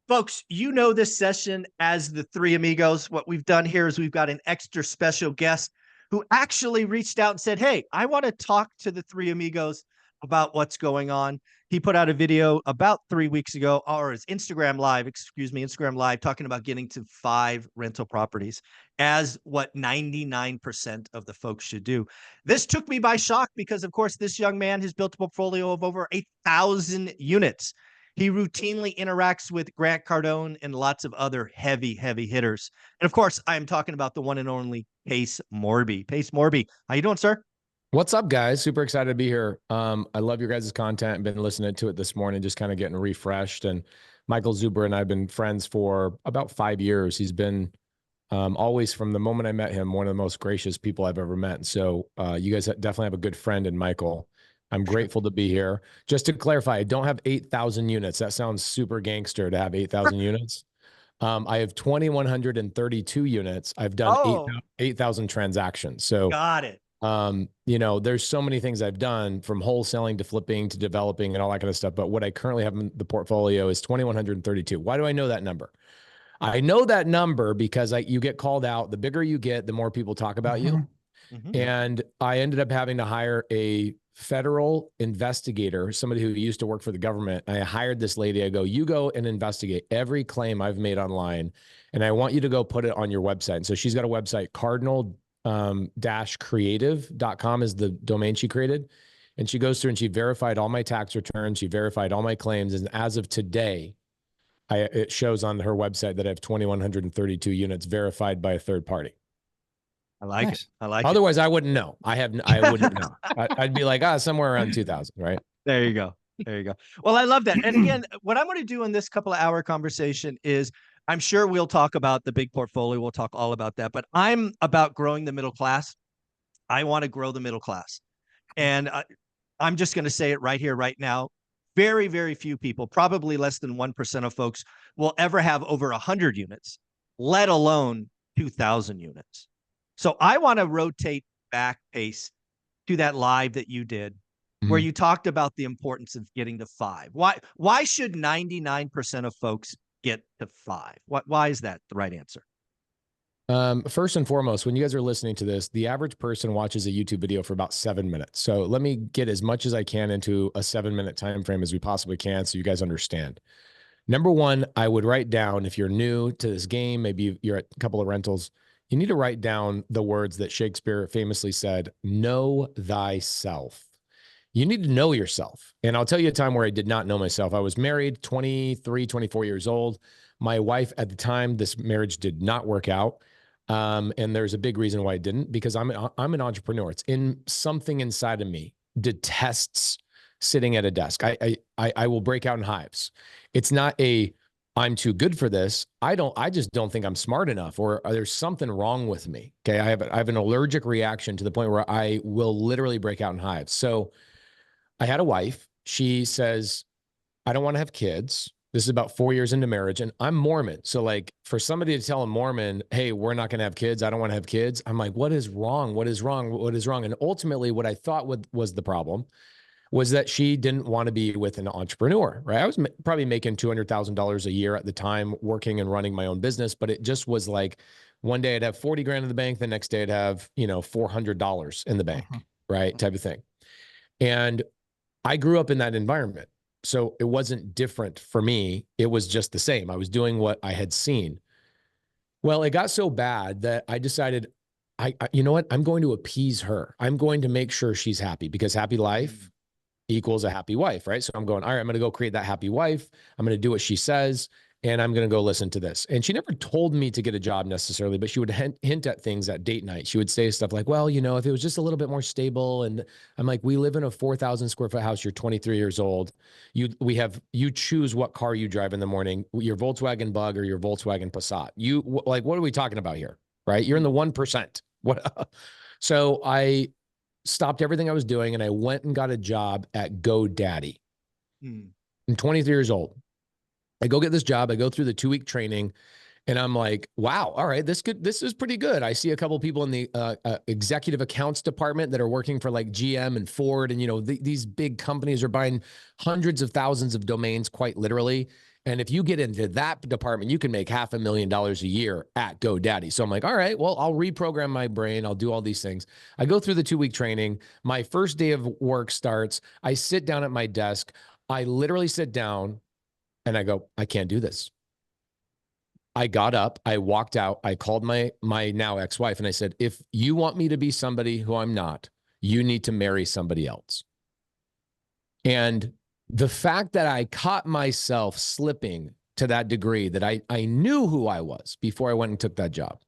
Folks, you know this session as the Three Amigos. What we've done here is we've got an extra special guest who actually reached out and said, "Hey, I want to talk to the Three Amigos about what's going on." He put out a video about 3 weeks ago, or his Instagram live, excuse me, Instagram live, talking about getting to 5 rental properties as what 99% of the folks should do. This took me by shock because, of course, this young man has built a portfolio of over 8,000 units. He routinely interacts with Grant Cardone and lots of other heavy, heavy hitters. And of course, I am talking about the one and only Pace Morby. Pace Morby, how you doing, sir? What's up, guys? Super excited to be here. I love your guys' content. I've been listening to it this morning, just kind of getting refreshed. And Michael Zuber and I have been friends for about 5 years. He's been always, from the moment I met him, one of the most gracious people I've ever met. So you guys definitely have a good friend in Michael. I'm grateful to be here. Just to clarify, I don't have 8,000 units. That sounds super gangster to have 8,000 units. I have 2,132 units. I've done Oh, 8,000 transactions. So, got it. there's so many things I've done, from wholesaling to flipping to developing and all that kind of stuff. But what I currently have in the portfolio is 2,132. Why do I know that number? I know that number because you get called out. The bigger you get, the more people talk about you. And I ended up having to hire a federal investigator, somebody who used to work for the government. I hired this lady. I go, you go and investigate every claim I've made online, and I want you to go put it on your website. And so she's got a website, cardinal-creative.com is the domain she created. And she goes through and she verified all my tax returns. She verified all my claims. And as of today, it shows on her website that I have 2,132 units verified by a third party. I like Nice. it. I like Otherwise, I wouldn't know. I wouldn't know. I'd be like, somewhere around 2,000, right? There you go. There you go. Well, I love that. And again, what I'm going to do in this couple of hour conversation is I'm sure we'll talk about the big portfolio. We'll talk all about that. But I'm about growing the middle class. I want to grow the middle class. And I'm just going to say it right here, right now. Very, very few people, probably less than 1% of folks, will ever have over 100 units, let alone 2,000 units. So I want to rotate back, Pace, to that live that you did, where you talked about the importance of getting to 5. Why should 99% of folks get to 5? Why is that the right answer? First and foremost, when you guys are listening to this, the average person watches a YouTube video for about 7 minutes. So let me get as much as I can into a 7-minute time frame as we possibly can, so you guys understand. Number one, I would write down, if you're new to this game, maybe you're at a couple of rentals, you need to write down the words that Shakespeare famously said, know thyself. You need to know yourself. And I'll tell you a time where I did not know myself. I was married, 23, 24 years old. My wife at the time, this marriage did not work out. And there's a big reason why it didn't, because I'm an entrepreneur. It's in something inside of me detests sitting at a desk. I will break out in hives. It's not I'm too good for this. I just don't think I'm smart enough, or there's something wrong with me. Okay. I have an allergic reaction to the point where I will literally break out in hives. So I had a wife. She says, I don't want to have kids. This is about 4 years into marriage, and I'm Mormon. So like, for somebody to tell a Mormon, hey, we're not going to have kids, I don't want to have kids, I'm like, what is wrong? What is wrong? What is wrong? And ultimately what I thought was the problem was that she didn't want to be with an entrepreneur, right? I was probably making $200,000 a year at the time, working and running my own business, but it just was like, one day I'd have 40 grand in the bank. The next day I'd have, $400 in the bank, right? Type of thing. And I grew up in that environment. So it wasn't different for me. It was just the same. I was doing what I had seen. Well, it got so bad that I decided, you know what? I'm going to appease her. I'm going to make sure she's happy, because happy life equals a happy wife, right? So I'm going, all right, I'm going to go create that happy wife. I'm going to do what she says, and I'm going to go listen to this. And she never told me to get a job necessarily, but she would hint at things at date night. She would say stuff like, well, if it was just a little bit more stable. And I'm like, we live in a 4,000 square foot house. You're 23 years old. You choose what car you drive in the morning, your Volkswagen Bug or your Volkswagen Passat. What are we talking about here? Right? You're in the 1%. What? So I stopped everything I was doing, and I went and got a job at GoDaddy. I'm 23 years old. I go get this job. I go through the 2-week training, And I'm like, wow, all right, this is pretty good. I see a couple of people in the executive accounts department that are working for like GM and Ford. And, these big companies are buying hundreds of thousands of domains, quite literally. And if you get into that department, you can make $500,000 a year at GoDaddy. So I'm like, all right, well, I'll reprogram my brain. I'll do all these things. I go through the 2-week training. My first day of work starts. I sit down at my desk. I literally sit down and I go, I can't do this. I got up, I walked out, I called my now ex-wife and I said, if you want me to be somebody who I'm not, you need to marry somebody else. And the fact that I caught myself slipping to that degree that I knew who I was before I went and took that job,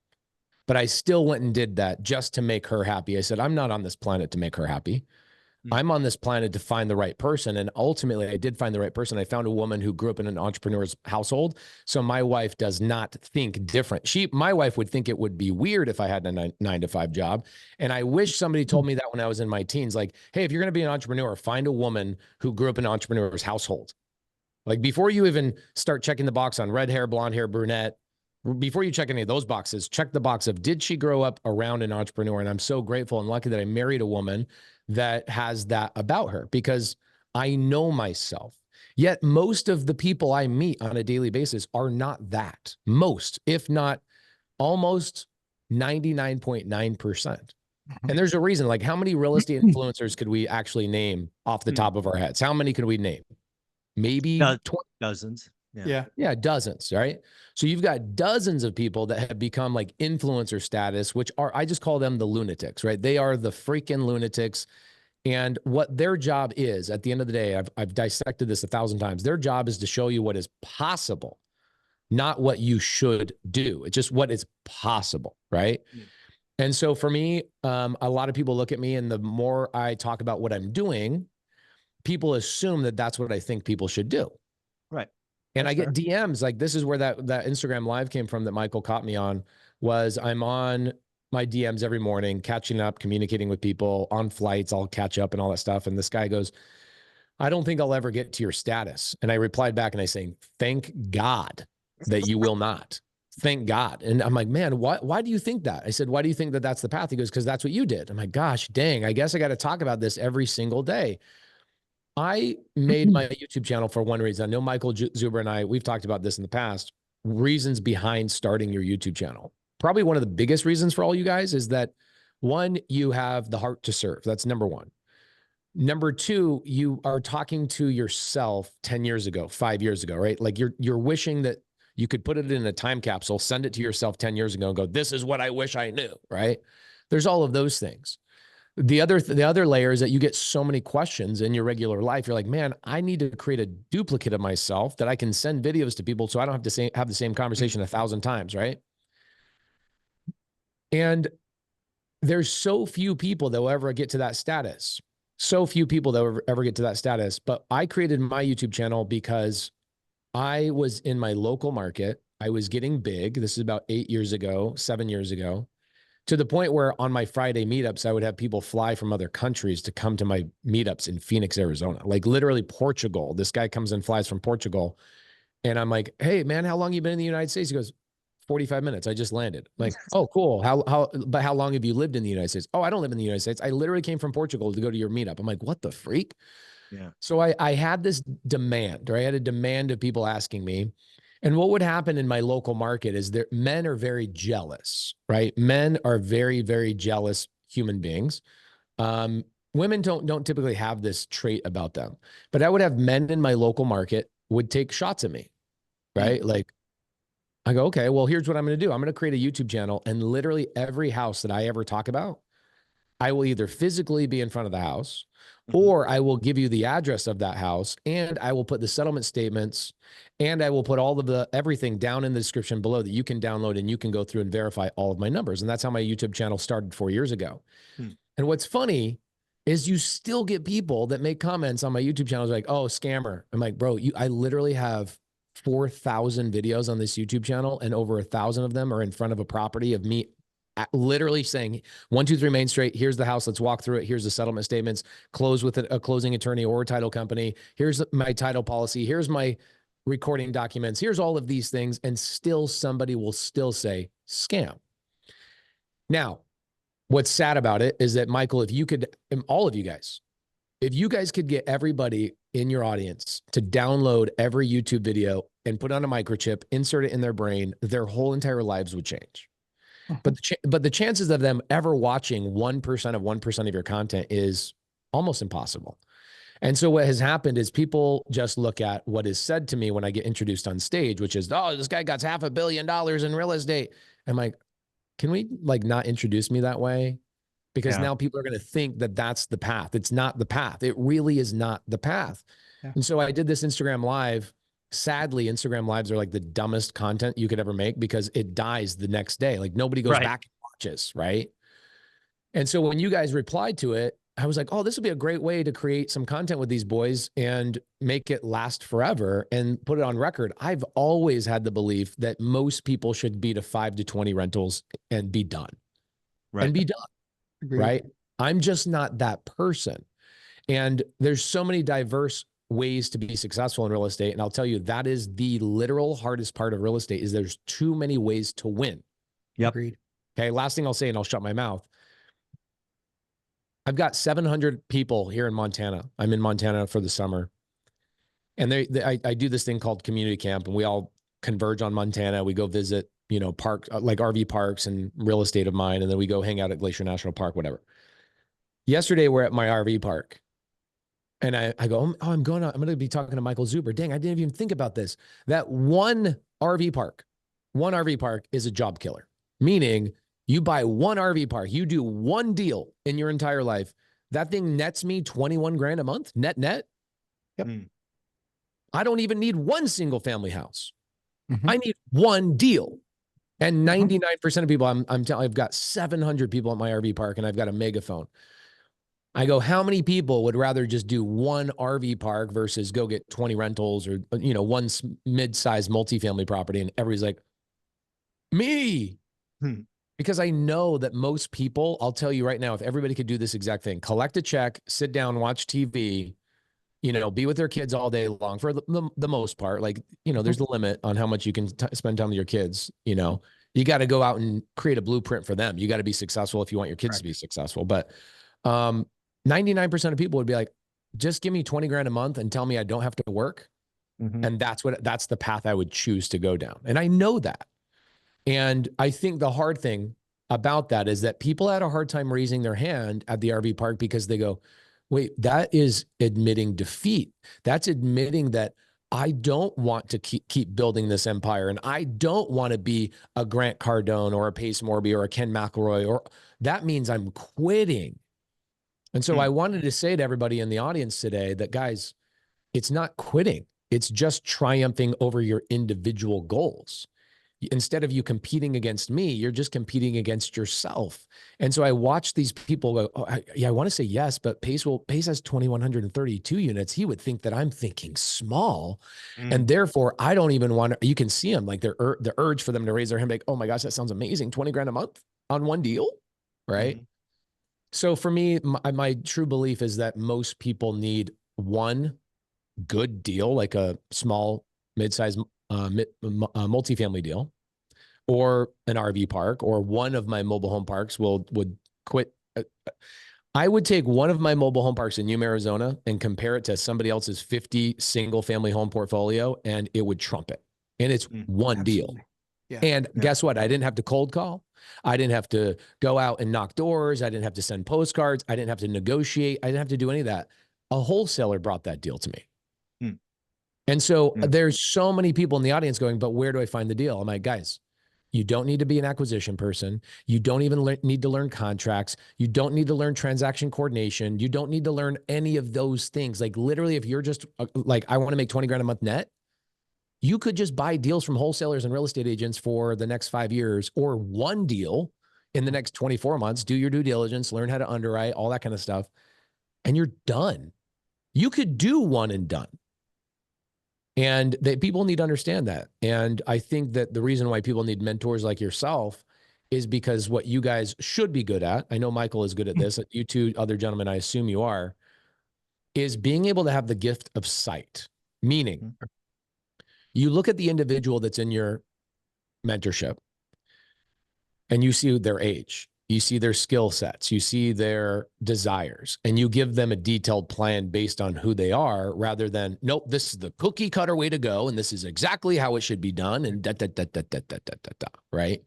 but I still went and did that just to make her happy. I said, I'm not on this planet to make her happy. I'm on this planet to find the right person. And ultimately, I did find the right person. I found a woman who grew up in an entrepreneur's household. So my wife does not think different. My wife would think it would be weird if I had a 9-to-5 job. And I wish somebody told me that when I was in my teens, like, hey, if you're going to be an entrepreneur, find a woman who grew up in an entrepreneur's household. Like before you even start checking the box on red hair, blonde hair, brunette, before you check any of those boxes, check the box of, did she grow up around an entrepreneur? And I'm so grateful and lucky that I married a woman that has that about her, because I know myself. Yet most of the people I meet on a daily basis are not that. Most, if not almost 99.9%. And there's a reason. Like, how many real estate influencers could we actually name off the top of our heads? How many could we name? Maybe 20. Dozens. Yeah, dozens, right? So you've got dozens of people that have become like influencer status, which are, I just call them the lunatics, right? They are the freaking lunatics. And what their job is, at the end of the day, I've dissected this 1,000 times. Their job is to show you what is possible, not what you should do. It's just what is possible, right? And so for me, a lot of people look at me, and the more I talk about what I'm doing, people assume that that's what I think people should do. Right. And I get DMs, like, this is where that Instagram live came from that Michael caught me on, was I'm on my DMs every morning, catching up, communicating with people on flights. I'll catch up and all that stuff. And this guy goes, I don't think I'll ever get to your status. And I replied back and I say, thank God that you will not. Thank God. And I'm like, man, why do you think that? I said, why do you think that that's the path? He goes, because that's what you did. I'm like, gosh, dang, I guess I got to talk about this every single day. I made my YouTube channel for one reason. I know Michael Zuber and I, we've talked about this in the past, reasons behind starting your YouTube channel. Probably one of the biggest reasons for all you guys is that, one, you have the heart to serve. That's number one. Number two, you are talking to yourself 10 years ago, 5 years ago, right? Like you're wishing that you could put it in a time capsule, send it to yourself 10 years ago and go, this is what I wish I knew, right? There's all of those things. The other layer is that you get so many questions in your regular life. You're like, man, I need to create a duplicate of myself that I can send videos to people so I don't have to have the same conversation 1,000 times, right? And there's so few people that will ever get to that status. So few people that will ever get to that status. But I created my YouTube channel because I was in my local market. I was getting big. This is about 8 years ago, 7 years ago, to the point where on my Friday meetups, I would have people fly from other countries to come to my meetups in Phoenix, Arizona, like literally Portugal. This guy comes and flies from Portugal. And I'm like, hey, man, how long have you been in the United States? He goes, 45 minutes. I just landed. I'm like, oh, cool. But how long have you lived in the United States? Oh, I don't live in the United States. I literally came from Portugal to go to your meetup. I'm like, what the freak? Yeah. So I had this demand, or I had a demand of people asking me. And what would happen in my local market is that men are very jealous, right? Men are very, very jealous human beings. Women don't typically have this trait about them, but I would have men in my local market would take shots at me, right? Like, I go, okay, well, here's what I'm going to do. I'm going to create a YouTube channel, and literally every house that I ever talk about, I will either physically be in front of the house, or I will give you the address of that house, and I will put the settlement statements, and I will put all of everything down in the description below that you can download and you can go through and verify all of my numbers. And that's how my YouTube channel started 4 years ago. And what's funny is you still get people that make comments on my YouTube channel like, oh, scammer. I'm like, bro, I literally have 4,000 videos on this YouTube channel, and over 1,000 of them are in front of a property of me literally saying 123 Main Street, here's the house, let's walk through it, here's the settlement statements, close with a closing attorney or a title company, here's my title policy, here's my recording documents. Here's all of these things. And still somebody will still say scam. Now, what's sad about it is that, Michael, if you could, all of you guys, if you guys could get everybody in your audience to download every YouTube video and put on a microchip, insert it in their brain, their whole entire lives would change. But the chances of them ever watching 1% of 1% of your content is almost impossible. And so what has happened is people just look at what is said to me when I get introduced on stage, which is, oh, this guy got $500 million in real estate. I'm like, can we like not introduce me that way? Because now people are going to think that that's the path. It's not the path. It really is not the path. Yeah. And so I did this Instagram Live. Sadly, Instagram Lives are like the dumbest content you could ever make because it dies the next day. Like nobody goes back and watches, right? And so when you guys replied to it, I was like, oh, this would be a great way to create some content with these boys and make it last forever and put it on record. I've always had the belief that most people should be to 5 to 20 rentals and be done. And be done. Agreed. Right? I'm just not that person. And there's so many diverse ways to be successful in real estate. And I'll tell you, that is the literal hardest part of real estate is there's too many ways to win. Yep. Agreed. Okay. Last thing I'll say, and I'll shut my mouth. I've got 700 people here in Montana. I'm in Montana for the summer. And I do this thing called community camp, and we all converge on Montana. We go visit, you know, parks, like RV parks and real estate of mine. And then we go hang out at Glacier National Park, whatever. Yesterday, we're at my RV park. And I go, oh, I'm going to be talking to Michael Zuber. Dang, I didn't even think about this. That one RV park is a job killer. Meaning you buy one RV park, you do one deal in your entire life. That thing nets me 21 grand a month, net. Yep. I don't even need one single family house. I need one deal. And 99% of people, I'm telling, I've got 700 people at my RV park and I've got a megaphone. I go, how many people would rather just do one RV park versus go get 20 rentals or, you know, one mid-sized multifamily property? And everybody's like, me. Because I know that most people, I'll tell you right now, if everybody could do this exact thing, collect a check, sit down, watch TV, you know, be with their kids all day long for the most part. Like, you know, there's a limit on how much you can spend time with your kids. You know, you got to go out and create a blueprint for them. You got to be successful if you want your kids to be successful. But 99% of people would be like, just give me 20 grand a month and tell me I don't have to work. And that's the path I would choose to go down. And I know that. And I think the hard thing about that is that people had a hard time raising their hand at the RV park because they go, wait, that is admitting defeat. That's admitting that I don't want to keep building this empire. And I don't want to be a Grant Cardone or a Pace Morby or a Ken McElroy, or that means I'm quitting. And so I wanted to say to everybody in the audience today that, guys, it's not quitting. It's just triumphing over your individual goals. Instead of you competing against me, you're just competing against yourself. And so I watch these people go, oh, I want to say yes, but Pace has 2,132 units. He would think that I'm thinking small. And therefore I don't even want to, you can see them like the urge for them to raise their hand, like, oh my gosh, that sounds amazing. 20 grand a month on one deal. Right. So for me, my true belief is that most people need one good deal, like a small, mid-sized multifamily deal, or an RV park, or one of my mobile home parks would quit. I would take one of my mobile home parks in Yuma, Arizona, and compare it to somebody else's 50 single family home portfolio, and it would trump it. And it's one deal. Yeah. And guess what? I didn't have to cold call. I didn't have to go out and knock doors. I didn't have to send postcards. I didn't have to negotiate. I didn't have to do any of that. A wholesaler brought that deal to me. And so there's so many people in the audience going, but where do I find the deal? I'm like, guys, you don't need to be an acquisition person. You don't even need to learn contracts. You don't need to learn transaction coordination. You don't need to learn any of those things. Like literally, if you're just like, I want to make 20 grand a month net, you could just buy deals from wholesalers and real estate agents for the next 5 years, or one deal in the next 24 months, do your due diligence, learn how to underwrite, all that kind of stuff. And you're done. You could do one and done. And people need to understand that. And I think that the reason why people need mentors like yourself is because what you guys should be good at, I know Michael is good at this, you two other gentlemen, I assume you are, is being able to have the gift of sight. Meaning, You look at the individual that's in your mentorship and you see their age, you see their skill sets, you see their desires, and you give them a detailed plan based on who they are rather than, nope, this is the cookie cutter way to go. And this is exactly how it should be done. And right.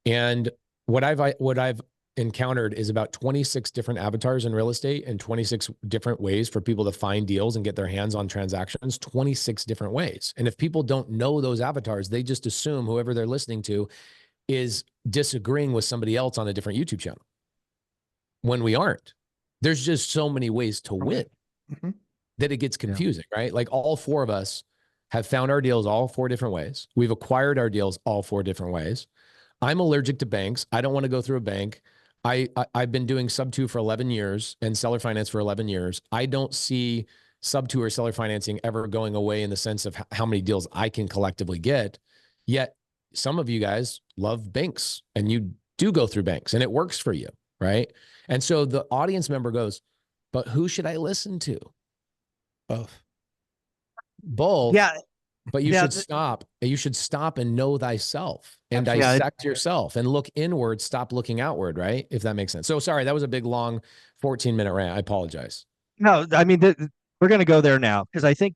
And what I've encountered is about 26 different avatars in real estate and 26 different ways for people to find deals and get their hands on transactions, 26 different ways. And if people don't know those avatars, they just assume whoever they're listening to is disagreeing with somebody else on a different YouTube channel when we aren't. There's just so many ways to win that it gets confusing, right? Like all four of us have found our deals all four different ways. We've acquired our deals all four different ways. I'm allergic to banks. I don't want to go through a bank. I've been doing sub-2 for 11 years and seller finance for 11 years. I don't see sub-2 or seller financing ever going away in the sense of how many deals I can collectively get. Yet some of you guys love banks and you do go through banks and it works for you, right? And so the audience member goes, but who should I listen to? Both. Yeah. But you should stop. You should stop and know thyself and dissect yourself and look inward, stop looking outward, right? If that makes sense. So sorry, that was a big, long 14-minute rant. I apologize. No, I mean, we're going to go there now because I think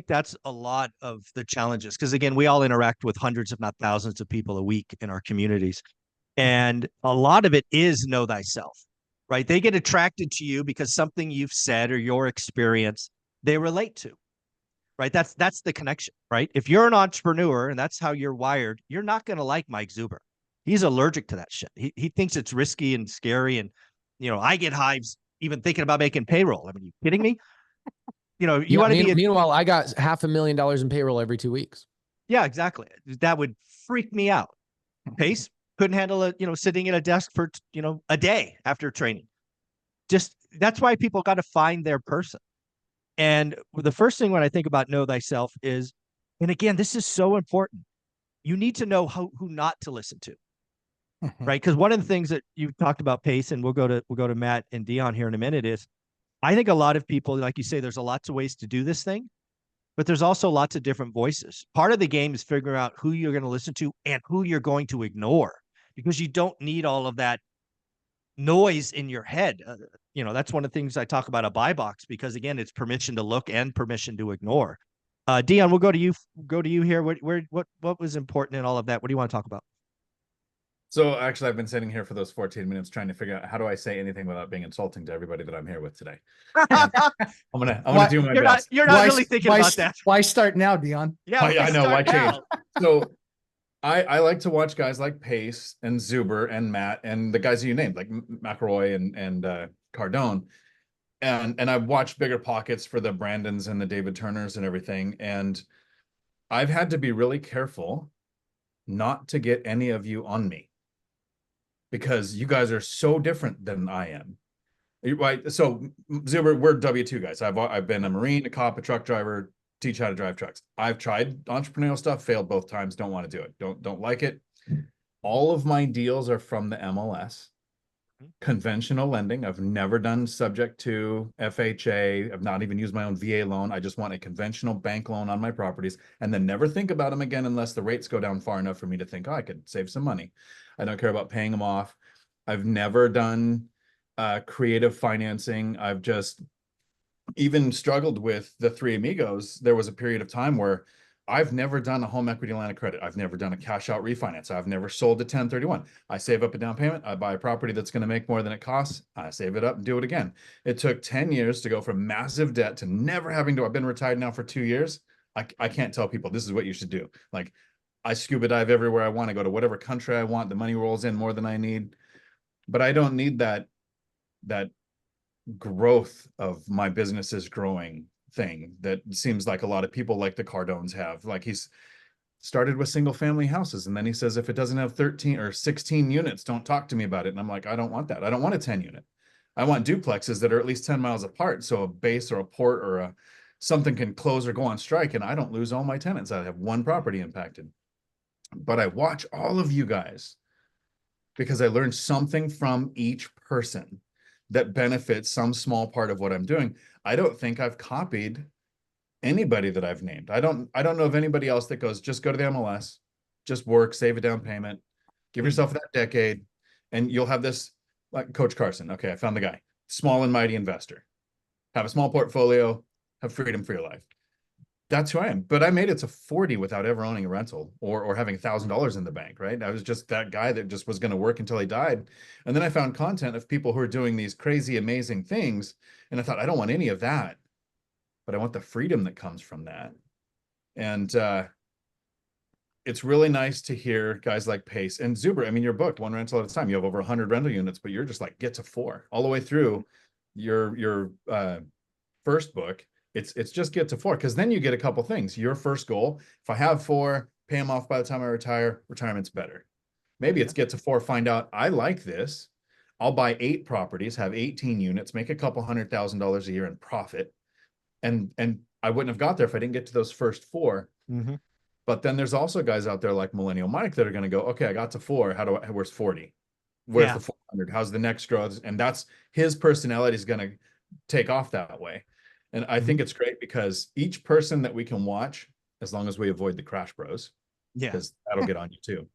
that's a lot of the challenges. Because again, we all interact with hundreds, if not thousands of people a week in our communities. And a lot of it is know thyself, right? They get attracted to you because something you've said or your experience they relate to, right? That's the connection, right? If you're an entrepreneur and that's how you're wired, you're not going to like Mike Zuber. He's allergic to that shit. He thinks it's risky and scary. And, I get hives even thinking about making payroll. I mean, you kidding me? You want to be. Meanwhile, I got $500,000 in payroll every 2 weeks. Yeah, exactly. That would freak me out. Pace couldn't handle it, sitting at a desk for, a day after training. Just that's why people got to find their person. And the first thing when I think about know thyself is, and again, this is so important. You need to know who not to listen to, right? Because one of the things that you talked about, Pace, and we'll go to Matt and Dion here in a minute, is I think a lot of people, like you say, there's lots of ways to do this thing, but there's also lots of different voices. Part of the game is figuring out who you're going to listen to and who you're going to ignore, because you don't need all of that noise in your head. That's one of the things I talk about a buy box, because again, it's permission to look and permission to ignore. Dion, we'll go to you here. What was important in all of that? What do you want to talk about? So actually, I've been sitting here for those 14 minutes trying to figure out how do I say anything without being insulting to everybody that I'm here with today. I'm gonna do my best. You're not really thinking about that. Why start now, Dion? Yeah, I know. Why change? So I like to watch guys like Pace and Zuber and Matt and the guys you named, like McElroy and Cardone. And I've watched Bigger Pockets for the Brandons and the David Turners and everything. And I've had to be really careful not to get any of you on me, because you guys are so different than I am. Right. So Zuber, we're W-2 guys. I've been a Marine, a cop, a truck driver, teach how to drive trucks. I've tried entrepreneurial stuff, failed both times, don't want to do it. Don't like it. All of my deals are from the MLS. Conventional lending. I've never done subject to FHA. I've not even used my own VA loan. I just want a conventional bank loan on my properties and then never think about them again unless the rates go down far enough for me to think, oh, I could save some money. I don't care about paying them off. I've never done creative financing. I've just even struggled with the Three Amigos. There was a period of time where I've never done a home equity line of credit. I've never done a cash out refinance. I've never sold a 1031. I save up a down payment. I buy a property that's going to make more than it costs. I save it up and do it again. It took 10 years to go from massive debt to never having to. I've been retired now for 2 years. I can't tell people this is what you should do. Like, I scuba dive everywhere I want. I go to whatever country I want. The money rolls in more than I need. But I don't need that growth of my business is growing thing that seems like a lot of people like the Cardones have. Like, he's started with single family houses, and then he says, if it doesn't have 13 or 16 units, don't talk to me about it. And I'm like, I don't want that. I don't want a 10 unit. I want duplexes that are at least 10 miles apart, so a base or a port or something can close or go on strike and I don't lose all my tenants. I have one property impacted. But I watch all of you guys because I learned something from each person that benefits some small part of what I'm doing. I don't think I've copied anybody that I've named. I don't know of anybody else that goes, just go to the MLS, just work, save a down payment, give yourself that decade, and you'll have this, like Coach Carson. Okay, I found the guy. Small and mighty investor. Have a small portfolio, have freedom for your life. That's who I am. But I made it to 40 without ever owning a rental or having $1,000 in the bank, right? I was just that guy that just was going to work until he died. And then I found content of people who are doing these crazy, amazing things. And I thought, I don't want any of that, but I want the freedom that comes from that. And it's really nice to hear guys like Pace and Zuber. I mean, your book, One Rental at a Time, you have over 100 rental units, but you're just like, get to 4 all the way through your first book. It's just get to 4, because then you get a couple things. Your first goal, if I have 4, pay them off by the time I retire, retirement's better. Maybe it's get to 4, find out I like this. I'll buy 8 properties, have 18 units, make a couple $100,000 a year in profit. And I wouldn't have got there if I didn't get to those first 4. Mm-hmm. But then there's also guys out there like Millennial Mike that are going to go, okay, I got to 4. Where's 40? Where's the 400? How's the next growth? And that's his personality is going to take off that way. And I think it's great because each person that we can watch, as long as we avoid the crash bros, because that'll get on you too.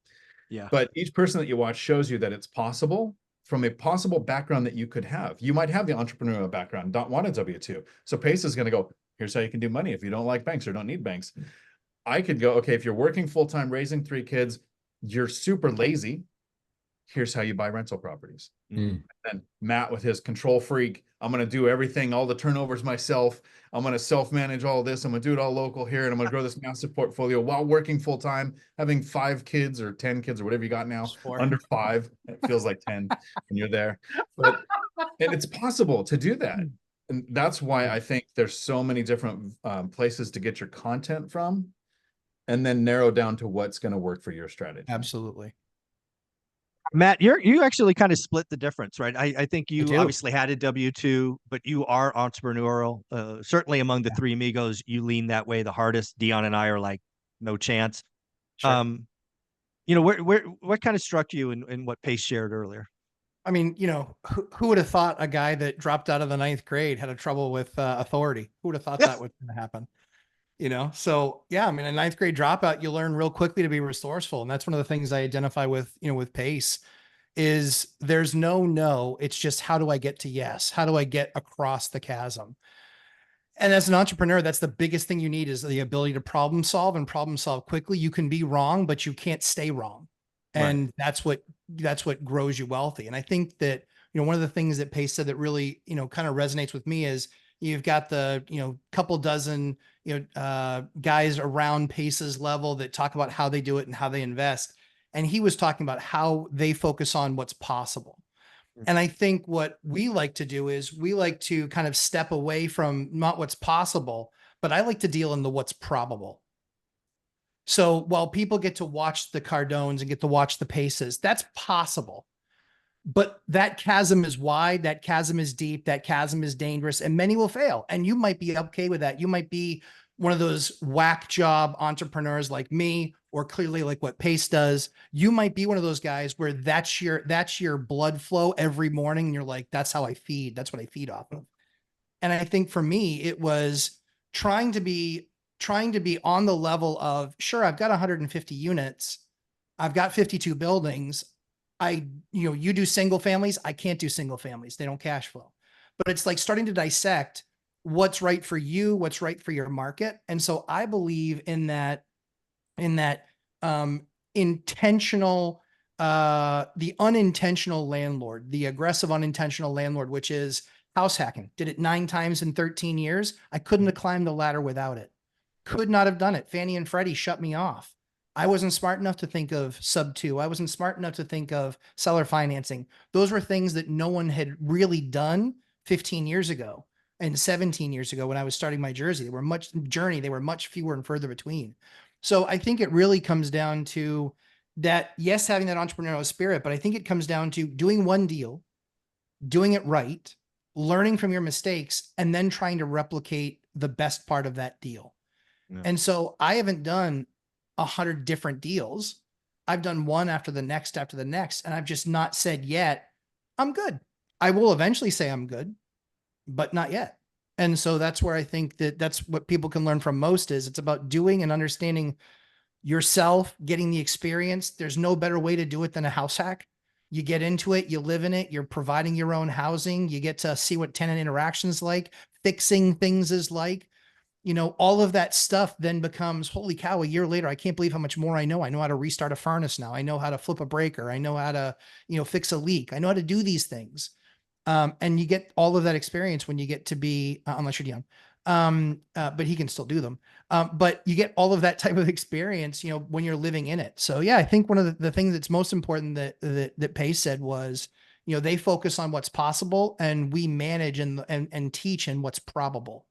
Yeah. But each person that you watch shows you that it's possible from a possible background that you could have. You might have the entrepreneurial background, don't want a W-2. So Pace is going to go, here's how you can do money if you don't like banks or don't need banks. I could go, okay, if you're working full-time, raising 3 kids, you're super lazy. Here's how you buy rental properties. And Matt with his control freak, I'm going to do everything, all the turnovers myself. I'm going to self-manage all this. I'm going to do it all local here. And I'm going to grow this massive portfolio while working full-time, having 5 kids or 10 kids or whatever you got now, under 5. It feels like 10 when you're there. But and it's possible to do that. And that's why I think there's so many different places to get your content from, and then narrow down to what's going to work for your strategy. Absolutely. Matt, you actually kind of split the difference, right? I think you obviously had a W-2, but you are entrepreneurial. Certainly among the 3 amigos, you lean that way the hardest. Dion and I are like, no chance. Sure. You know, what kind of struck you in what Pace shared earlier? I mean, you know, who would have thought a guy that dropped out of the 9th grade had a trouble with authority? Who would have thought that was going to happen? You know, so yeah, I mean, a 9th grade dropout, you learn real quickly to be resourceful. And that's one of the things I identify with, you know, with Pace is there's no, it's just, how do I get to yes? How do I get across the chasm? And as an entrepreneur, that's the biggest thing you need is the ability to problem solve quickly. You can be wrong, but you can't stay wrong. And that's what grows you wealthy. And I think that, you know, one of the things that Pace said that really, you know, kind of resonates with me is you've got the, you know, couple dozen, you know, guys around Pace's level that talk about how they do it and how they invest. And he was talking about how they focus on what's possible. And I think what we like to do is we like to kind of step away from not what's possible, but I like to deal in the what's probable. So while people get to watch the Cardones and get to watch the Paces, that's possible. But that chasm is wide, that chasm is deep, that chasm is dangerous, and many will fail. And you might be okay with that. You might be one of those whack job entrepreneurs like me, or clearly like what Pace does. You might be one of those guys where that's your blood flow every morning. And you're like, that's how I feed. That's what I feed off of. And I think for me, it was trying to be on the level of, sure, I've got 150 units. I've got 52 buildings. You do single families. I can't do single families. They don't cash flow. But it's like starting to dissect what's right for you, what's right for your market. And so I believe in that intentional, the unintentional landlord, the aggressive unintentional landlord, which is house hacking. Did it 9 times in 13 years. I couldn't have climbed the ladder without it. Could not have done it. Fannie and Freddie shut me off. I wasn't smart enough to think of sub 2. I wasn't smart enough to think of seller financing. Those were things that no one had really done 15 years ago and 17 years ago when I was starting my Jersey. They were much fewer and further between. So I think it really comes down to that, yes, having that entrepreneurial spirit, but I think it comes down to doing one deal, doing it right, learning from your mistakes, and then trying to replicate the best part of that deal. Yeah. And so I haven't done 100 different deals. I've done one after the next, and I've just not said yet, I'm good. I will eventually say I'm good, but not yet. And so that's where I think that that's what people can learn from most is it's about doing and understanding yourself, getting the experience. There's no better way to do it than a house hack. You get into it, you live in it, you're providing your own housing, you get to see what tenant interactions like, fixing things is like, all of that stuff then becomes, holy cow, a year later, I can't believe how much more I know. I know how to restart a furnace now. I know how to flip a breaker. I know how to, fix a leak. I know how to do these things. And you get all of that experience when you get to be, unless you're young, but he can still do them. But you get all of that type of experience, when you're living in it. So yeah, I think one of the things that's most important that Pace said was, they focus on what's possible and we manage and teach in what's probable.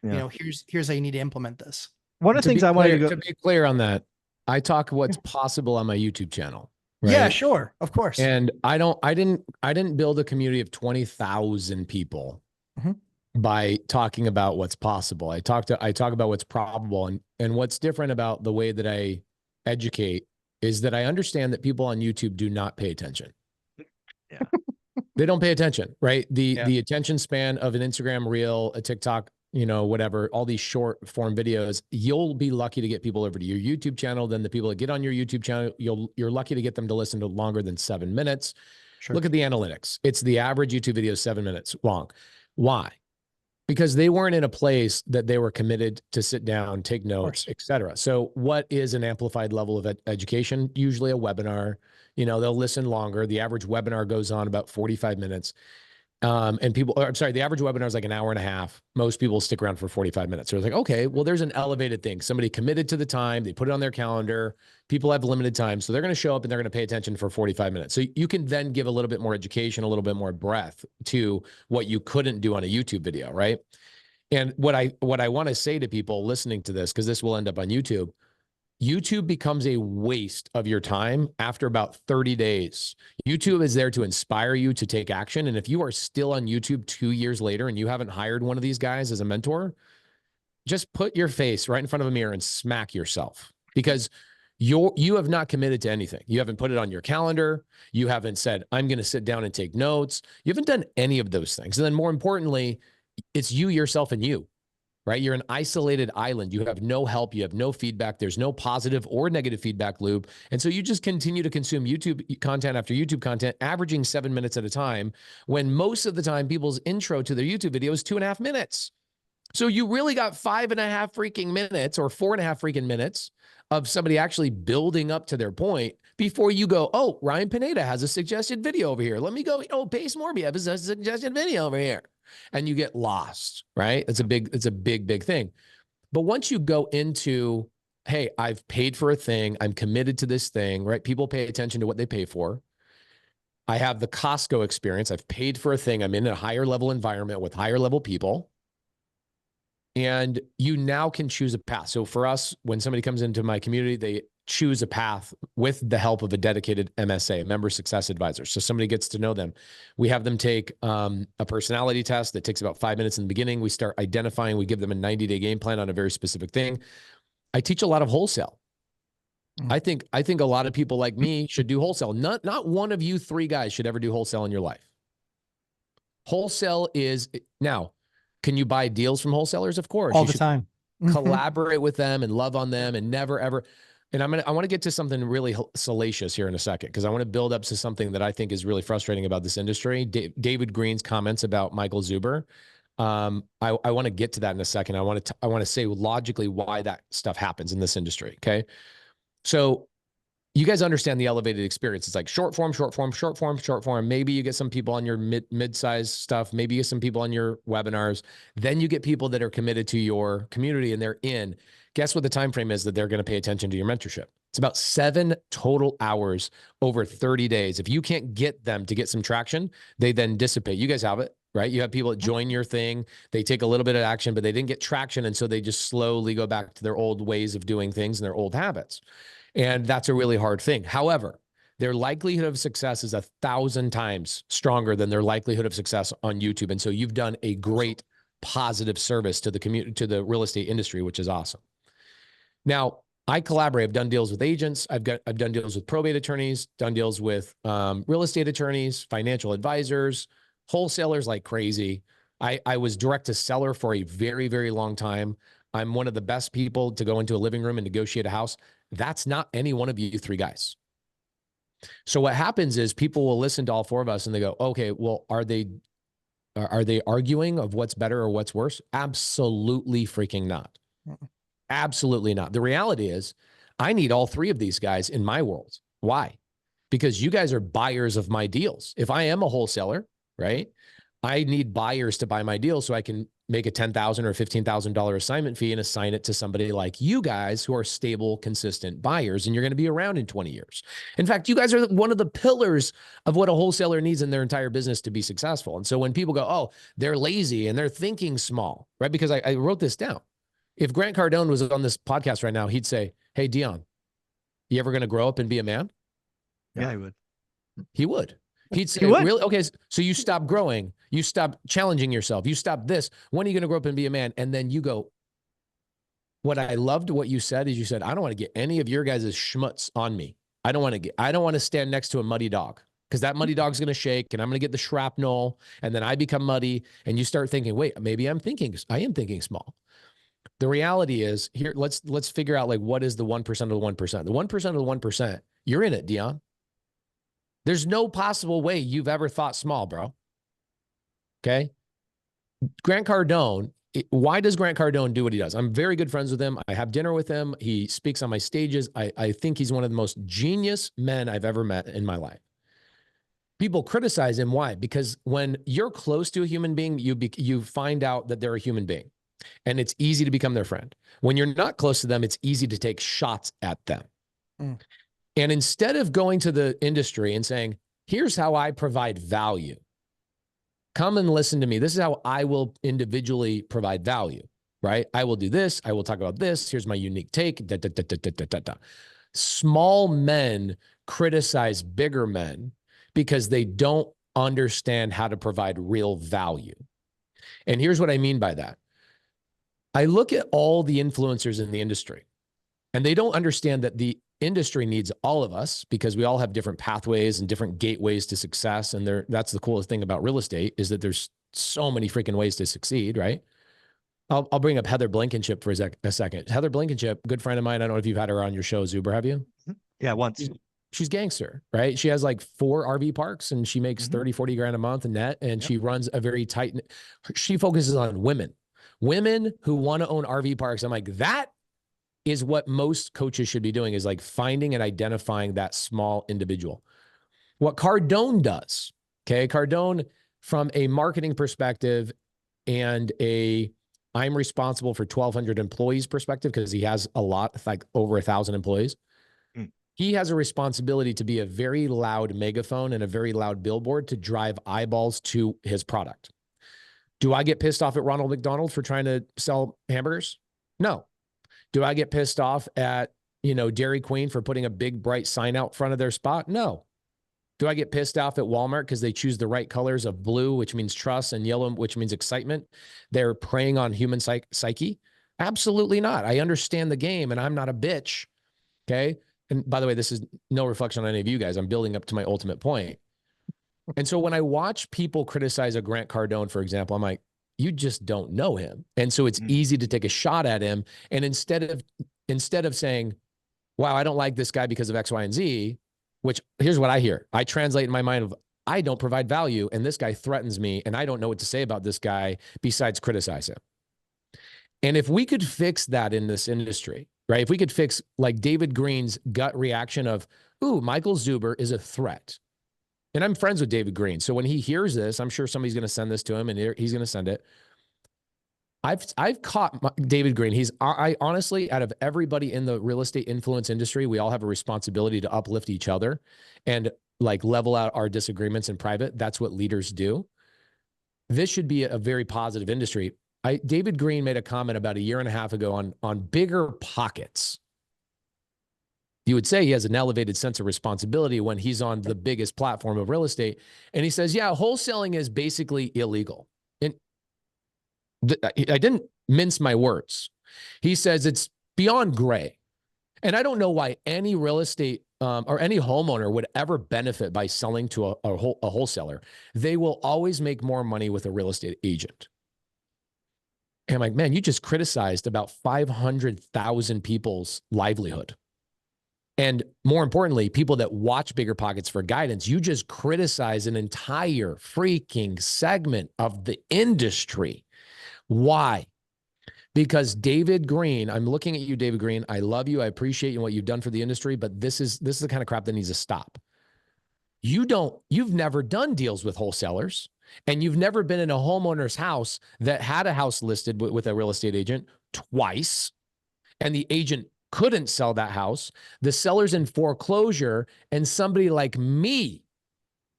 Yeah. Here's how you need to implement this. One of the things I wanted to be clear on that, I talk what's possible on my YouTube channel. Right? Yeah, sure. Of course. And I didn't build a community of 20,000 people by talking about what's possible. I talk about what's probable, and what's different about the way that I educate is that I understand that people on YouTube do not pay attention. Yeah. They don't pay attention, right? The attention span of an Instagram reel, a TikTok, whatever, all these short form videos, you'll be lucky to get people over to your YouTube channel. Then the people that get on your YouTube channel, you're lucky to get them to listen to longer than 7 minutes. Sure. Look at the analytics. It's the average YouTube video is 7 minutes long. Why? Because they weren't in a place that they were committed to sit down, take notes, et cetera. So what is an amplified level of education? Usually a webinar. They'll listen longer. The average webinar goes on about 45 minutes. And the average webinar is like an hour and a half. Most people stick around for 45 minutes. So it's like, okay, well, there's an elevated thing. Somebody committed to the time, they put it on their calendar. People have limited time. So they're going to show up and they're going to pay attention for 45 minutes. So you can then give a little bit more education, a little bit more breadth to what you couldn't do on a YouTube video, right? And what I want to say to people listening to this, because this will end up on YouTube, YouTube becomes a waste of your time after about 30 days. YouTube is there to inspire you to take action. And if you are still on YouTube 2 years later and you haven't hired one of these guys as a mentor, just put your face right in front of a mirror and smack yourself, because you have not committed to anything. You haven't put it on your calendar. You haven't said, I'm going to sit down and take notes. You haven't done any of those things. And then more importantly, it's you, yourself, and you. Right? You're an isolated island. You have no help. You have no feedback. There's no positive or negative feedback loop. And so you just continue to consume YouTube content after YouTube content, averaging 7 minutes at a time, when most of the time people's intro to their YouTube video is 2.5 minutes. So you really got 5.5 freaking minutes or 4.5 freaking minutes of somebody actually building up to their point before you go, oh, Ryan Pineda has a suggested video over here. Let me go, Pace Morby has a suggested video over here. And you get lost, right? It's a big thing. But once you go into, hey, I've paid for a thing, I'm committed to this thing, right? People pay attention to what they pay for. I have the Costco experience. I've paid for a thing. I'm in a higher level environment with higher level people. And you now can choose a path. So for us, when somebody comes into my community, they choose a path with the help of a dedicated MSA, a member success advisor. So somebody gets to know them. We have them take a personality test that takes about 5 minutes in the beginning. We start identifying, we give them a 90-day game plan on a very specific thing. I teach a lot of wholesale. I think a lot of people like me should do wholesale. Not one of you 3 guys should ever do wholesale in your life. Wholesale is, now, can you buy deals from wholesalers? Of course. All the time. Collaborate with them and love on them and never, ever. And I want to get to something really salacious here in a second, because I want to build up to something that I think is really frustrating about this industry. David Green's comments about Michael Zuber. I want to get to that in a second. I want to say logically why that stuff happens in this industry. Okay. So you guys understand the elevated experience. It's like short form. Maybe you get some people on your mid-size stuff. Maybe you get some people on your webinars. Then you get people that are committed to your community and they're in. Guess what the time frame is that they're going to pay attention to your mentorship? It's about 7 total hours over 30 days. If you can't get them to get some traction, they then dissipate. You guys have it, right? You have people that join your thing. They take a little bit of action, but they didn't get traction. And so they just slowly go back to their old ways of doing things and their old habits. And that's a really hard thing. However, their likelihood of success is 1,000 times stronger than their likelihood of success on YouTube. And so you've done a great positive service to the community, to the real estate industry, which is awesome. Now, I collaborate. I've done deals with agents. I've done deals with probate attorneys, done deals with real estate attorneys, financial advisors, wholesalers like crazy. I was direct to seller for a very, very long time. I'm one of the best people to go into a living room and negotiate a house. That's not any one of you three guys. So what happens is people will listen to all four of us and they go, okay, well, are they arguing of what's better or what's worse? Absolutely freaking not. Absolutely not. The reality is I need all three of these guys in my world. Why? Because you guys are buyers of my deals. If I am a wholesaler, right, I need buyers to buy my deal so I can make a $10,000 or $15,000 assignment fee and assign it to somebody like you guys who are stable, consistent buyers, and you're going to be around in 20 years. In fact, you guys are one of the pillars of what a wholesaler needs in their entire business to be successful. And so when people go, oh, they're lazy and they're thinking small, right? Because I wrote this down. If Grant Cardone was on this podcast right now, he'd say, hey, Dion, you ever going to grow up and be a man? Yeah, I would. He would. He'd say, He would. really? Okay, so you stop growing. You stop challenging yourself. You stop this. When are you going to grow up and be a man? And then you go, what I loved what you said is you said, I don't want to get any of your guys' schmutz on me. I don't want to stand next to a muddy dog because that muddy dog's going to shake and I'm going to get the shrapnel and then I become muddy. And you start thinking, wait, maybe I am thinking small. The reality is here, let's figure out like, what is the 1% of the 1%? The 1% of the 1%, you're in it, Dion. There's no possible way you've ever thought small, bro. Okay. Grant Cardone, why does Grant Cardone do what he does? I'm very good friends with him. I have dinner with him. He speaks on my stages. I think he's one of the most genius men I've ever met in my life. People criticize him. Why? Because when you're close to a human being, you find out that they're a human being and it's easy to become their friend. When you're not close to them, it's easy to take shots at them. And instead of going to the industry and saying, here's how I provide value, come and listen to me. This is how I will individually provide value, right? I will do this. I will talk about this. Here's my unique take. Da, da, da, da, da, da, da. Small men criticize bigger men because they don't understand how to provide real value. And here's what I mean by that. I look at all the influencers in the industry and they don't understand that the industry needs all of us because we all have different pathways and different gateways to success. And that's the coolest thing about real estate is that there's so many freaking ways to succeed, right? I'll bring up Heather Blankenship for a second. Heather Blankenship, good friend of mine. I don't know if you've had her on your show, Zuber, have you? Yeah, once. She's gangster, right? She has like 4 RV parks and she makes 30, 40 grand a month in net. And she runs a very tight, she focuses on women who want to own RV parks. I'm like, that is what most coaches should be doing, is like finding and identifying that small individual. What Cardone does, okay? Cardone, from a marketing perspective and I'm responsible for 1,200 employees perspective, because he has a lot, like over 1,000 employees. He has a responsibility to be a very loud megaphone and a very loud billboard to drive eyeballs to his product. Do I get pissed off at Ronald McDonald for trying to sell hamburgers? No. Do I get pissed off at, Dairy Queen for putting a big bright sign out front of their spot? No. Do I get pissed off at Walmart because they choose the right colors of blue, which means trust, and yellow, which means excitement? They're preying on human psyche? Absolutely not. I understand the game and I'm not a bitch. Okay. And by the way, this is no reflection on any of you guys. I'm building up to my ultimate point. And so when I watch people criticize a Grant Cardone, for example, I'm like, you just don't know him. And so it's easy to take a shot at him. And instead of saying, wow, I don't like this guy because of X, Y, and Z, which here's what I hear. I translate in my mind of, I don't provide value and this guy threatens me and I don't know what to say about this guy besides criticize him. And if we could fix that in this industry, right? If we could fix like David Green's gut reaction of, ooh, Michael Zuber is a threat. And I'm friends with David Green. So when he hears this, I'm sure somebody's going to send this to him and he's going to send it. I've caught David Green. I honestly, out of everybody in the real estate influence industry, we all have a responsibility to uplift each other and like level out our disagreements in private. That's what leaders do. This should be a very positive industry. David Green made a comment about a year and a half ago on bigger pockets. You would say he has an elevated sense of responsibility when he's on the biggest platform of real estate. And he says, yeah, wholesaling is basically illegal. And I didn't mince my words. He says it's beyond gray. And I don't know why any real estate or any homeowner would ever benefit by selling to a wholesaler, they will always make more money with a real estate agent. And I'm like, man, you just criticized about 500,000 people's livelihood. And more importantly, people that watch Bigger Pockets for guidance, you just criticize an entire freaking segment of the industry. Why? Because David Green, I'm looking at you, David Green. I love you. I appreciate you and what you've done for the industry, but this is the kind of crap that needs to stop. You've never done deals with wholesalers, and you've never been in a homeowner's house that had a house listed with a real estate agent twice, and the agent couldn't sell that house. The seller's in foreclosure, and somebody like me,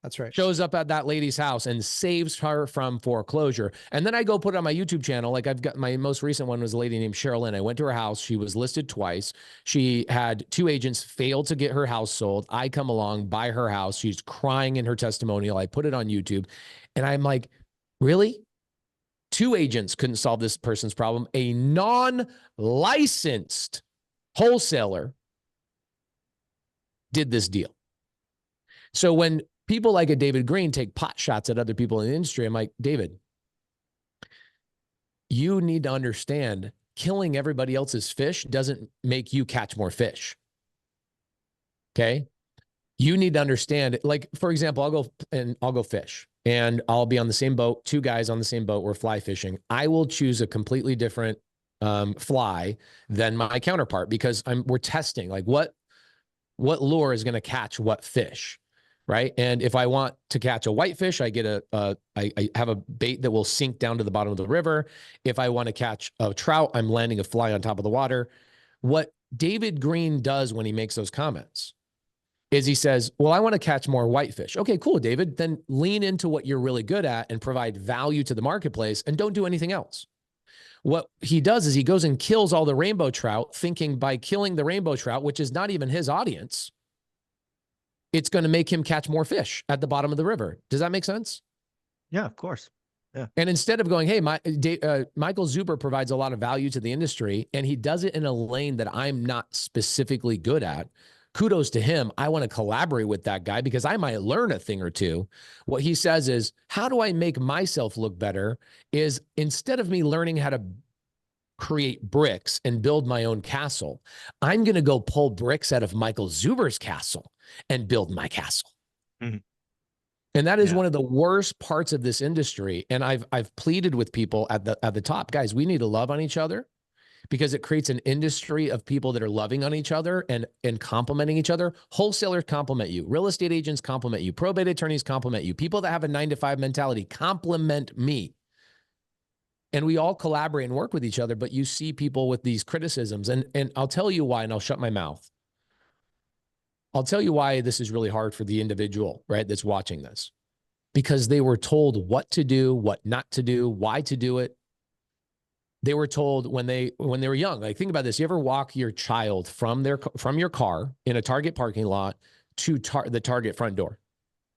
That's right, shows up at that lady's house and saves her from foreclosure. And then I go put it on my YouTube channel. Like, I've got my most recent one was a lady named Sherilyn. I went to her house. She was listed twice. She had 2 agents fail to get her house sold. I come along, buy her house. She's crying in her testimonial. I put it on YouTube, and I'm like, really? 2 agents couldn't solve this person's problem. A non-licensed wholesaler did this deal. So when people like a David Green take pot shots at other people in the industry, I'm like, David, you need to understand, killing everybody else's fish doesn't make you catch more fish. Okay? You need to understand, like, for example, I'll go fish, and I'll be on the same boat, 2 guys on the same boat, we're fly fishing. I will choose a completely different fly than my counterpart, because we're testing, like, what lure is going to catch what fish, right? And if I want to catch a whitefish, I get I have a bait that will sink down to the bottom of the river. If I want to catch a trout, I'm landing a fly on top of the water. What David Green does when he makes those comments is he says, well, I want to catch more whitefish. Okay, cool, David. Then lean into what you're really good at and provide value to the marketplace, and don't do anything else. What he does is he goes and kills all the rainbow trout, thinking by killing the rainbow trout, which is not even his audience, it's going to make him catch more fish at the bottom of the river. Does that make sense? Yeah, of course. Yeah. And instead of going, hey, Michael Zuber provides a lot of value to the industry, and he does it in a lane that I'm not specifically good at, kudos to him. I want to collaborate with that guy because I might learn a thing or two. What he says is, how do I make myself look better? Is instead of me learning how to create bricks and build my own castle, I'm going to go pull bricks out of Michael Zuber's castle and build my castle. Mm-hmm. And that is one of the worst parts of this industry. And I've pleaded with people at the top, guys, we need to love on each other, because it creates an industry of people that are loving on each other and complimenting each other. Wholesalers compliment you. Real estate agents compliment you. Probate attorneys compliment you. People that have a 9-to-5 mentality compliment me. And we all collaborate and work with each other, but you see people with these criticisms. And I'll tell you why, and I'll shut my mouth. I'll tell you why this is really hard for the individual, right, that's watching this. Because they were told what to do, what not to do, why to do it. They were told when they were young. Like, think about this. You ever walk your child from your car in a Target parking lot to the Target front door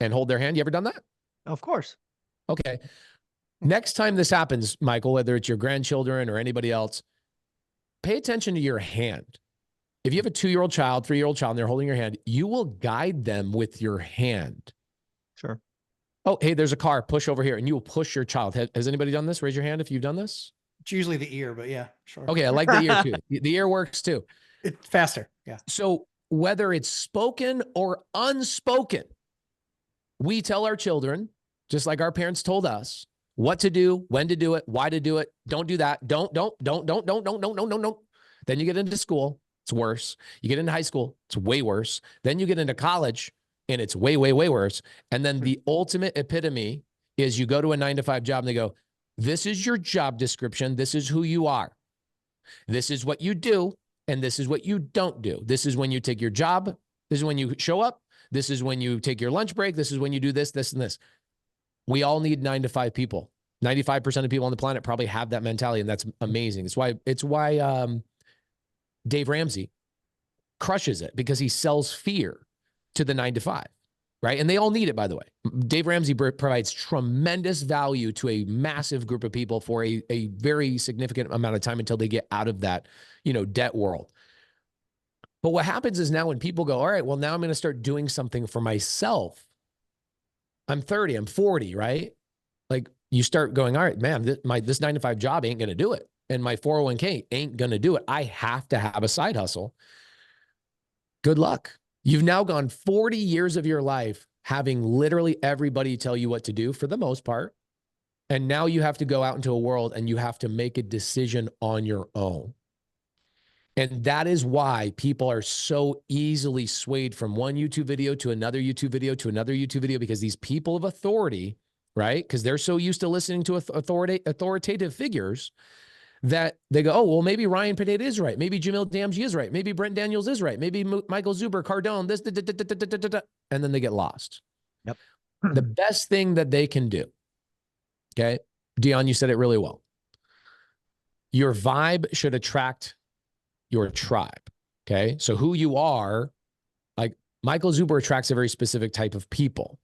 and hold their hand? You ever done that? Of course. Okay. Next time this happens, Michael, whether it's your grandchildren or anybody else, pay attention to your hand. If you have a 2-year-old child, 3-year-old child, and they're holding your hand, you will guide them with your hand. Sure. Oh, hey, there's a car. Push over here. And you will push your child. Has anybody done this? Raise your hand if you've done this. It's usually the ear, but yeah, sure. Okay, I like the ear too. The ear works too. It's faster. Yeah. So whether it's spoken or unspoken, we tell our children, just like our parents told us, what to do, when to do it, why to do it. Don't do that. Don't. Then you get into school, it's worse. You get into high school, it's way worse. Then you get into college, and it's way, way, way worse. And then the ultimate epitome is you go to a 9-to-5 job and they go, this is your job description. This is who you are. This is what you do. And this is what you don't do. This is when you take your job. This is when you show up. This is when you take your lunch break. This is when you do this, this, and this. We all need 9-to-5 people. 95% of people on the planet probably have that mentality. And that's amazing. It's why Dave Ramsey crushes it, because he sells fear to the 9-to-5. Right? And they all need it, by the way. Dave Ramsey provides tremendous value to a massive group of people for a very significant amount of time until they get out of that, debt world. But what happens is now when people go, all right, well, now I'm going to start doing something for myself. I'm 30, I'm 40, right? Like you start going, all right, man, this 9-to-5 job ain't going to do it. And my 401k ain't going to do it. I have to have a side hustle. Good luck. You've now gone 40 years of your life having literally everybody tell you what to do for the most part. And now you have to go out into a world and you have to make a decision on your own. And that is why people are so easily swayed from one YouTube video to another YouTube video to another YouTube video, because these people of authority, right? Because they're so used to listening to authoritative figures that they go, oh, well, maybe Ryan Pineda is right. Maybe Jamil Damji is right. Maybe Brent Daniels is right. Maybe Michael Zuber, Cardone, this, and then they get lost. Yep. The best thing that they can do, okay? Dion, you said it really well. Your vibe should attract your tribe. Okay. So who you are, like Michael Zuber attracts a very specific type of people,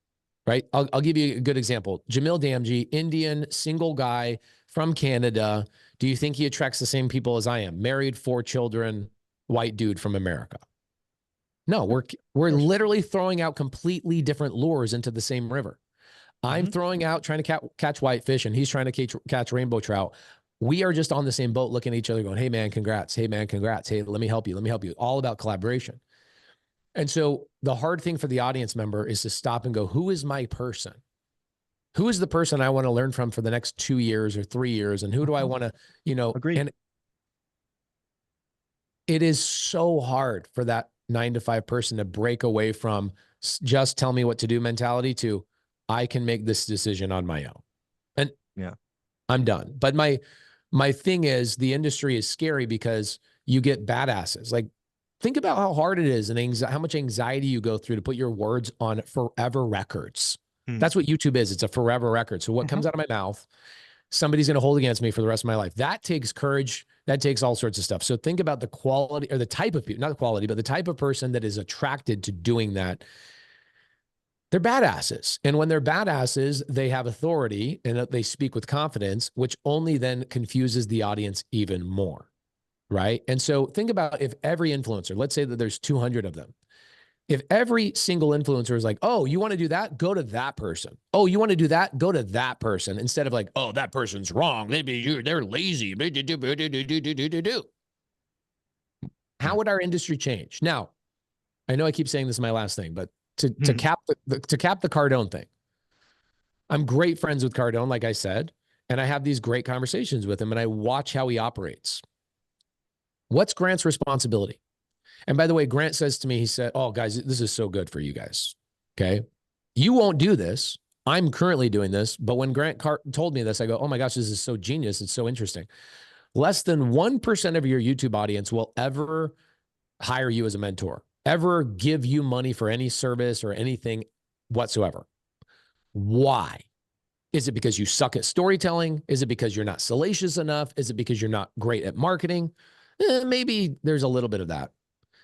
right? I'll give you a good example. Jamil Damji, Indian, single guy from Canada. Do you think he attracts the same people as I am? Married, 4 children, white dude from America. No, we're literally throwing out completely different lures into the same river. I'm throwing out, trying to catch whitefish, and he's trying to catch rainbow trout. We are just on the same boat looking at each other going, hey, man, congrats. Hey, man, congrats. Hey, let me help you. Let me help you. All about collaboration. And so the hard thing for the audience member is to stop and go, who is my person? Who is the person I want to learn from for the next 2 years or 3 years? And who do I want to, Agreed. And it is so hard for that 9-to-5 person to break away from just tell me what to do mentality to I can make this decision on my own. And yeah, I'm done. But my thing is the industry is scary because you get badasses. Like think about how hard it is and how much anxiety you go through to put your words on forever records. That's what YouTube is. It's a forever record. So what comes out of my mouth, somebody's going to hold against me for the rest of my life. That takes courage. That takes all sorts of stuff. So think about the quality or the type of people, not the quality, but the type of person that is attracted to doing that. They're badasses. And when they're badasses, they have authority and they speak with confidence, which only then confuses the audience even more, right? And so think about if every influencer, let's say that there's 200 of them. If every single influencer is like, oh, you want to do that? Go to that person. Oh, you want to do that? Go to that person. Instead of like, oh, that person's wrong. They're lazy. How would our industry change? Now, I know I keep saying this is my last thing, but to cap the Cardone thing, I'm great friends with Cardone, like I said, and I have these great conversations with him and I watch how he operates. What's Grant's responsibility? And by the way, Grant says to me, he said, oh, guys, this is so good for you guys. Okay. You won't do this. I'm currently doing this. But when Grant told me this, I go, oh my gosh, this is so genius. It's so interesting. Less than 1% of your YouTube audience will ever hire you as a mentor, ever give you money for any service or anything whatsoever. Why? Is it because you suck at storytelling? Is it because you're not salacious enough? Is it because you're not great at marketing? Maybe there's a little bit of that.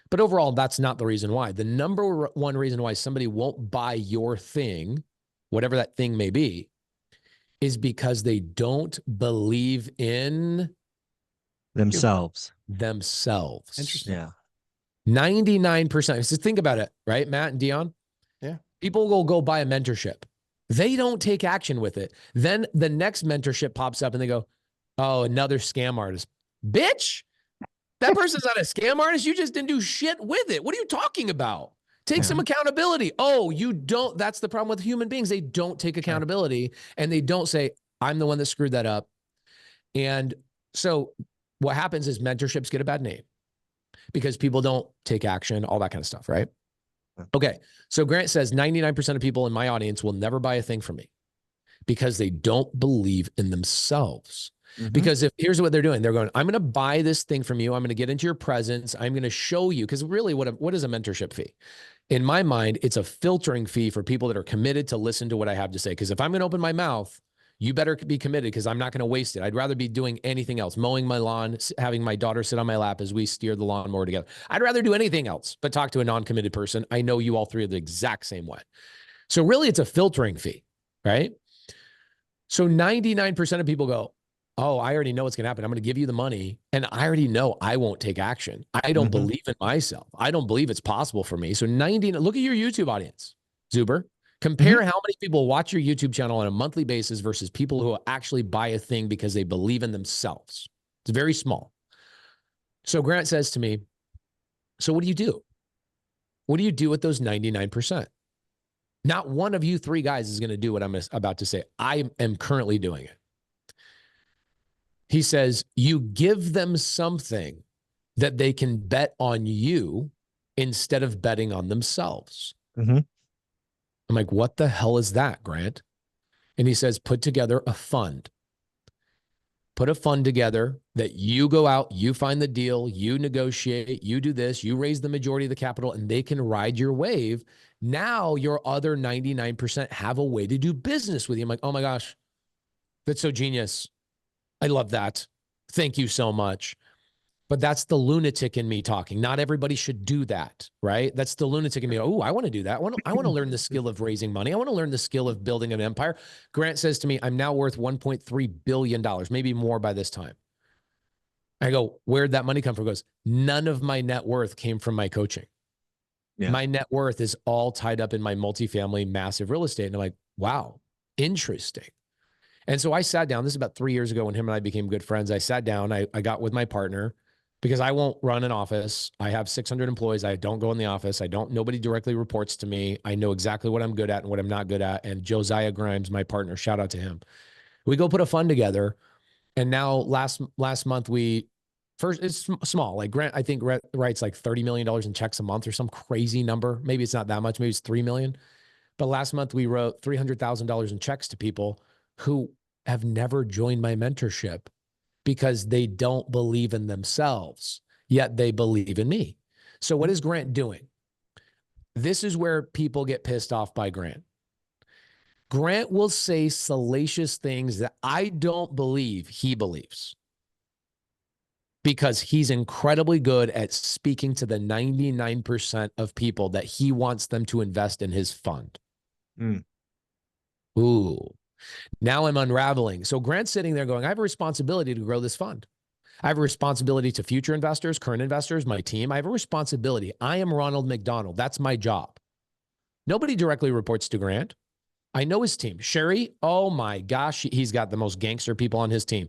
But overall, that's not the reason why. The number one reason why somebody won't buy your thing, whatever that thing may be, is because they don't believe in themselves. Interesting. Yeah. 99%. So think about it, right, Matt and Dion? Yeah. People will go buy a mentorship. They don't take action with it. Then the next mentorship pops up and they go, oh, another scam artist. Bitch, that person's not a scam artist. You just didn't do shit with it. What are you talking about? Take some accountability. Oh, you don't. That's the problem with human beings. They don't take accountability and they don't say, I'm the one that screwed that up. And so what happens is mentorships get a bad name because people don't take action, all that kind of stuff, right? Okay. So Grant says 99% of people in my audience will never buy a thing from me because they don't believe in themselves. Because here's what they're doing. They're going, I'm going to buy this thing from you. I'm going to get into your presence. I'm going to show you. Because really, what is a mentorship fee? In my mind, it's a filtering fee for people that are committed to listen to what I have to say. Because if I'm going to open my mouth, you better be committed because I'm not going to waste it. I'd rather be doing anything else, mowing my lawn, having my daughter sit on my lap as we steer the lawnmower together. I'd rather do anything else but talk to a non-committed person. I know you all three are the exact same way. So really, it's a filtering fee, right? So 99% of people go, oh, I already know what's going to happen. I'm going to give you the money. And I already know I won't take action. I don't believe in myself. I don't believe it's possible for me. So look at your YouTube audience, Zuber. Compare how many people watch your YouTube channel on a monthly basis versus people who actually buy a thing because they believe in themselves. It's very small. So Grant says to me, so what do you do? What do you do with those 99%? Not one of you three guys is going to do what I'm about to say. I am currently doing it. He says, you give them something that they can bet on you instead of betting on themselves. I'm like, what the hell is that, Grant? And he says, put together a fund. Put a fund together that you go out, you find the deal, you negotiate, you do this, you raise the majority of the capital, and they can ride your wave. Now your other 99% have a way to do business with you. I'm like, oh my gosh, that's so genius. I love that. Thank you so much. But that's the lunatic in me talking. Not everybody should do that, right? That's the lunatic in me. Oh, I want to do that. I want to learn the skill of raising money. I want to learn the skill of building an empire. Grant says to me, I'm now worth $1.3 billion, maybe more by this time. I go, where'd that money come from? He goes, none of my net worth came from my coaching. Yeah. My net worth is all tied up in my multifamily massive real estate. And I'm like, wow, interesting. And so I sat down, this is about 3 years ago when him and I became good friends. I sat down, I got with my partner because I won't run an office. I have 600 employees. I don't go in the office. Nobody directly reports to me. I know exactly what I'm good at and what I'm not good at. And Josiah Grimes, my partner, shout out to him. We go put a fund together. And now last month, it's small. Like Grant, I think writes like $30 million in checks a month or some crazy number. Maybe it's not that much. Maybe it's 3 million. But last month we wrote $300,000 in checks to people who have never joined my mentorship because they don't believe in themselves, yet they believe in me. So what is Grant doing? This is where people get pissed off by Grant. Grant will say salacious things that I don't believe he believes because he's incredibly good at speaking to the 99% of people that he wants them to invest in his fund. Ooh. Now I'm unraveling. So Grant's sitting there going, I have a responsibility to grow this fund. I have a responsibility to future investors, current investors, my team. I have a responsibility. I am Ronald McDonald. That's my job. Nobody directly reports to Grant. I know his team. Sherry, oh my gosh, he's got the most gangster people on his team.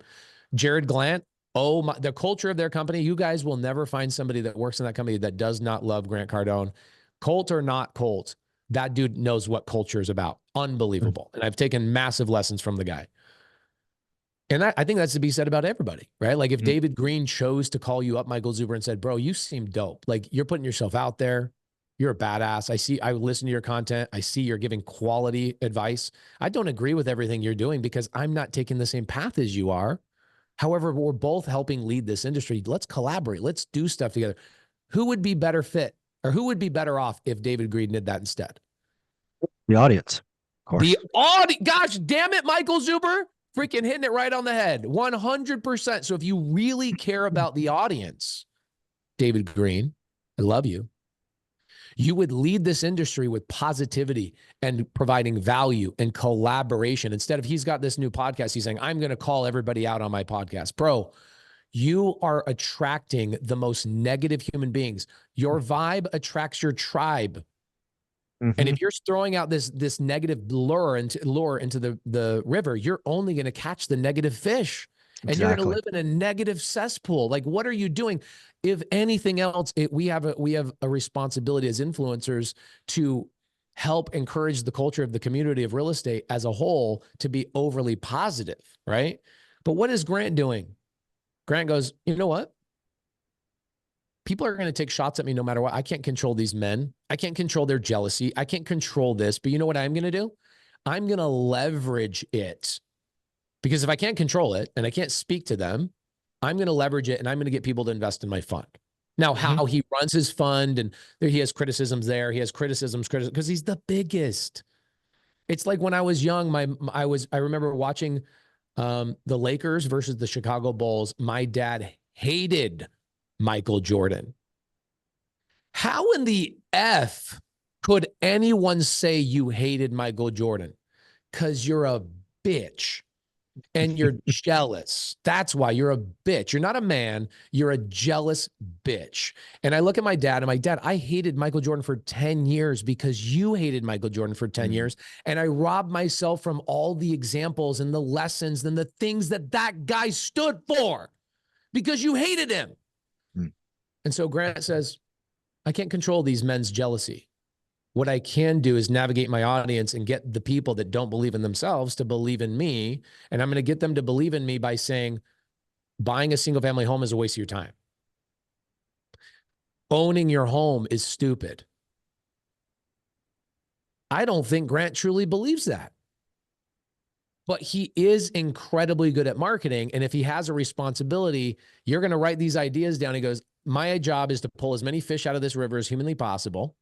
Jared Glant, oh my, the culture of their company, you guys will never find somebody that works in that company that does not love Grant Cardone. Colt or not Colt, that dude knows what culture is about. Unbelievable. And I've taken massive lessons from the guy. And I think that's to be said about everybody, right? Like if David Green chose to call you up, Michael Zuber, and said, bro, you seem dope. Like you're putting yourself out there. You're a badass. I listen to your content. I see you're giving quality advice. I don't agree with everything you're doing because I'm not taking the same path as you are. However, we're both helping lead this industry. Let's collaborate. Let's do stuff together. Who would be better fit or who would be better off if David Green did that instead? The audience, of course. The audience. Gosh, damn it, Michael Zuber. Freaking hitting it right on the head. 100%. So if you really care about the audience, David Green, I love you. You would lead this industry with positivity and providing value and collaboration. Instead of he's got this new podcast, he's saying, I'm going to call everybody out on my podcast. Bro, you are attracting the most negative human beings. Your vibe attracts your tribe. And if you're throwing out this negative lure into the river, you're only going to catch the negative fish. And you're going to live in a negative cesspool. Like, what are you doing? If anything else, we have a responsibility as influencers to help encourage the culture of the community of real estate as a whole to be overly positive, right? But what is Grant doing? Grant goes, you know what? People are going to take shots at me no matter what. I can't control these men. I can't control their jealousy. I can't control this. But you know what I'm going to do? I'm going to leverage it. Because if I can't control it and I can't speak to them, I'm going to leverage it and I'm going to get people to invest in my fund. Now, how he runs his fund and he has criticisms there. He has criticisms because he's the biggest. It's like when I was young, I remember watching the Lakers versus the Chicago Bulls. My dad hated Michael Jordan. How in the F could anyone say you hated Michael Jordan? Because you're a bitch. and you're jealous. That's why you're a bitch. You're not a man. You're a jealous bitch. And I look at my dad and my dad, I hated Michael Jordan for 10 years because you hated Michael Jordan for 10 years. And I robbed myself from all the examples and the lessons and the things that that guy stood for because you hated him. And so Grant says, I can't control these men's jealousy. What I can do is navigate my audience and get the people that don't believe in themselves to believe in me. And I'm going to get them to believe in me by saying, buying a single family home is a waste of your time. Owning your home is stupid. I don't think Grant truly believes that. But he is incredibly good at marketing. And if he has a responsibility, you're going to write these ideas down. He goes, my job is to pull as many fish out of this river as humanly possible.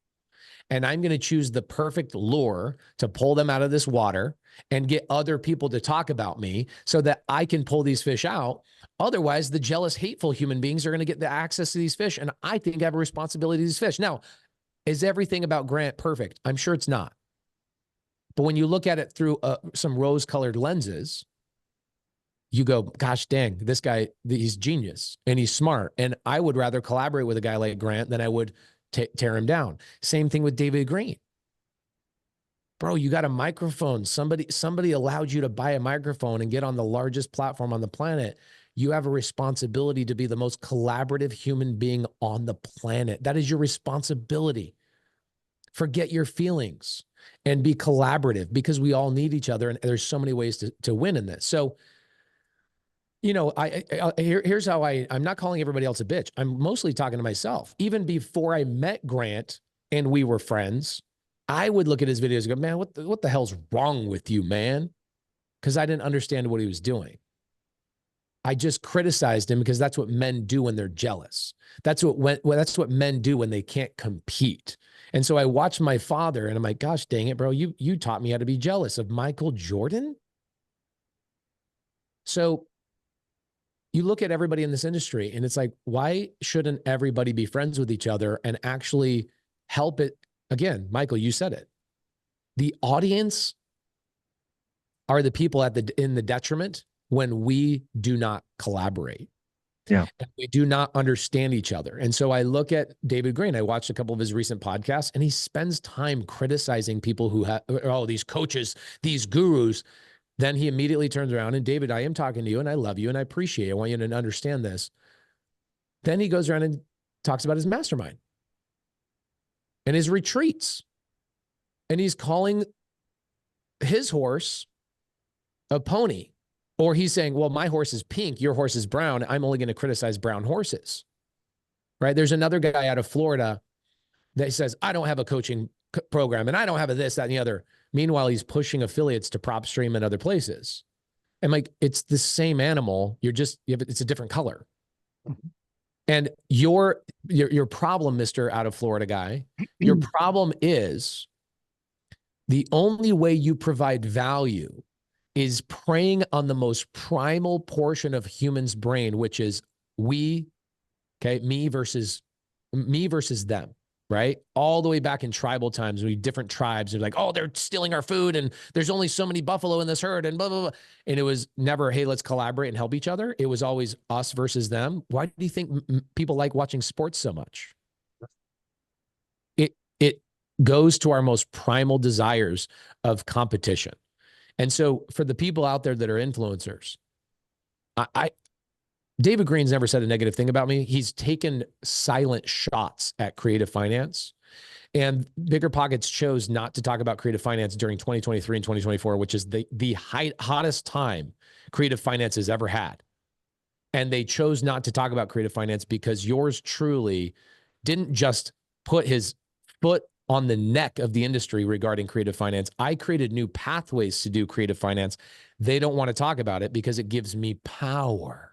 And I'm going to choose the perfect lure to pull them out of this water and get other people to talk about me so that I can pull these fish out. Otherwise, the jealous, hateful human beings are going to get the access to these fish. And I think I have a responsibility to these fish. Now, is everything about Grant perfect? I'm sure it's not. But when you look at it through some rose-colored lenses, you go, gosh dang, this guy, he's genius and he's smart. And I would rather collaborate with a guy like Grant than I would tear him down. Same thing with David Green. Bro, you got a microphone. Somebody allowed you to buy a microphone and get on the largest platform on the planet. You have a responsibility to be the most collaborative human being on the planet. That is your responsibility. Forget your feelings and be collaborative because we all need each other. And there's so many ways to win in this. So, you know, here's how I'm not calling everybody else a bitch. I'm mostly talking to myself. Even before I met Grant and we were friends, I would look at his videos and go, man, what the hell's wrong with you, man? Because I didn't understand what he was doing. I just criticized him because that's what men do when they're jealous. That's what men do when they can't compete. And so I watched my father and I'm like, gosh, dang it, bro. You taught me how to be jealous of Michael Jordan. So you look at everybody in this industry and it's like, why shouldn't everybody be friends with each other and actually help it? Again, Michael, you said it. The audience are the people in the detriment when we do not collaborate. Yeah. And we do not understand each other. And so I look at David Green. I watched a couple of his recent podcasts and he spends time criticizing people who have, oh, these coaches, these gurus. Then he immediately turns around and David, I am talking to you and I love you and I appreciate it. I want you to understand this. Then he goes around and talks about his mastermind and his retreats. And he's calling his horse a pony. Or he's saying, well, my horse is pink, your horse is brown. I'm only going to criticize brown horses. Right? There's another guy out of Florida that says, I don't have a coaching program and I don't have a this, that, and the other. Meanwhile, he's pushing affiliates to PropStream and other places. And like, it's the same animal. It's a different color. And your problem, Mr. out of Florida guy, your problem is the only way you provide value is preying on the most primal portion of humans' brain, which is me versus them. Right? All the way back in tribal times, we different tribes are like, oh, they're stealing our food and there's only so many buffalo in this herd and blah, blah, blah. And it was never, hey, let's collaborate and help each other. It was always us versus them. Why do you think people like watching sports so much? It goes to our most primal desires of competition. And so for the people out there that are influencers, David Green's never said a negative thing about me. He's taken silent shots at creative finance. And Bigger Pockets chose not to talk about creative finance during 2023 and 2024, which is the hottest time creative finance has ever had. And they chose not to talk about creative finance because yours truly didn't just put his foot on the neck of the industry regarding creative finance. I created new pathways to do creative finance. They don't want to talk about it because it gives me power.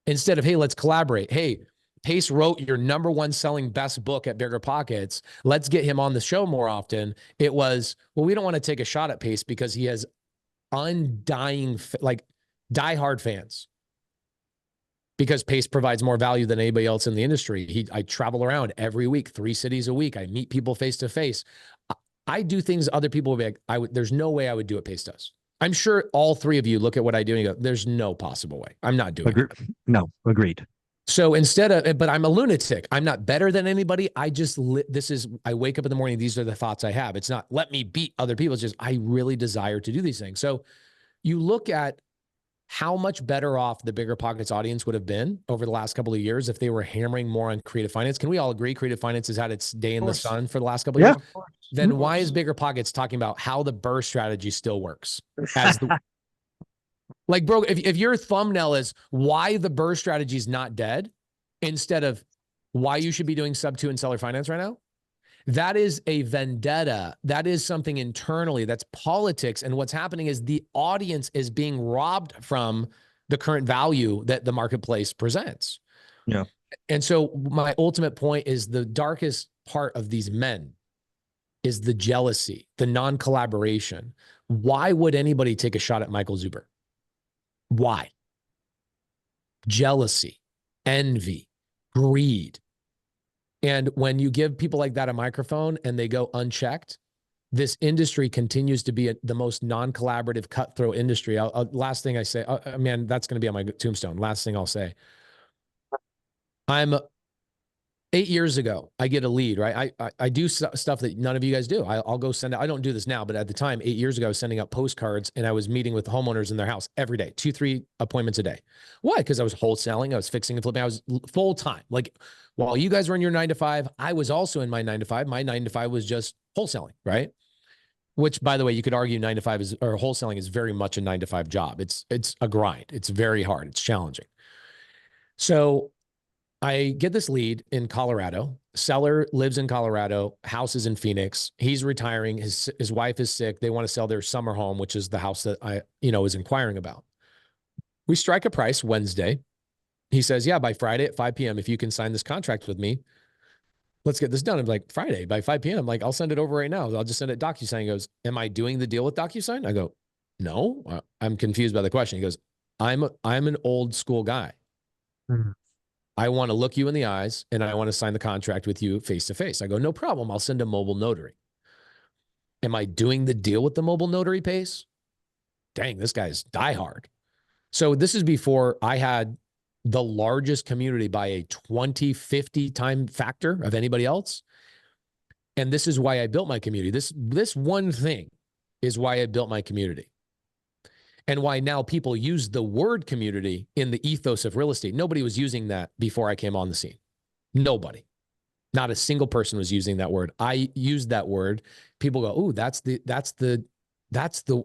Instead of, hey, let's collaborate. Hey, Pace wrote your #1 selling best book at Bigger Pockets. Let's get him on the show more often. It was, well, we don't want to take a shot at Pace because he has undying, like diehard fans. Because Pace provides more value than anybody else in the industry. I travel around every week, 3 cities a week. I meet people face to face. I do things other people would be like, there's no way I would do what Pace does. I'm sure all three of you look at what I do and you go, there's no possible way. I'm not doing it. No, agreed. So instead of, but I'm a lunatic. I'm not better than anybody. I wake up in the morning. These are the thoughts I have. It's not let me beat other people. It's just, I really desire to do these things. So you look at how much better off the Bigger Pockets audience would have been over the last couple of years if they were hammering more on creative finance. Can we all agree creative finance has had its day in the sun for the last couple of years? Then why is Bigger Pockets talking about how the burst strategy still works? Like, bro, if your thumbnail is why the burst strategy is not dead instead of why you should be doing sub 2 and seller finance right now, that is a vendetta. That is something internally. That's politics. And what's happening is the audience is being robbed from the current value that the marketplace presents. Yeah. And so my ultimate point is the darkest part of these men is the jealousy, the non-collaboration. Why would anybody take a shot at Michael Zuber? Why? Jealousy, envy, greed. And when you give people like that a microphone and they go unchecked, this industry continues to be the most non-collaborative, cutthroat industry. Last thing I say, man, that's going to be on my tombstone. Last thing I'll say. 8 years ago, I get a lead, right? I do stuff that none of you guys do. I'll go send out, I don't do this now, but at the time, 8 years ago, I was sending out postcards and I was meeting with homeowners in their house every day, 2-3 appointments a day. Why? Because I was wholesaling, I was fixing and flipping, I was full time. Like while you guys were in your 9 to 5, I was also in my 9 to 5. My 9 to 5 was just wholesaling, right? Which, by the way, you could argue 9 to 5 is, or wholesaling is very much a 9 to 5 job. It's a grind. It's very hard. It's challenging. So I get this lead in Colorado. Seller lives in Colorado. House is in Phoenix. He's retiring. His wife is sick. They want to sell their summer home, which is the house that I, was inquiring about. We strike a price Wednesday. He says, yeah, by Friday at 5 p.m., if you can sign this contract with me, let's get this done. I'm like, Friday by 5 p.m. I'm like, I'll send it over right now. I'll just send it DocuSign. He goes, am I doing the deal with DocuSign? I go, no, I'm confused by the question. He goes, I'm an old school guy. Mm-hmm. I want to look you in the eyes and I want to sign the contract with you face to face. I go, no problem. I'll send a mobile notary. Am I doing the deal with the mobile notary pace? Dang, this guy's diehard. So this is before I had the largest community by a 20, 50 time factor of anybody else. And this is why I built my community. This one thing is why I built my community. And why now people use the word community in the ethos of real estate. Nobody was using that before I came on the scene. Nobody. Not a single person was using that word. I used that word. People go, "Ooh, that's the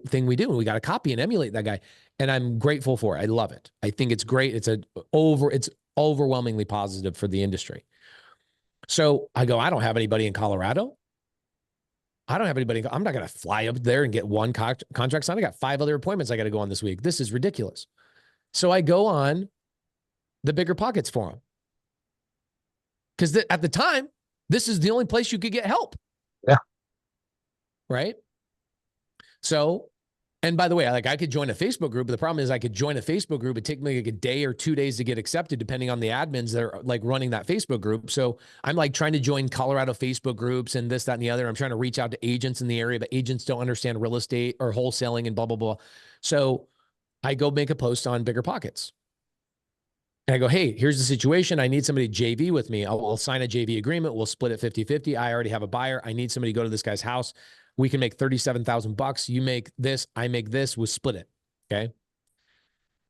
thing we do. And we got to copy and emulate that guy." And I'm grateful for it. I love it. I think it's great. It's overwhelmingly positive for the industry. So I go, I don't have anybody in Colorado. I don't have anybody. I'm not going to fly up there and get one contract signed. I got 5 other appointments I got to go on this week. This is ridiculous. So I go on the Bigger Pockets forum. Because at the time, this is the only place you could get help. Yeah. Right? So, and by the way, I could join a Facebook group, but the problem is I could join a Facebook group. It'd take me like a day or 2 days to get accepted, depending on the admins that are running that Facebook group. So I'm trying to join Colorado Facebook groups and this, that, and the other. I'm trying to reach out to agents in the area, but agents don't understand real estate or wholesaling and blah, blah, blah. So I go make a post on Bigger Pockets. And I go, hey, here's the situation. I need somebody JV with me. I'll sign a JV agreement. We'll split it 50-50. I already have a buyer. I need somebody to go to this guy's house. We can make $37,000. You make this, I make this, we'll split it. Okay.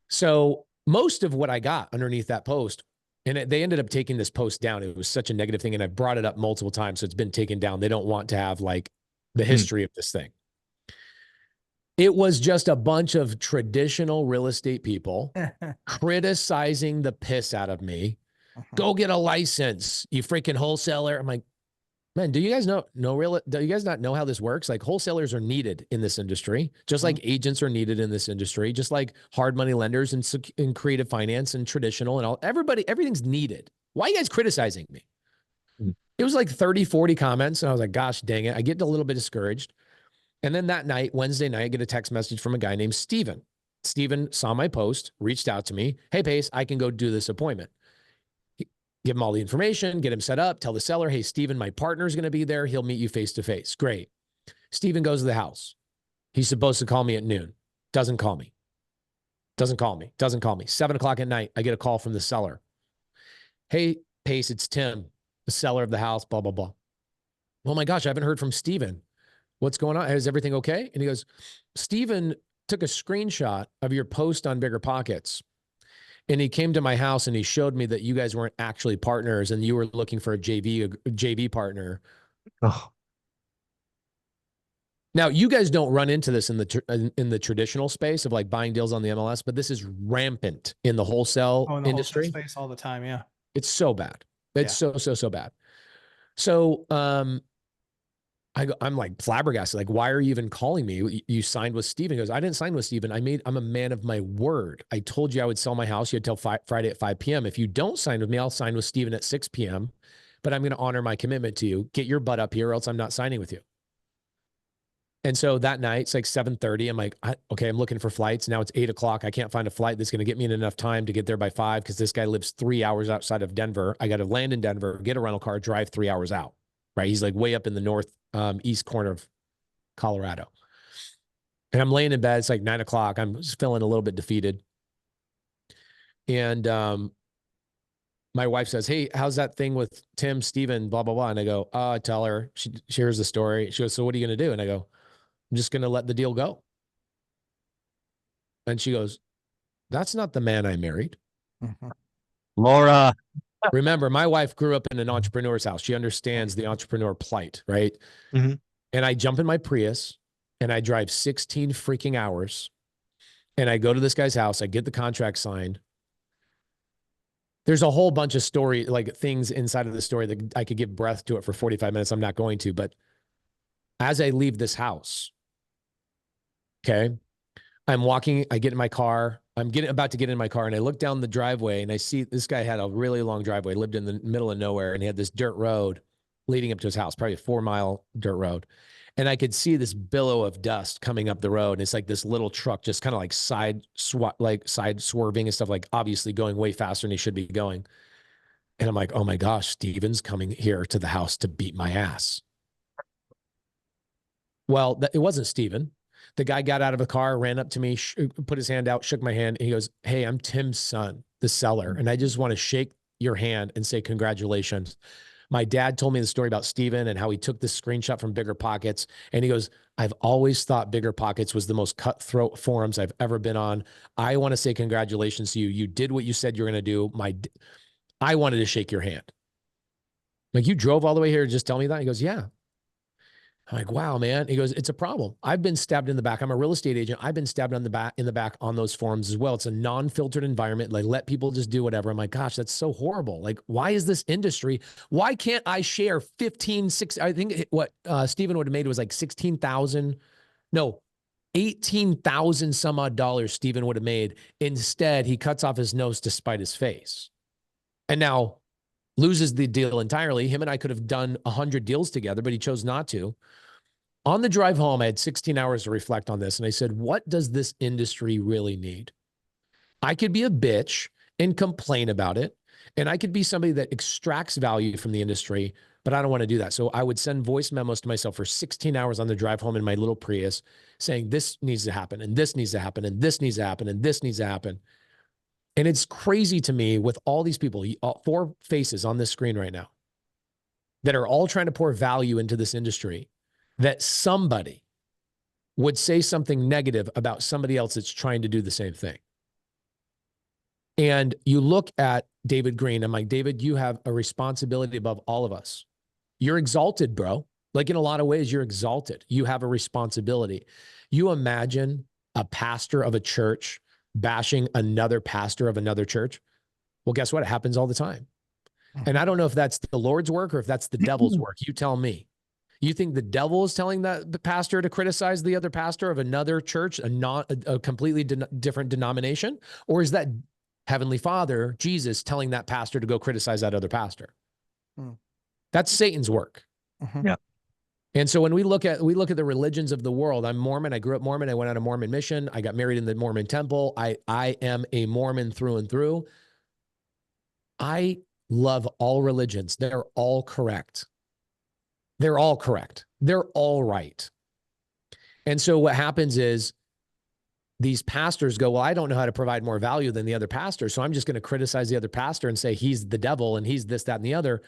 So most of what I got underneath that post, and they ended up taking this post down. It was such a negative thing. And I brought it up multiple times. So it's been taken down. They don't want to have the history of this thing. It was just a bunch of traditional real estate people criticizing the piss out of me. Go get a license, you freaking wholesaler. I'm like, man, do you guys do you guys not know how this works? Wholesalers are needed in this industry, just like agents are needed in this industry, just like hard money lenders and creative finance and traditional and all. Everything's needed. Why are you guys criticizing me? It was 30, 40 comments. And I was like, gosh, dang it. I get a little bit discouraged. And then that night, Wednesday night, I get a text message from a guy named Steven. Steven saw my post, reached out to me. Hey, Pace, I can go do this appointment. Give him all the information, get him set up, tell the seller, hey, Steven, my partner's going to be there. He'll meet you face to face. Great. Steven goes to the house. He's supposed to call me at noon. Doesn't call me. Doesn't call me. Doesn't call me. 7 o'clock at night, I get a call from the seller. Hey, Pace, it's Tim, the seller of the house, blah, blah, blah. Oh my gosh, I haven't heard from Steven. What's going on? Is everything okay? And he goes, Steven took a screenshot of your post on Bigger Pockets. And he came to my house and he showed me that you guys weren't actually partners and you were looking for a JV partner. Oh. Now, you guys don't run into this in the traditional space of like buying deals on the MLS, but this is rampant in the wholesale in the industry. wholesale space all the time. Yeah. It's so bad. It's so bad. So, I'm like flabbergasted. Like, why are you even calling me? You signed with Steven. He goes, I didn't sign with Steven. I'm a man of my word. I told you I would sell my house. You had till Friday at 5 p.m. If you don't sign with me, I'll sign with Steven at 6 p.m. But I'm going to honor my commitment to you. Get your butt up here or else I'm not signing with you. And so that night, it's like 7:30. I'm like, okay, I'm looking for flights. Now it's 8 o'clock. I can't find a flight that's going to get me in enough time to get there by 5 because this guy lives 3 hours outside of Denver. I got to land in Denver, get a rental car, drive 3 hours out, right? He's like way up in the north east corner of Colorado. And I'm laying in bed. It's like 9 o'clock. I'm just feeling a little bit defeated. And my wife says, hey, how's that thing with Tim, Steven, blah, blah, blah. And I go, I tell her. She hears the story. She goes, so what are you going to do? And I go, I'm just going to let the deal go. And she goes, that's not the man I married. Mm-hmm. Laura. Remember, my wife grew up in an entrepreneur's house. She understands the entrepreneur plight, right? Mm-hmm. And I jump in my Prius and I drive 16 freaking hours and I go to this guy's house. I get the contract signed. There's a whole bunch of story, like things inside of the story that I could give breath to it for 45 minutes. I'm not going to, but as I leave this house, okay, I'm walking, I get in my car. I'm about to get in my car and I look down the driveway and I see this guy had a really long driveway, lived in the middle of nowhere, and he had this dirt road leading up to his house, probably a 4-mile dirt road. And I could see this billow of dust coming up the road. And it's like this little truck just kind of like side swerving and stuff, like obviously going way faster than he should be going. And I'm like, oh my gosh, Steven's coming here to the house to beat my ass. Well, it wasn't Steven. The guy got out of the car, ran up to me, put his hand out, shook my hand. And he goes, hey, I'm Tim's son, the seller. And I just want to shake your hand and say, congratulations. My dad told me the story about Steven and how he took this screenshot from Bigger Pockets. And he goes, I've always thought Bigger Pockets was the most cutthroat forums I've ever been on. I want to say congratulations to you. You did what you said you're going to do. I wanted to shake your hand. Like, you drove all the way here to just tell me that? He goes, yeah. I'm like, wow, man. He goes, it's a problem. I've been stabbed in the back. I'm a real estate agent. I've been stabbed in the back on those forums as well. It's a non-filtered environment. Like, let people just do whatever. I'm like, gosh, that's so horrible. Like, why is this industry? Why can't I share 16, I think what Steven would have made was like 16,000. No, 18,000 some odd dollars Steven would have made. Instead, he cuts off his nose to spite his face. And now loses the deal entirely. Him and I could have done 100 deals together, but he chose not to. On the drive home, I had 16 hours to reflect on this. And I said, what does this industry really need? I could be a bitch and complain about it. And I could be somebody that extracts value from the industry, but I don't want to do that. So I would send voice memos to myself for 16 hours on the drive home in my little Prius saying, this needs to happen, and this needs to happen, and this needs to happen, and this needs to happen. And it's crazy to me with all these people, 4 faces on this screen right now that are all trying to pour value into this industry, that somebody would say something negative about somebody else that's trying to do the same thing. And you look at David Green, I'm like, David, you have a responsibility above all of us. You're exalted, bro. Like, in a lot of ways, you're exalted. You have a responsibility. You imagine a pastor of a church bashing another pastor of another church. Well, guess what? It happens all the time. And I don't know if that's the Lord's work or if that's the devil's work. You tell me. You think the devil is telling the pastor to criticize the other pastor of another church, a completely different denomination? Or is that Heavenly Father, Jesus, telling that pastor to go criticize that other pastor? That's Satan's work. Yeah. And so when we look at the religions of the world, I'm Mormon. I grew up Mormon. I went on a Mormon mission. I got married in the Mormon temple. I am a Mormon through and through. I love all religions. They're all correct. They're all correct. They're all right. And so what happens is these pastors go, well, I don't know how to provide more value than the other pastor, so I'm just going to criticize the other pastor and say he's the devil and he's this, that, and the other.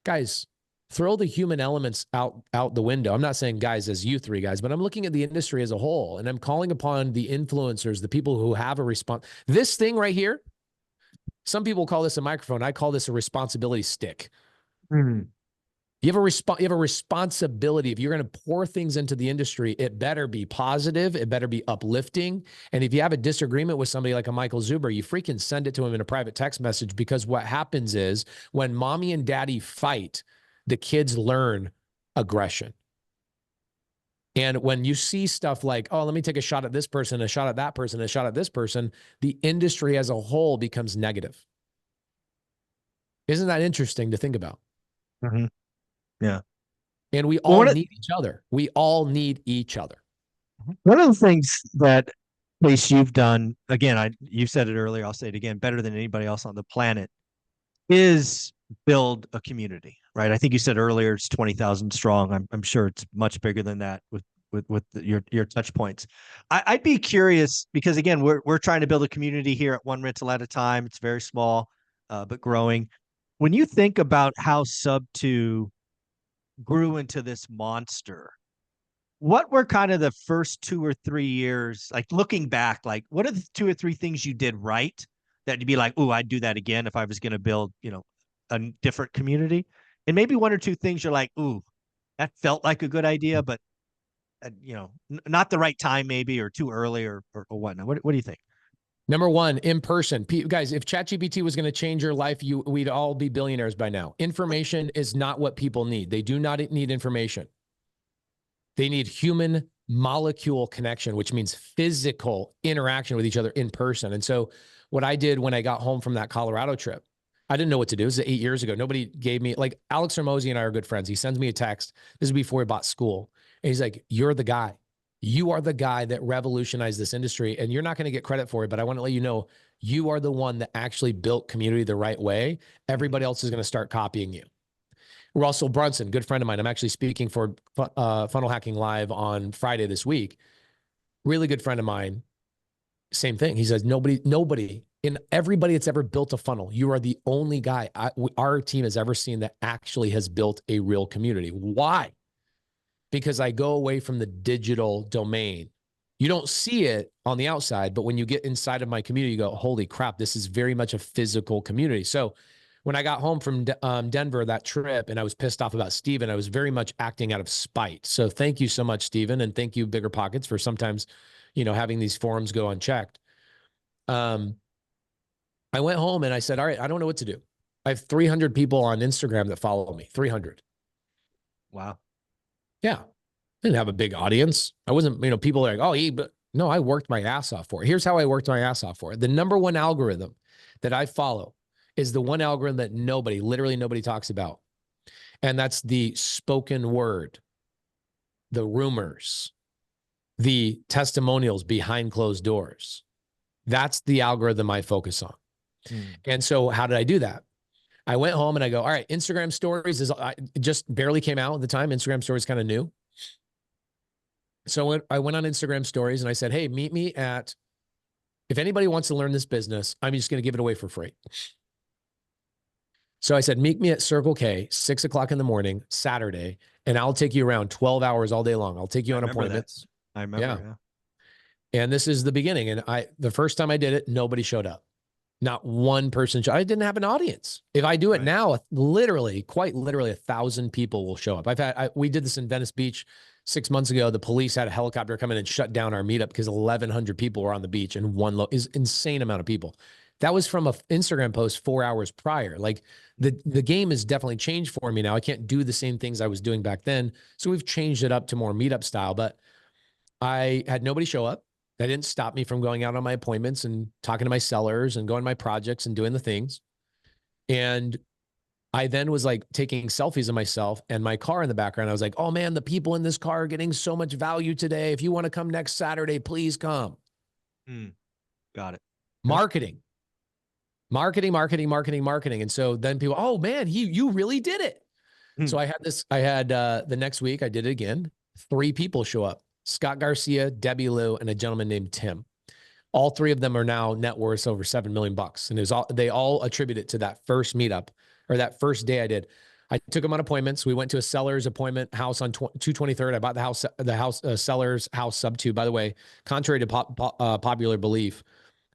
Guys, throw the human elements out the window. I'm not saying guys as you three guys, but I'm looking at the industry as a whole, and I'm calling upon the influencers, the people who have a response. This thing right here, some people call this a microphone. I call this a responsibility stick. You have a responsibility. If you're going to pour things into the industry, it better be positive. It better be uplifting. And if you have a disagreement with somebody like a Michael Zuber, you freaking send it to him in a private text message, because what happens is when mommy and daddy fight, the kids learn aggression. And when you see stuff like, oh, let me take a shot at this person, a shot at that person, a shot at this person, the industry as a whole becomes negative. Isn't that interesting to think about? Mm-hmm. Yeah. And we all need each other. We all need each other. One of the things that, Pace, you've done, again, you said it earlier, I'll say it again, better than anybody else on the planet, is build a community, right? I think you said earlier it's 20,000 strong. I'm sure it's much bigger than that with your touch points. I'd be curious, because again, we're trying to build a community here at One Rental at a Time. It's very small, but growing. When you think about how Sub2 grew into this monster, what were kind of the first 2 or 3 years, like looking back, like what are the 2 or 3 things you did right that you'd be like, oh, I'd do that again if I was going to build, a different community? And maybe 1 or 2 things you're like, ooh, that felt like a good idea, but not the right time maybe, or too early, or whatnot. What do you think? Number one, in person. Guys, if ChatGPT was going to change your life, we'd all be billionaires by now. Information is not what people need. They do not need information. They need human molecule connection, which means physical interaction with each other in person. And so what I did when I got home from that Colorado trip, I didn't know what to do. This is 8 years ago. Nobody gave me, like, Alex Hormozy and I are good friends. He sends me a text. This is before he bought school. And he's like, you're the guy. You are the guy that revolutionized this industry, and you're not going to get credit for it, but I want to let you know, you are the one that actually built community the right way. Everybody else is going to start copying you. Russell Brunson, good friend of mine. I'm actually speaking for Funnel Hacking Live on Friday this week. Really good friend of mine. Same thing. He says, nobody in everybody that's ever built a funnel, you are the only guy our team has ever seen that actually has built a real community. Why? Because I go away from the digital domain. You don't see it on the outside, but when you get inside of my community, you go, holy crap, this is very much a physical community. So when I got home from Denver, that trip, and I was pissed off about Steven, I was very much acting out of spite. So thank you so much, Steven. And thank you, Bigger Pockets, for sometimes, having these forums go unchecked. I went home and I said, all right, I don't know what to do. I have 300 people on Instagram that follow me, 300. Wow. Yeah. I didn't have a big audience. I wasn't, people are like, but no, I worked my ass off for it. Here's how I worked my ass off for it. The number one algorithm that I follow is the one algorithm that literally nobody talks about. And that's the spoken word, the rumors, the testimonials behind closed doors. That's the algorithm I focus on. And so how did I do that? I went home and I go, all right, Instagram stories just barely came out at the time. Instagram stories kind of new. So I went on Instagram stories and I said, hey, meet me if anybody wants to learn this business, I'm just going to give it away for free. So I said, meet me at Circle K, 6 o'clock in the morning, Saturday, and I'll take you around 12 hours all day long. I'll take you on appointments. I remember. Yeah. And this is the beginning. And the first time I did it, nobody showed up. Not one person. I didn't have an audience. If I do it now, quite literally 1,000 people will show up. We did this in Venice Beach 6 months ago. The police had a helicopter come in and shut down our meetup because 1,100 people were on the beach, and is insane amount of people. That was from an Instagram post 4 hours prior. Like the game has definitely changed for me now. I can't do the same things I was doing back then. So we've changed it up to more meetup style, but I had nobody show up. That didn't stop me from going out on my appointments and talking to my sellers and going to my projects and doing the things. And I then was like taking selfies of myself and my car in the background. I was like, oh man, the people in this car are getting so much value today. If you want to come next Saturday, please come. Got it. Marketing. And so then people, oh man, you really did it. So I had the next week, I did it again. 3 people show up. Scott Garcia, Debbie Lou, and a gentleman named Tim. All three of them are now net worth over $7 million. And they all attribute it to that first meetup or that first day I did. I took them on appointments. We went to a seller's appointment house on 223rd. I bought the seller's house sub 2. By the way, contrary to popular belief,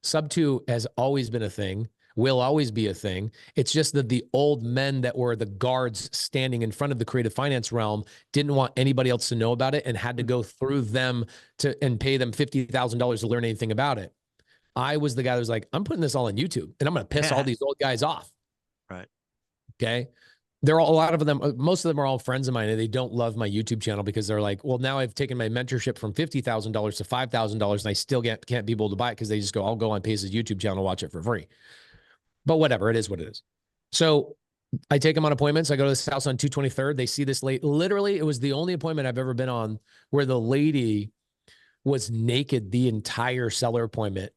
sub 2 has always been a thing, will always be a thing. It's just that the old men that were the guards standing in front of the creative finance realm didn't want anybody else to know about it and had to go through them and pay them $50,000 to learn anything about it. I was the guy that was like, I'm putting this all on YouTube and I'm going to piss all these old guys off. Right. Okay. They're all, a lot of them, most of them are all friends of mine, and they don't love my YouTube channel because they're like, well, now I've taken my mentorship from $50,000 to $5,000 and I still can't be able to buy it because they just go, I'll go on Pace's YouTube channel, watch it for free. But whatever, it is what it is. So I take them on appointments. I go to this house on 223rd. They see this lady. Literally, it was the only appointment I've ever been on where the lady was naked the entire seller appointment.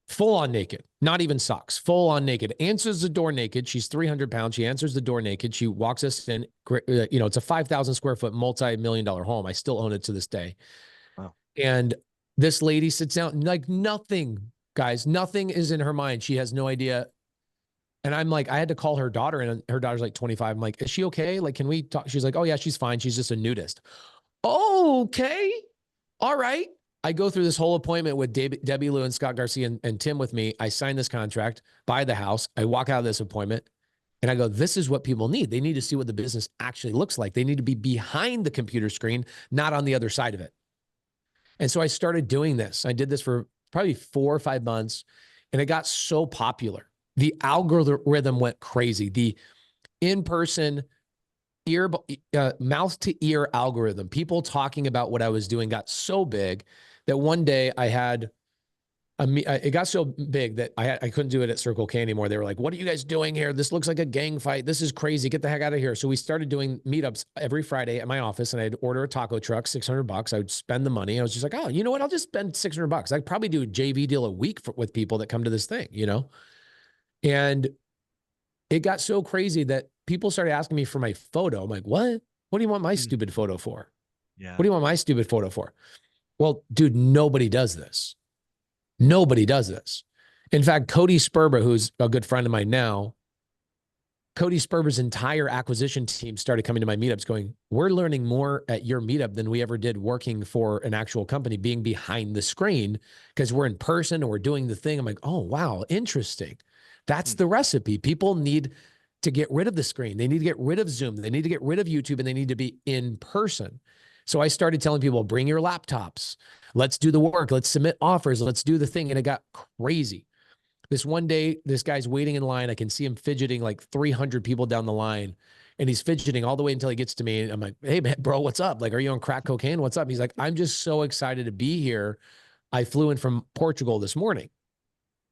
Full on naked, not even socks, full on naked, answers the door naked. She's 300 pounds. She answers the door naked. She walks us in, it's a 5,000 square foot, multi-million-dollar home. I still own it to this day. Wow. And this lady sits down like nothing, guys, nothing is in her mind. She has no idea. And I'm like, I had to call her daughter, and her daughter's like 25. I'm like, is she okay? Like, can we talk? She's like, oh yeah, she's fine. She's just a nudist. Okay. All right. I go through this whole appointment with Debbie Lou and Scott Garcia and Tim with me. I sign this contract, buy the house. I walk out of this appointment and I go, this is what people need. They need to see what the business actually looks like. They need to be behind the computer screen, not on the other side of it. And so I started doing this. I did this for probably 4 or 5 months, and it got so popular. The algorithm went crazy. The in-person mouth to ear algorithm, people talking about what I was doing got so big that one day I had it got so big that I couldn't do it at Circle K anymore. They were like, what are you guys doing here? This looks like a gang fight. This is crazy. Get the heck out of here. So we started doing meetups every Friday at my office, and I'd order a taco truck, $600. I would spend the money. I was just like, oh, you know what? I'll just spend $600. I'd probably do a JV deal a week with people that come to this thing, And it got so crazy that people started asking me for my photo. I'm like, what? What do you want my stupid photo for? Yeah. What do you want my stupid photo for? Well, dude, nobody does this. Nobody does this. In fact, Cody Sperber, who's a good friend of mine now, Cody Sperber's entire acquisition team started coming to my meetups going, we're learning more at your meetup than we ever did working for an actual company, being behind the screen, because we're in person and we're doing the thing. I'm like, oh, wow, interesting. That's the recipe. People need to get rid of the screen. They need to get rid of Zoom. They need to get rid of YouTube, and they need to be in person. So I started telling people, bring your laptops. Let's do the work. Let's submit offers. Let's do the thing. And it got crazy. This one day, this guy's waiting in line. I can see him fidgeting like 300 people down the line. And he's fidgeting all the way until he gets to me. And I'm like, hey, man, bro, what's up? Like, are you on crack cocaine? What's up? He's like, I'm just so excited to be here. I flew in from Portugal this morning.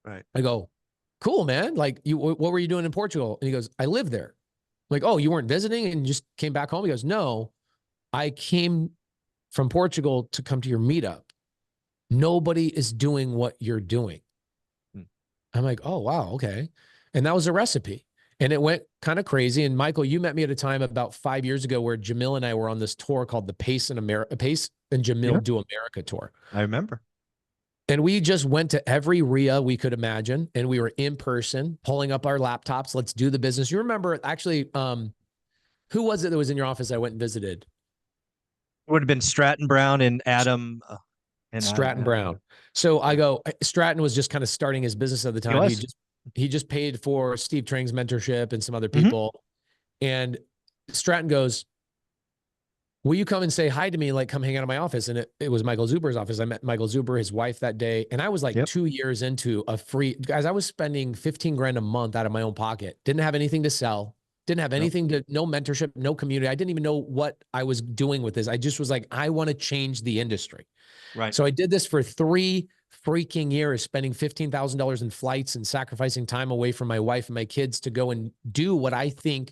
Right. I go, cool, man. Like, what were you doing in Portugal? And he goes, I live there. I'm like, oh, you weren't visiting and just came back home? He goes, no, I came from Portugal to come to your meetup. Nobody is doing what you're doing. I'm like, oh, wow. Okay. And that was a recipe. And it went kind of crazy. And Michael, you met me at a time about 5 years ago where Jamil and I were on this tour called the Pace and Jamil Do America tour. I remember. And we just went to every RIA we could imagine. And we were in person, pulling up our laptops. Let's do the business. You remember actually, who was it that was in your office I went and visited? It would have been Stratton Brown and Adam. Stratton Brown. So I go, Stratton was just kind of starting his business at the time. He just paid for Steve Trang's mentorship and some other people. And Stratton goes, will you come and say hi to me? Like, come hang out in my office. And it was Michael Zuber's office. I met Michael Zuber, his wife, that day. And I was like 2 years into guys, I was spending 15 grand a month out of my own pocket. Didn't have anything to sell. Didn't have anything no mentorship, no community. I didn't even know what I was doing with this. I just was like, I want to change the industry. Right. So I did this for 3 freaking years, spending $15,000 in flights and sacrificing time away from my wife and my kids to go and do what I think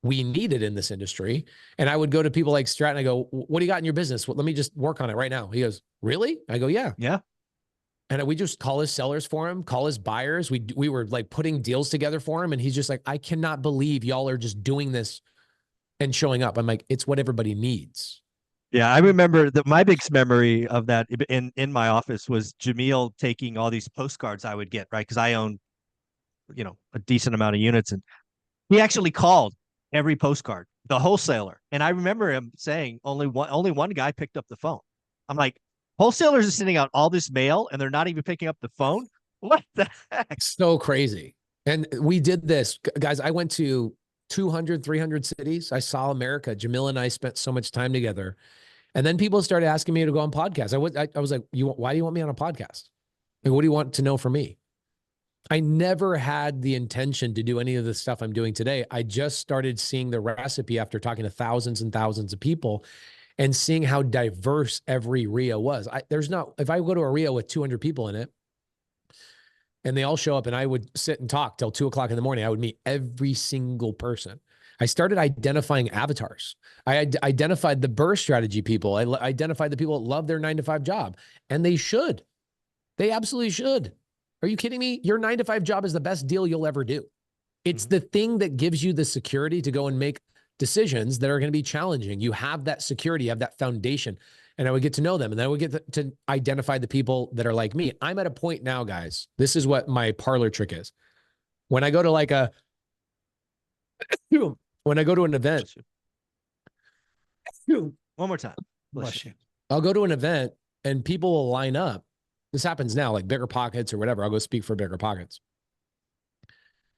we needed in this industry. And I would go to people like Stratton. I go, what do you got in your business? Well, let me just work on it right now. He goes, really? I go, yeah. Yeah. And we just call his sellers for him, call his buyers. We were like putting deals together for him. And he's just like, I cannot believe y'all are just doing this and showing up. I'm like, it's what everybody needs. Yeah, I remember that my biggest memory of that in my office was Jameel taking all these postcards I would get, right? Because I own, a decent amount of units, and he actually called every postcard, the wholesaler. And I remember him saying only one guy picked up the phone. I'm like, wholesalers are sending out all this mail and they're not even picking up the phone. What the heck? So crazy. And we did this, guys. I went to 200, 300 cities. I saw America. Jamil and I spent so much time together. And then people started asking me to go on podcasts. I was like, why do you want me on a podcast? Like, what do you want to know from me? I never had the intention to do any of the stuff I'm doing today. I just started seeing the recipe after talking to thousands and thousands of people and seeing how diverse every RIA was. If I go to a RIA with 200 people in it and they all show up and I would sit and talk till 2:00 in the morning, I would meet every single person. I started identifying avatars. I identified the burst strategy people. I identified the people that love their 9-to-5 job, and they should. They absolutely should. Are you kidding me? Your 9-to-5 job is the best deal you'll ever do. It's the thing that gives you the security to go and make decisions that are going to be challenging. You have that security, you have that foundation. And I would get to know them. And then I would get to identify the people that are like me. I'm at a point now, guys. This is what my parlor trick is. When I go to when I go to an event, One more time. Bless you. I'll go to an event and people will line up. This happens now, like Bigger Pockets or whatever. I'll go speak for Bigger Pockets.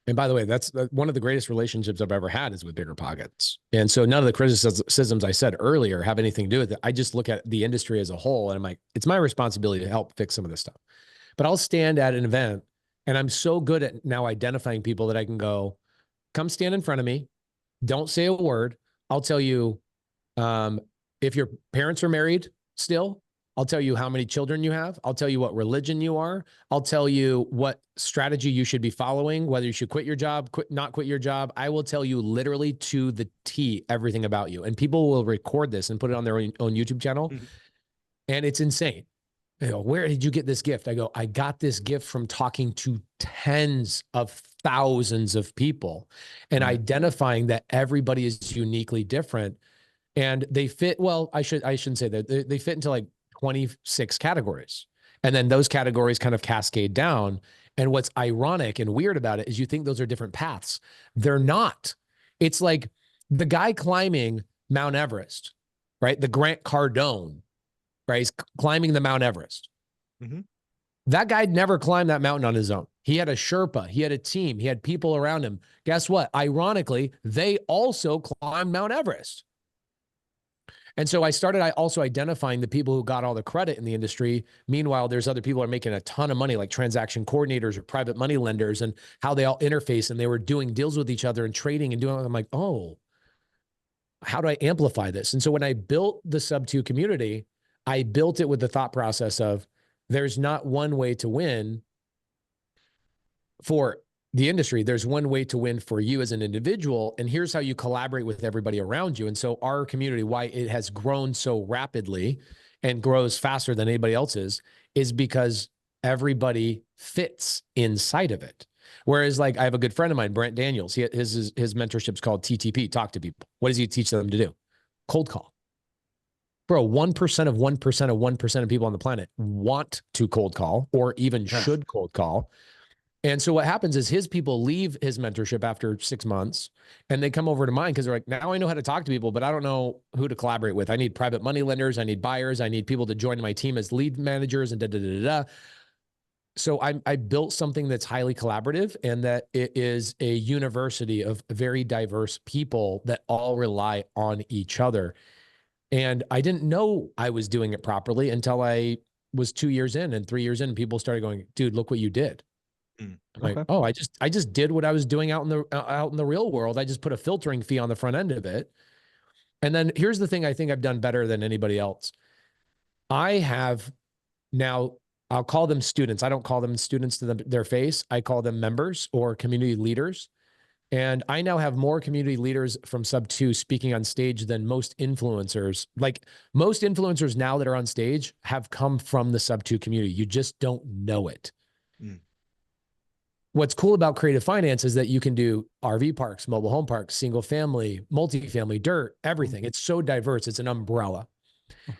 And by the way, that's one of the greatest relationships I've ever had is with Bigger Pockets. And so none of the criticisms I said earlier have anything to do with it. I just look at the industry as a whole and I'm like, it's my responsibility to help fix some of this stuff. But I'll stand at an event and I'm so good at now identifying people that I can go, come stand in front of me. Don't say a word. I'll tell you if your parents are married still. I'll tell you how many children you have. I'll tell you what religion you are. I'll tell you what strategy you should be following, whether you should quit your job, not quit your job. I will tell you literally to the T everything about you. And people will record this and put it on their own YouTube channel. Mm-hmm. And it's insane. They go, where did you get this gift? I go, I got this gift from talking to tens of thousands of people and identifying that everybody is uniquely different. And they fit, well, I shouldn't say that. They fit into like 26 categories. And then those categories kind of cascade down. And what's ironic and weird about it is you think those are different paths. They're not. It's like the guy climbing Mount Everest, right? The Grant Cardone, right? He's climbing the Mount Everest. Mm-hmm. That guy never climbed that mountain on his own. He had a Sherpa. He had a team. He had people around him. Guess what? Ironically, they also climbed Mount Everest. And so I started also identifying the people who got all the credit in the industry. Meanwhile, there's other people who are making a ton of money, like transaction coordinators or private money lenders, and how they all interface and they were doing deals with each other and trading and doing. I'm like, oh, how do I amplify this? And so when I built the Sub2 community, I built it with the thought process of there's not one way to win for the industry. There's one way to win for you as an individual. And here's how you collaborate with everybody around you. And so our community, why it has grown so rapidly and grows faster than anybody else's, is because everybody fits inside of it. Whereas like I have a good friend of mine, Brent Daniels, his mentorship's called TTP, talk to people. What does he teach them to do? Cold call. Bro, 1% of 1% of 1% of people on the planet want to cold call or even should cold call. And so what happens is his people leave his mentorship after 6 months and they come over to mine because they're like, now I know how to talk to people, but I don't know who to collaborate with. I need private money lenders. I need buyers. I need people to join my team as lead managers and da-da-da-da-da. So I built something that's highly collaborative and that it is a university of very diverse people that all rely on each other. And I didn't know I was doing it properly until I was 2 years in and 3 years in, people started going, dude, look what you did. I'm like, oh, I just did what I was doing out in the real world. I just put a filtering fee on the front end of it. And then here's the thing I think I've done better than anybody else. I have now, I'll call them students. I don't call them students to their face. I call them members or community leaders. And I now have more community leaders from Sub2 speaking on stage than most influencers. Like most influencers now that are on stage have come from the Sub2 community. You just don't know it. What's cool about creative finance is that you can do RV parks, mobile home parks, single family, multifamily, dirt, everything. It's so diverse. It's an umbrella.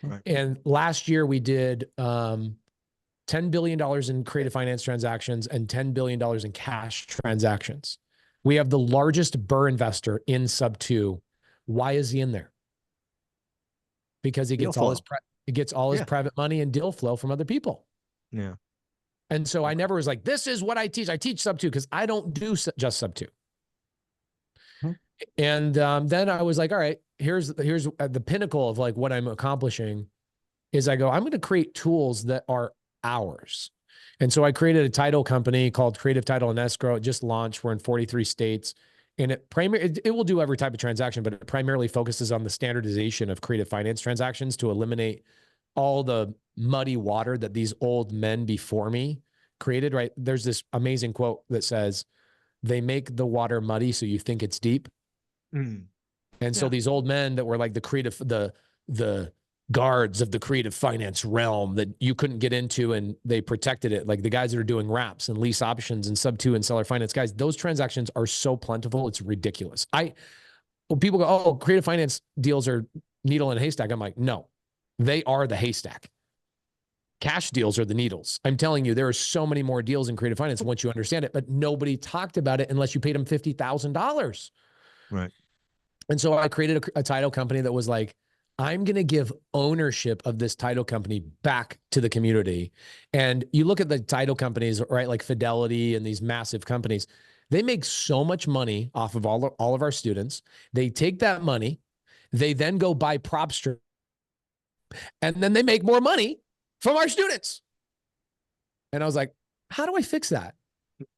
Right. And last year we did $10 billion in creative finance transactions and $10 billion in cash transactions. We have the largest burr investor in sub 2. Why is he in there? Because he gets all his private money and deal flow from other people. Yeah. And so I never was like, this is what I teach. I teach sub 2 because I don't do just sub 2. And then I was like, all right, here's the pinnacle of like what I'm accomplishing is I go, I'm going to create tools that are ours. And so I created a title company called Creative Title and Escrow. It just launched. We're in 43 states. And it will do every type of transaction, but it primarily focuses on the standardization of creative finance transactions to eliminate all the muddy water that these old men before me created, right? There's this amazing quote that says, they make the water muddy so you think it's deep. And so these old men that were like the guards of the creative finance realm that you couldn't get into, and they protected it. Like the guys that are doing wraps and lease options and sub 2 and seller finance, guys, those transactions are so plentiful. It's ridiculous. When people go, oh, creative finance deals are needle in a haystack. I'm like, no, they are the haystack. Cash deals are the needles. I'm telling you, there are so many more deals in creative finance once you understand it, but nobody talked about it unless you paid them $50,000. Right. And so I created a title company that was like, I'm going to give ownership of this title company back to the community. And you look at the title companies, right? Like Fidelity and these massive companies, they make so much money off of all of our students. They take that money, they then go buy PropStream, and then they make more money from our students. And I was like, how do I fix that?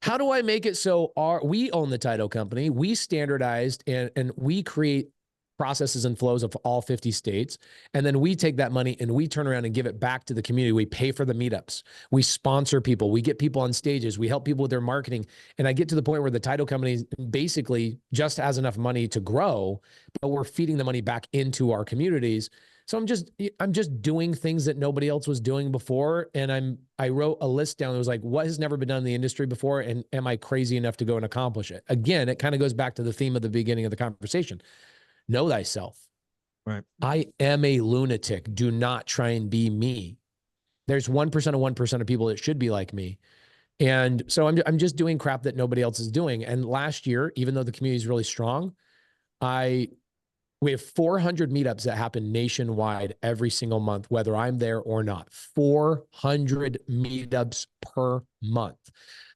How do I make it so we own the title company, we standardized and we create processes and flows of all 50 states. And then we take that money and we turn around and give it back to the community. We pay for the meetups. We sponsor people. We get people on stages. We help people with their marketing. And I get to the point where the title company basically just has enough money to grow, but we're feeding the money back into our communities. So I'm just doing things that nobody else was doing before. And I wrote a list down that was like, what has never been done in the industry before? And am I crazy enough to go and accomplish it? Again, it kind of goes back to the theme of the beginning of the conversation. Know thyself. Right. I am a lunatic. Do not try and be me. There's 1% of 1% of people that should be like me. And so I'm just doing crap that nobody else is doing. And last year, even though the community is really strong, we have 400 meetups that happen nationwide every single month, whether I'm there or not. 400 meetups per month.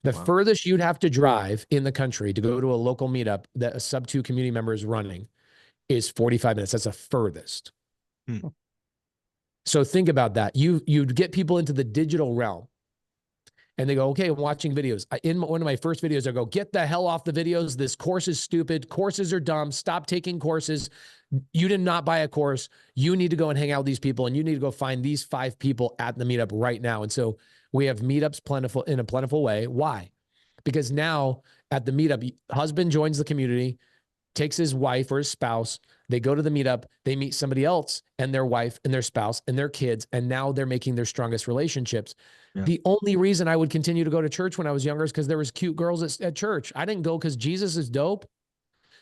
The furthest you'd have to drive in the country to go to a local meetup that a sub 2 community member is running is 45 minutes. That's the furthest. So think about that. You'd get people into the digital realm and they go, okay, I'm watching videos. In one of my first videos, I go, get the hell off the videos. This course is stupid. Courses are dumb. Stop taking courses. You did not buy a course. You need to go and hang out with these people, and you need to go find these 5 people at the meetup right now. And so we have meetups in a plentiful way. Why? Because now at the meetup, husband joins the community, takes his wife or his spouse, they go to the meetup, they meet somebody else and their wife and their spouse and their kids, and now they're making their strongest relationships. Yeah. The only reason I would continue to go to church when I was younger is because there was cute girls at church. I didn't go because Jesus is dope.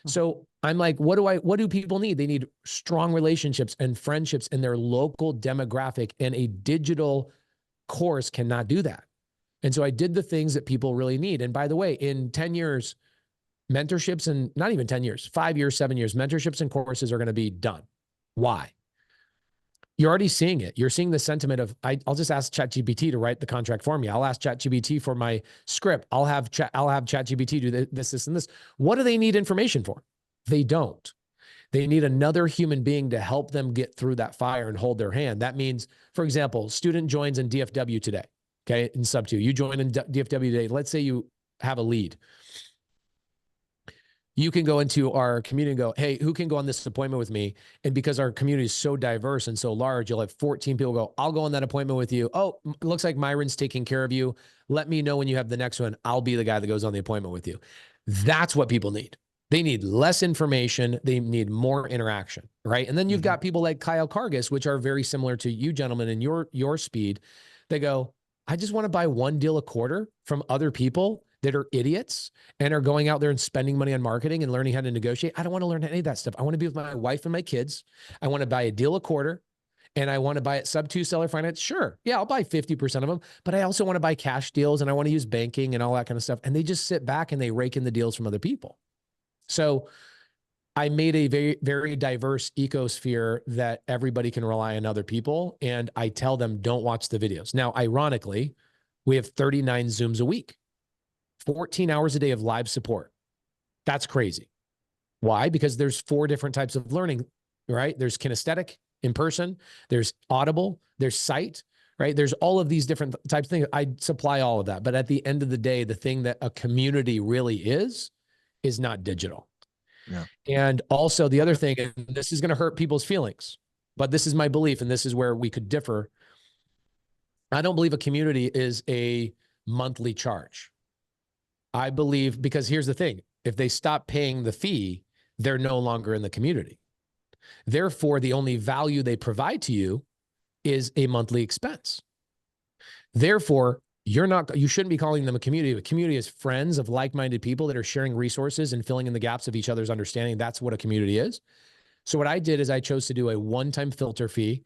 So I'm like, what do people need? They need strong relationships and friendships in their local demographic, and a digital course cannot do that. And so I did the things that people really need. And by the way, in 10 years, mentorships, and not even 10 years, 5 years, 7 years, mentorships and courses are going to be done. Why? You're already seeing it. You're seeing the sentiment of, I'll just ask ChatGPT to write the contract for me. I'll ask ChatGPT for my script. I'll have ChatGPT do this, and this. What do they need information for? They don't. They need another human being to help them get through that fire and hold their hand. That means, for example, student joins in DFW today, okay, in sub 2. You join in DFW today. Let's say you have a lead. You can go into our community and go, hey, who can go on this appointment with me? And because our community is so diverse and so large, you'll have 14 people go, I'll go on that appointment with you. Oh, it looks like Myron's taking care of you. Let me know when you have the next one. I'll be the guy that goes on the appointment with you. That's what people need. They need less information. They need more interaction, right? And then you've got people like Kyle Kargas, which are very similar to you gentlemen and your speed. They go, I just want to buy one deal a quarter from other people that are idiots and are going out there and spending money on marketing and learning how to negotiate. I don't want to learn any of that stuff. I want to be with my wife and my kids. I want to buy a deal a quarter. and I want to buy it sub 2 seller finance, sure. Yeah, I'll buy 50% of them, but I also want to buy cash deals and I want to use banking and all that kind of stuff. And they just sit back and they rake in the deals from other people. So I made a very, very diverse ecosphere that everybody can rely on other people. And I tell them, don't watch the videos. Now, ironically, we have 39 Zooms a week, 14 hours a day of live support. That's crazy. Why? Because there's 4 different types of learning, right? There's kinesthetic, in person, there's audible, there's sight, right? There's all of these different types of things. I supply all of that. But at the end of the day, the thing that a community really is not digital. Yeah. And also the other thing, and this is going to hurt people's feelings, but this is my belief, and this is where we could differ. I don't believe a community is a monthly charge. I believe, because here's the thing, if they stop paying the fee, they're no longer in the community. Therefore, the only value they provide to you is a monthly expense. Therefore, you shouldn't be calling them a community. A community is friends of like-minded people that are sharing resources and filling in the gaps of each other's understanding. That's what a community is. So what I did is I chose to do a one-time filter fee.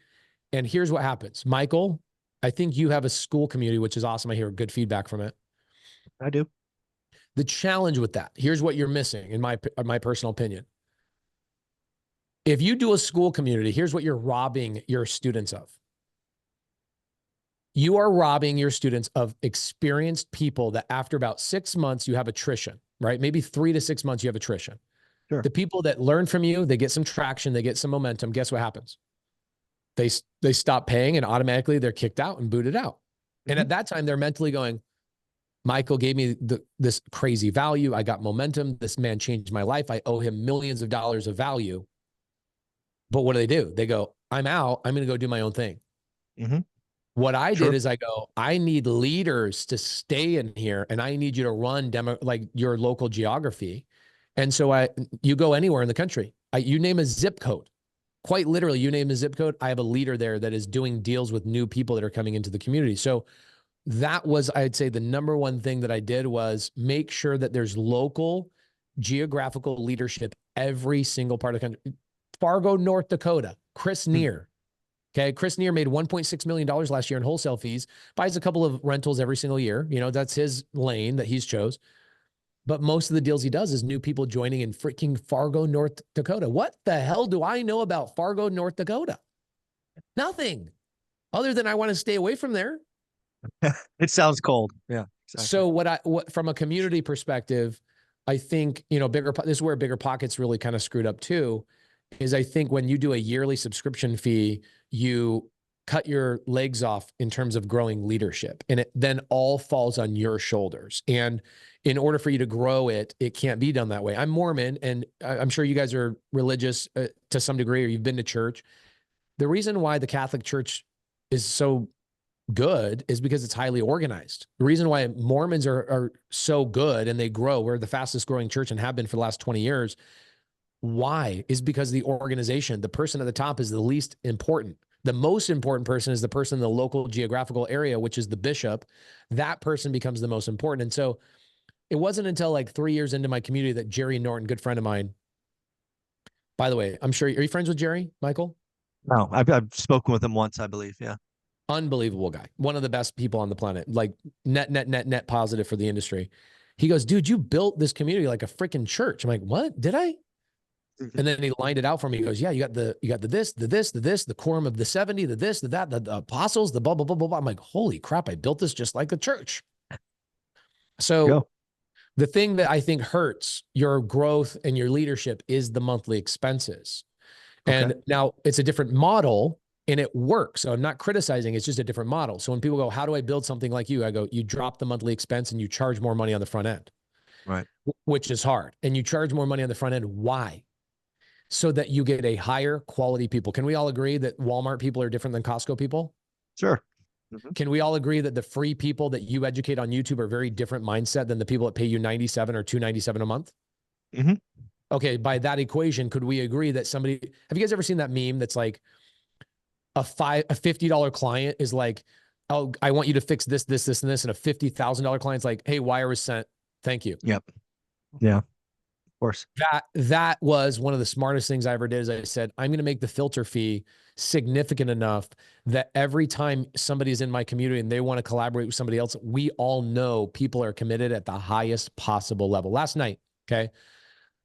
And here's what happens. Michael, I think you have a school community, which is awesome. I hear good feedback from it. I do. The challenge with that, here's what you're missing, in my personal opinion. If you do a school community, here's what you're robbing your students of. You are robbing your students of experienced people that after about 6 months, you have attrition, right? Maybe 3 to 6 months, you have attrition. Sure. The people that learn from you, they get some traction, they get some momentum. Guess what happens? They stop paying and automatically they're kicked out and booted out. And at that time, they're mentally going, Michael gave me this crazy value. I got momentum. This man changed my life. I owe him millions of dollars of value. But what do? They go, I'm out. I'm going to go do my own thing. Mm-hmm. What I did is I go, I need leaders to stay in here and I need you to run like your local geography. And so you go anywhere in the country, you name a zip code, quite literally, you name a zip code. I have a leader there that is doing deals with new people that are coming into the community. So that was, I'd say, the number one thing that I did was make sure that there's local geographical leadership every single part of the country. Fargo, North Dakota, Chris Neer. Okay. Chris Neer made $1.6 million last year in wholesale fees, buys a couple of rentals every single year. You know, that's his lane that he's chose. But most of the deals he does is new people joining in freaking Fargo, North Dakota. What the hell do I know about Fargo, North Dakota? Nothing other than I want to stay away from there. It sounds cold. Yeah. Exactly. So what from a community perspective, I think, you know, this is where Bigger Pockets really kind of screwed up too, is I think when you do a yearly subscription fee, you cut your legs off in terms of growing leadership, and it then all falls on your shoulders. And in order for you to grow it, it can't be done that way. I'm Mormon, and I'm sure you guys are religious to some degree, or you've been to church. The reason why the Catholic Church is so good is because it's highly organized. The reason why Mormons are so good and they grow, we're the fastest growing church and have been for the last 20 years. Why? Is because the organization, the person at the top is the least important. The most important person is the person in the local geographical area, which is the bishop. That person becomes the most important. And so it wasn't until like 3 years into my community that Jerry Norton, good friend of mine, by the way, I'm sure, are you friends with Jerry, Michael? No, I've spoken with him once, I believe. Yeah. Unbelievable guy. One of the best people on the planet, like net positive for the industry. He goes, dude, you built this community like a freaking church. I'm like, what? Did I? And then he lined it out for me. He goes, yeah, you got the this, the quorum of the 70, the this, the that, the apostles, the blah, blah, blah, blah, blah. I'm like, holy crap, I built this just like the church. So the thing that I think hurts your growth and your leadership is the monthly expenses. Okay. And now it's a different model and it works. So I'm not criticizing, it's just a different model. So when people go, how do I build something like you? I go, you drop the monthly expense and you charge more money on the front end. Right. Which is hard. And you charge more money on the front end. Why? So that you get a higher quality people. Can we all agree that Walmart people are different than Costco people? Sure. Mm-hmm. Can we all agree that the free people that you educate on YouTube are very different mindset than the people that pay you $97 or $297 a month? Mm-hmm. Okay. By that equation, could we agree that have you guys ever seen that meme that's like a $50 client is like, oh, I want you to fix this, this, this, and this. And a $50,000 client's like, hey, wire was sent. Thank you. Yep. Yeah. course. That was one of the smartest things I ever did. Is I said, I'm going to make the filter fee significant enough that every time somebody's in my community and they want to collaborate with somebody else, we all know people are committed at the highest possible level. Last night, okay,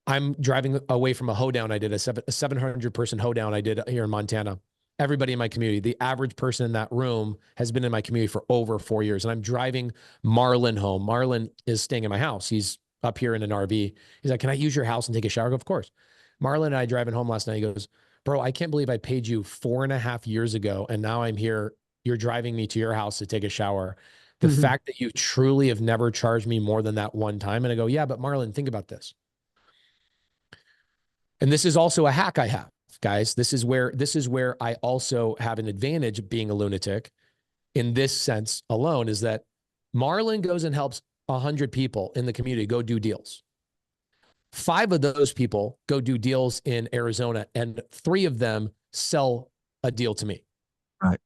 I'm driving away from a hoedown. I did a 700 person hoedown I did here in Montana. Everybody in my community, the average person in that room has been in my community for over 4 years. And I'm driving Marlon home. Marlon is staying in my house. He's up here in an RV. He's like, can I use your house and take a shower? I go, of course. Marlon and I driving home last night. He goes, bro, I can't believe I paid you 4.5 years ago. And now I'm here. You're driving me to your house to take a shower. The fact that you truly have never charged me more than that one time. And I go, yeah, but Marlon, think about this. And this is also a hack I have, guys. This is where I also have an advantage of being a lunatic in this sense alone, is that Marlon goes and helps 100 people in the community go do deals. 5 of those people go do deals in Arizona, and 3 of them sell a deal to me. Right.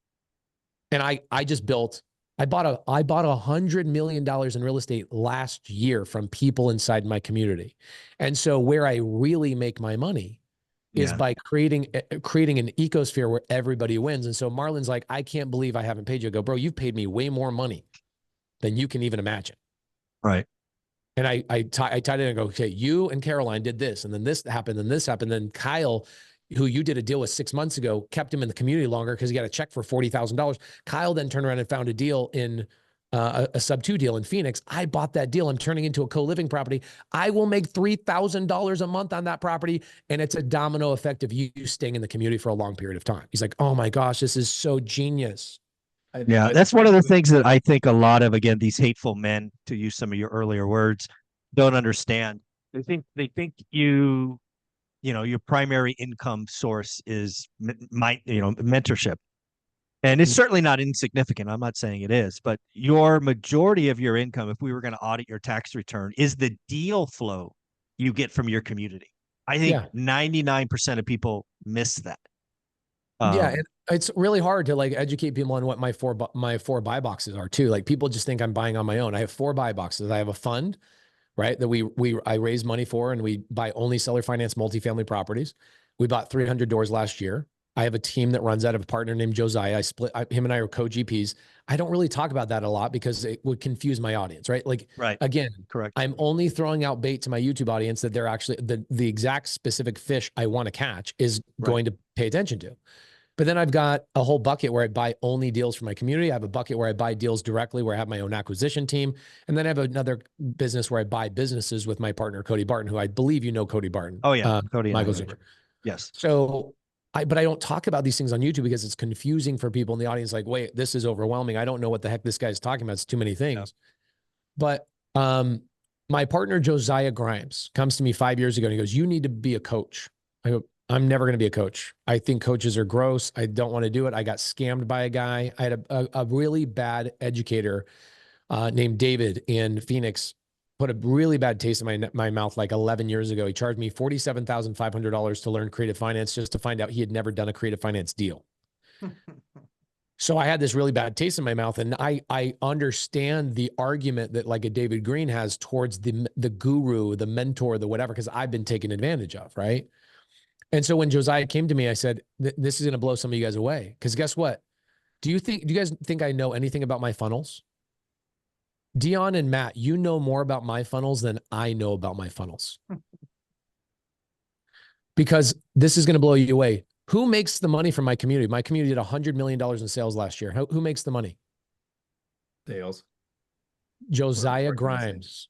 And I bought $100 million in real estate last year from people inside my community. And so where I really make my money is by creating an ecosphere where everybody wins. And so Marlon's like, I can't believe I haven't paid you. I go, bro, you've paid me way more money than you can even imagine. Right. And I tied it and go, okay, you and Caroline did this, and then this happened, and this happened. Then Kyle, who you did a deal with 6 months ago, kept him in the community longer because he got a check for $40,000. Kyle then turned around and found a deal in a sub-2 deal in Phoenix. I bought that deal. I'm turning into a co-living property. I will make $3,000 a month on that property. And it's a domino effect of you staying in the community for a long period of time. He's like, oh my gosh, this is so genius. Yeah, that's one of the things that I think a lot of, again, these hateful men, to use some of your earlier words, don't understand. They think your primary income source is mentorship. And it's certainly not insignificant. I'm not saying it is, but your majority of your income, if we were going to audit your tax return, is the deal flow you get from your community. I think 99% of people miss that. And it's really hard to like educate people on what my four buy boxes are too. Like people just think I'm buying on my own. I have 4 buy boxes. I have a fund, right, that I raise money for, and we buy only seller finance multifamily properties. We bought 300 doors last year. I have a team that runs out of a partner named Josiah. Him and I are co-GPs. I don't really talk about that a lot because it would confuse my audience, right? Like, again, correct. I'm only throwing out bait to my YouTube audience that they're actually the exact specific fish I want to catch is going to pay attention to. But then I've got a whole bucket where I buy only deals for my community. I have a bucket where I buy deals directly, where I have my own acquisition team. And then I have another business where I buy businesses with my partner, Cody Barton, who I believe you know Cody Barton. Oh, yeah. Cody. Michael Zuber. Yes. So but I don't talk about these things on YouTube because it's confusing for people in the audience. Like, wait, this is overwhelming. I don't know what the heck this guy's talking about. It's too many things. But my partner, Josiah Grimes, comes to me 5 years ago and he goes, you need to be a coach. I go, I'm never going to be a coach. I think coaches are gross. I don't want to do it. I got scammed by a guy. I had a really bad educator named David in Phoenix, put a really bad taste in my mouth like 11 years ago. He charged me $47,500 to learn creative finance just to find out he had never done a creative finance deal. So I had this really bad taste in my mouth, and I understand the argument that like a David Green has towards the guru, the mentor, the whatever, because I've been taken advantage of, right? And so when Josiah came to me, I said, this is going to blow some of you guys away. Because guess what? Do you guys think I know anything about my funnels? Dion and Matt, you know more about my funnels than I know about my funnels. Because this is going to blow you away. Who makes the money from my community? My community did $100 million in sales last year. Who makes the money? Dales. Josiah Grimes.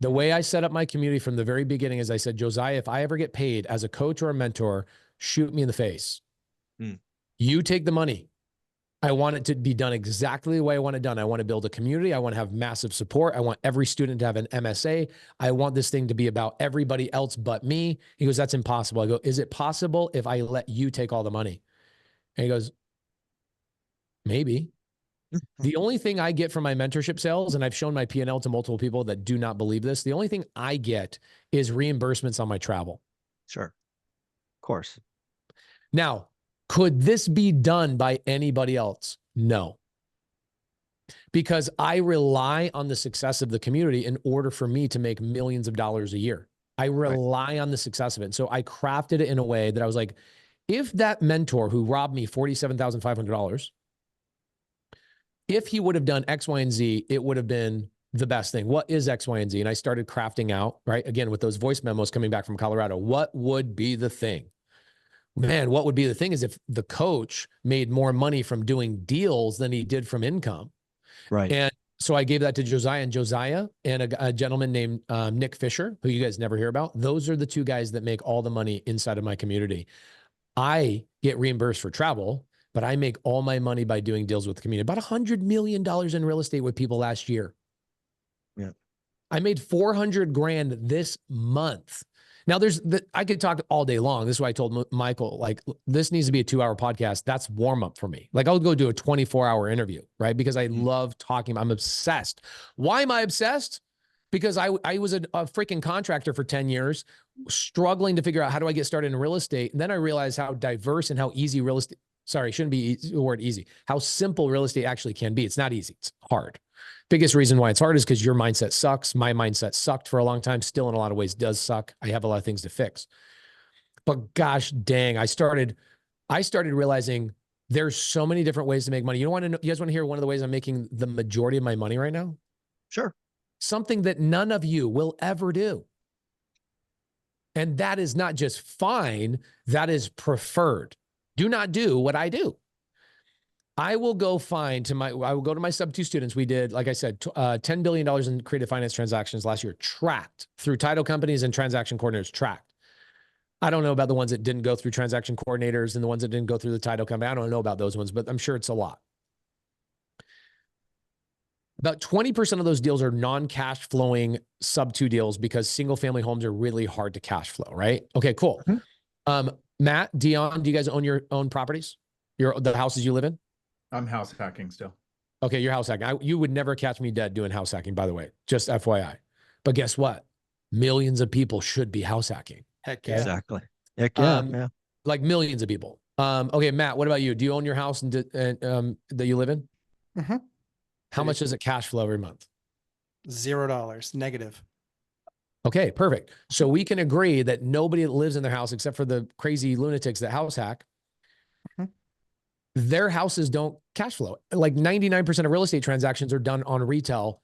The way I set up my community from the very beginning is I said, Josiah, if I ever get paid as a coach or a mentor, shoot me in the face. You take the money. I want it to be done exactly the way I want it done. I want to build a community. I want to have massive support. I want every student to have an MSA. I want this thing to be about everybody else but me. He goes, that's impossible. I go, is it possible if I let you take all the money? And he goes, maybe. The only thing I get from my mentorship sales, and I've shown my P&L to multiple people that do not believe this, the only thing I get is reimbursements on my travel. Sure. Of course. Now, could this be done by anybody else? No. Because I rely on the success of the community in order for me to make millions of dollars a year. I rely on the success of it. So I crafted it in a way that I was like, if that mentor who robbed me $47,500, if he would have done X, Y, and Z, it would have been the best thing. What is X, Y, and Z? And I started crafting out, right? Again, with those voice memos coming back from Colorado, what would be the thing? Man, what would be the thing is if the coach made more money from doing deals than he did from income. Right. And so I gave that to Josiah, and Josiah and a gentleman named Nick Fisher, who you guys never hear about. Those are the two guys that make all the money inside of my community. I get reimbursed for travel, but I make all my money by doing deals with the community. About $100 million in real estate with people last year. Yeah. I made 400 grand this month. Now I could talk all day long. This is why I told Michael, like, this needs to be a 2-hour podcast. That's warm up for me. Like, I'll go do a 24-hour interview, right? Because I love talking. I'm obsessed. Why am I obsessed? Because I was a freaking contractor for 10 years, struggling to figure out how do I get started in real estate. And then I realized how diverse and how easy real estate, sorry, shouldn't be the word easy, how simple real estate actually can be. It's not easy. It's hard. Biggest reason why it's hard is because your mindset sucks. My mindset sucked for a long time. Still, in a lot of ways, does suck. I have a lot of things to fix. But gosh dang, I started realizing there's so many different ways to make money. You guys want to hear one of the ways I'm making the majority of my money right now? Sure. Something that none of you will ever do. And that is not just fine, that is preferred. Do not do what I do. I will go I will go to my sub-2 students. We did, like I said, $10 billion in creative finance transactions last year, tracked through title companies and transaction coordinators, tracked. I don't know about the ones that didn't go through transaction coordinators and the ones that didn't go through the title company. I don't know about those ones, but I'm sure it's a lot. About 20% of those deals are non-cash flowing sub-2 deals because single family homes are really hard to cash flow, right? Okay, cool. Mm-hmm. Matt, Dion, do you guys own your own properties? The houses you live in? I'm house hacking still. Okay, you're house hacking. You would never catch me dead doing house hacking, by the way, just FYI. But guess what? Millions of people should be house hacking. Heck yeah. Exactly. Heck yeah. Yeah. Like millions of people. Okay, Matt, what about you? Do you own your house that you live in? Mm-hmm. How much does it cash flow every month? $0, negative. Okay, perfect. So we can agree that nobody that lives in their house, except for the crazy lunatics that house hack, their houses don't cash flow. Like 99% of real estate transactions are done on retail.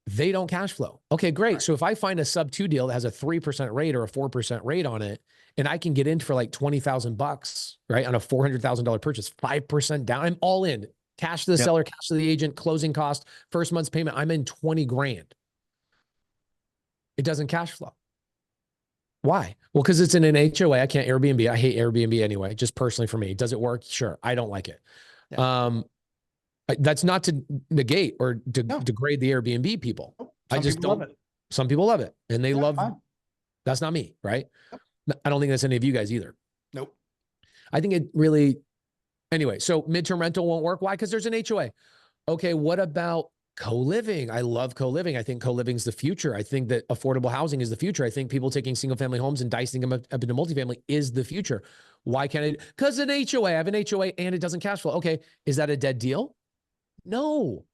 They don't cash flow. Okay, great. Right. So if I find a sub-2 deal that has a 3% rate or a 4% rate on it, and I can get in for like $20,000, right, on a $400,000 purchase, 5% down, I'm all in. Cash to the seller, cash to the agent, closing cost, first month's payment, I'm in 20 grand. It doesn't cash flow. Why? Well, because it's in an HOA. I can't Airbnb. I hate Airbnb anyway, just personally for me. Does it work? Sure. I don't like it. Yeah. That's not to negate or degrade the Airbnb people. I just don't. Love it. Some people love it and they love, that's not me, right? Yep. I don't think that's any of you guys either. Nope. I think it really, anyway, so midterm rental won't work. Why? Because there's an HOA. Okay, what about co-living? I love co-living. I think co-living is the future. I think that affordable housing is the future. I think people taking single family homes and dicing them up into multifamily is the future. Why can't it? Because an HOA, I have an HOA and it doesn't cash flow. Okay, is that a dead deal? No.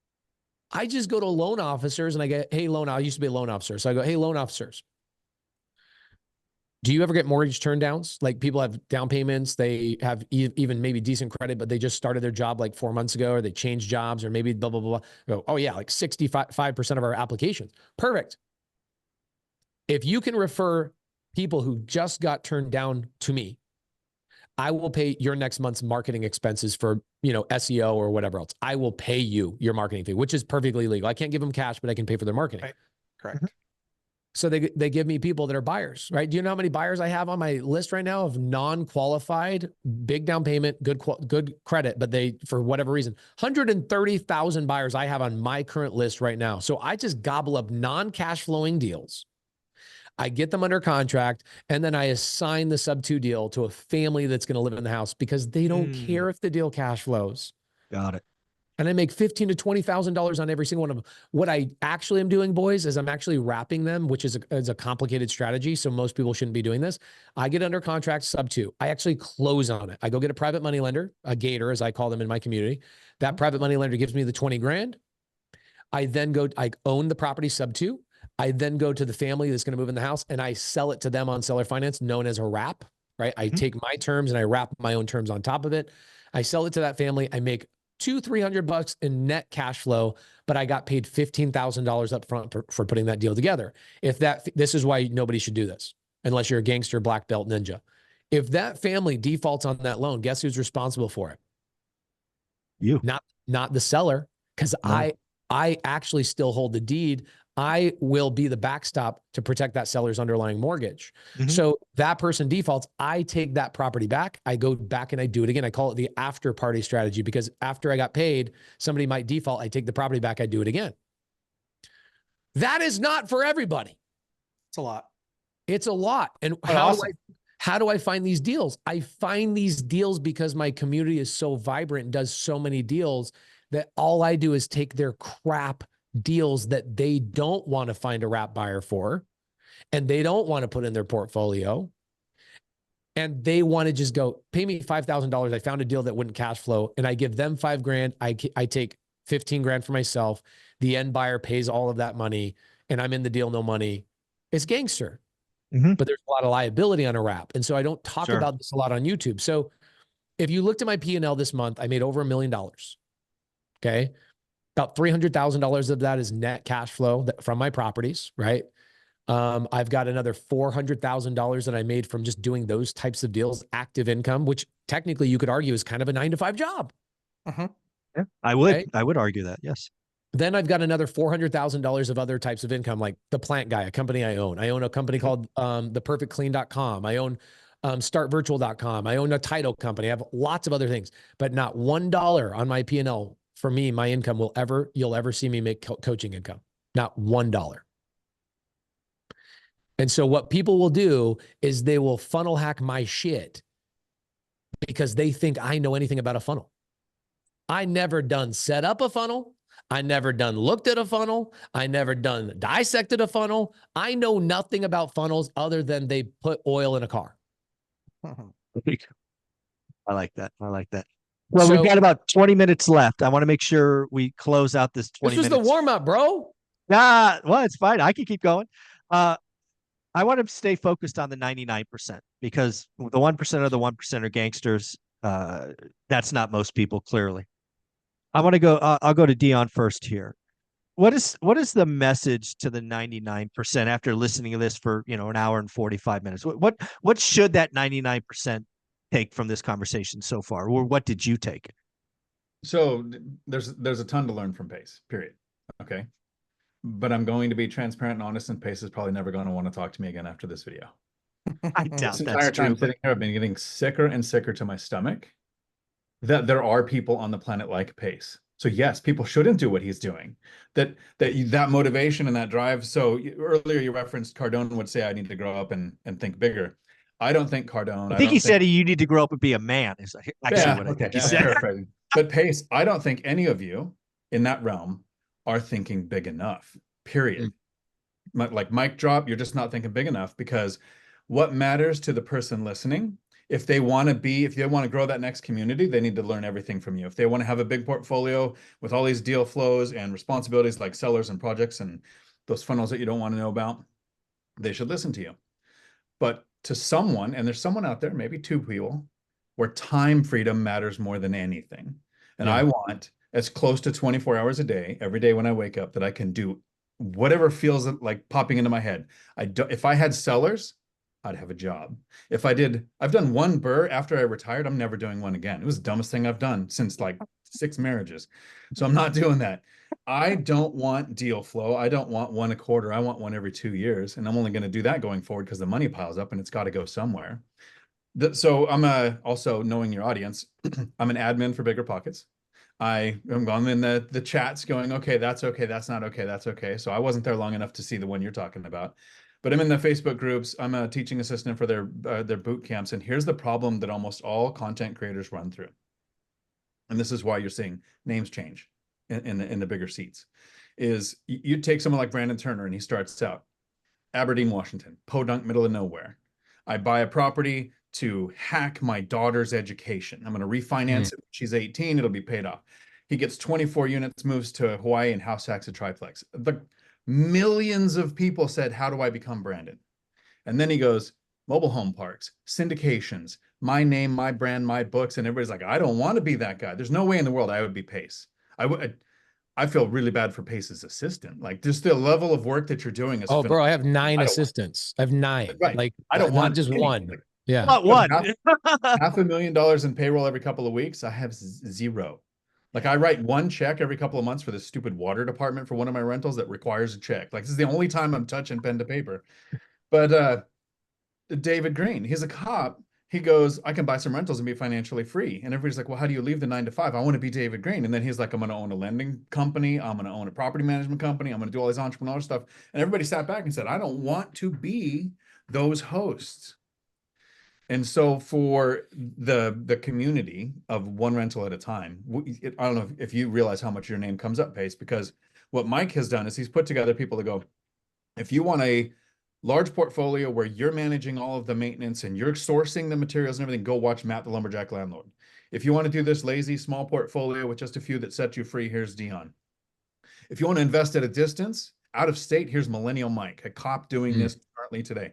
I just go to loan officers and I get, hey, I used to be a loan officer. So I go, hey, loan officers, do you ever get mortgage turn downs? Like people have down payments, they have even maybe decent credit, but they just started their job like 4 months ago, or they changed jobs, or maybe blah, blah, blah, blah. Oh yeah, like 65% of our applications. Perfect. If you can refer people who just got turned down to me, I will pay your next month's marketing expenses for, SEO or whatever else. I will pay you your marketing fee, which is perfectly legal. I can't give them cash, but I can pay for their marketing. Right. Correct. Mm-hmm. So they give me people that are buyers, right? Do you know how many buyers I have on my list right now of non-qualified, big down payment, good credit, but they, for whatever reason, 130,000 buyers I have on my current list right now. So I just gobble up non-cash flowing deals. I get them under contract, and then I assign the sub-2 deal to a family that's going to live in the house because they don't care if the deal cash flows. Got it. And I make $15,000 to $20,000 on every single one of them. What I actually am doing, boys, is I'm actually wrapping them, which is a complicated strategy. So most people shouldn't be doing this. I get under contract sub-2. I actually close on it. I go get a private money lender, a gator, as I call them in my community. That private money lender gives me the 20 grand. I then I own the property sub-2. I then go to the family that's going to move in the house and I sell it to them on seller finance, known as a wrap, right? I take my terms and I wrap my own terms on top of it. I sell it to that family. I make $200-300 in net cash flow, but I got paid $15,000 up front for putting that deal together. This is why nobody should do this unless you're a gangster, black belt, ninja. If that family defaults on that loan, guess who's responsible for it? You. Not the seller, because No. I actually still hold the deed. I will be the backstop to protect that seller's underlying mortgage. So that person defaults, I take that property back. I go back and I do it again. I call it the after party strategy, because after I got paid, somebody might default. I take the property back. I do it again. That is not for everybody. It's a lot. It's a lot. And how do I find these deals? I find these deals because my community is so vibrant and does so many deals that all I do is take their crap deals that they don't want to find a wrap buyer for, and they don't want to put in their portfolio, and they want to just go, pay me $5,000. I found a deal that wouldn't cash flow, and I give them $5,000. I take 15 grand for myself. The end buyer pays all of that money, and I'm in the deal, no money. It's gangster. But there's a lot of liability on a wrap. And so I don't talk about this a lot on YouTube. So if you looked at my P&L this month, I made over $1 million. Okay. About $300,000 of that is net cash flow from my properties, right? I've got another $400,000 that I made from just doing those types of deals, active income, which technically you could argue is kind of a 9-to-5 job. Yeah, I would argue that. Yes. Then I've got another $400,000 of other types of income, like The Plant Guy, a company I own. I own a company called theperfectclean.com. I own startvirtual.com. I own a title company. I have lots of other things, but not $1 on my P&L for me, my income you'll ever see me make coaching income. Not $1. And so what people will do is they will funnel hack my shit because they think I know anything about a funnel. I never done set up a funnel. I never done looked at a funnel. I never done dissected a funnel. I know nothing about funnels other than they put oil in a car. I like that. I like that. Well, we've got about 20 minutes left. I want to make sure we close out this 20 minutes. This was the warm up, bro. Well, it's fine. I can keep going. I want to stay focused on the 99% because the 1% of the 1% are gangsters. That's not most people, clearly. I want to go. I'll go to Dion first here. What is the message to the 99% after listening to this for an hour and 45 minutes? What should that 99% take from this conversation so far, or what did you take? So there's a ton to learn from Pace. Period. Okay, but I'm going to be transparent and honest, and Pace is probably never going to want to talk to me again after this video. I doubt this entire time sitting here, I've been getting sicker and sicker to my stomach that there are people on the planet like Pace. So yes, people shouldn't do what he's doing. That motivation and that drive. So earlier you referenced Cardone would say, I need to grow up and think bigger. I don't think Cardone. I think he said you need to grow up and be a man. Is actually what I think he said. But Pace, I don't think any of you in that realm are thinking big enough. Period. Like mic drop, you're just not thinking big enough, because what matters to the person listening, if they want to grow that next community, they need to learn everything from you. If they want to have a big portfolio with all these deal flows and responsibilities like sellers and projects and those funnels that you don't want to know about, they should listen to you. But to someone, and there's someone out there, maybe two people, where time freedom matters more than anything. And I want as close to 24 hours a day, every day when I wake up, that I can do whatever feels like popping into my head. If I had sellers, I'd have a job. I've done one burr after I retired. I'm never doing one again. It was the dumbest thing I've done since like 6 marriages. So I'm not doing that. I don't want deal flow. I don't want one a quarter. I want one every 2 years. And I'm only going to do that going forward because the money piles up and it's got to go somewhere. So I'm also, knowing your audience, I'm an admin for Bigger Pockets. I'm in the chats going, okay, that's okay. That's not okay. That's okay. So I wasn't there long enough to see the one you're talking about. But I'm in the Facebook groups. I'm a teaching assistant for their boot camps. And here's the problem that almost all content creators run through. And this is why you're seeing names change in the bigger seats. Is you take someone like Brandon Turner, and he starts out Aberdeen, Washington, podunk, middle of nowhere. I buy a property to hack my daughter's education. I'm going to refinance it. She's 18. It'll be paid off. He gets 24 units, moves to Hawaii, and house hacks a triplex. The Millions of people said, how do I become Brandon? And then he goes, mobile home parks, syndications, my name, my brand, my books. And everybody's like, I don't want to be that guy. There's no way in the world I would be Pace. I feel really bad for Pace's assistant. Like just the level of work that you're doing is Oh, bro, I have 9 I assistants. I have 9. Right. Like, I don't not want just any. one. Like, Yeah. Not one. $500,000 in payroll every couple of weeks. I have 0. Like I write one check every couple of months for this stupid water department for one of my rentals that requires a check. Like this is the only time I'm touching pen to paper. But David Green, he's a cop. He goes, I can buy some rentals and be financially free. And everybody's like, well, how do you leave the 9 to 5? I want to be David Green. And then he's like, I'm going to own a lending company. I'm going to own a property management company. I'm going to do all this entrepreneurial stuff. And everybody sat back and said, I don't want to be those hosts. And so for the community of one rental at a time, I don't know if you realize how much your name comes up, Pace, because what Mike has done is he's put together people to go, if you want a large portfolio where you're managing all of the maintenance and you're sourcing the materials and everything, go watch Matt the Lumberjack Landlord. If you want to do this lazy small portfolio with just a few that set you free, here's Dion. If you want to invest at a distance, out of state, here's Millennial Mike, a cop doing this currently today.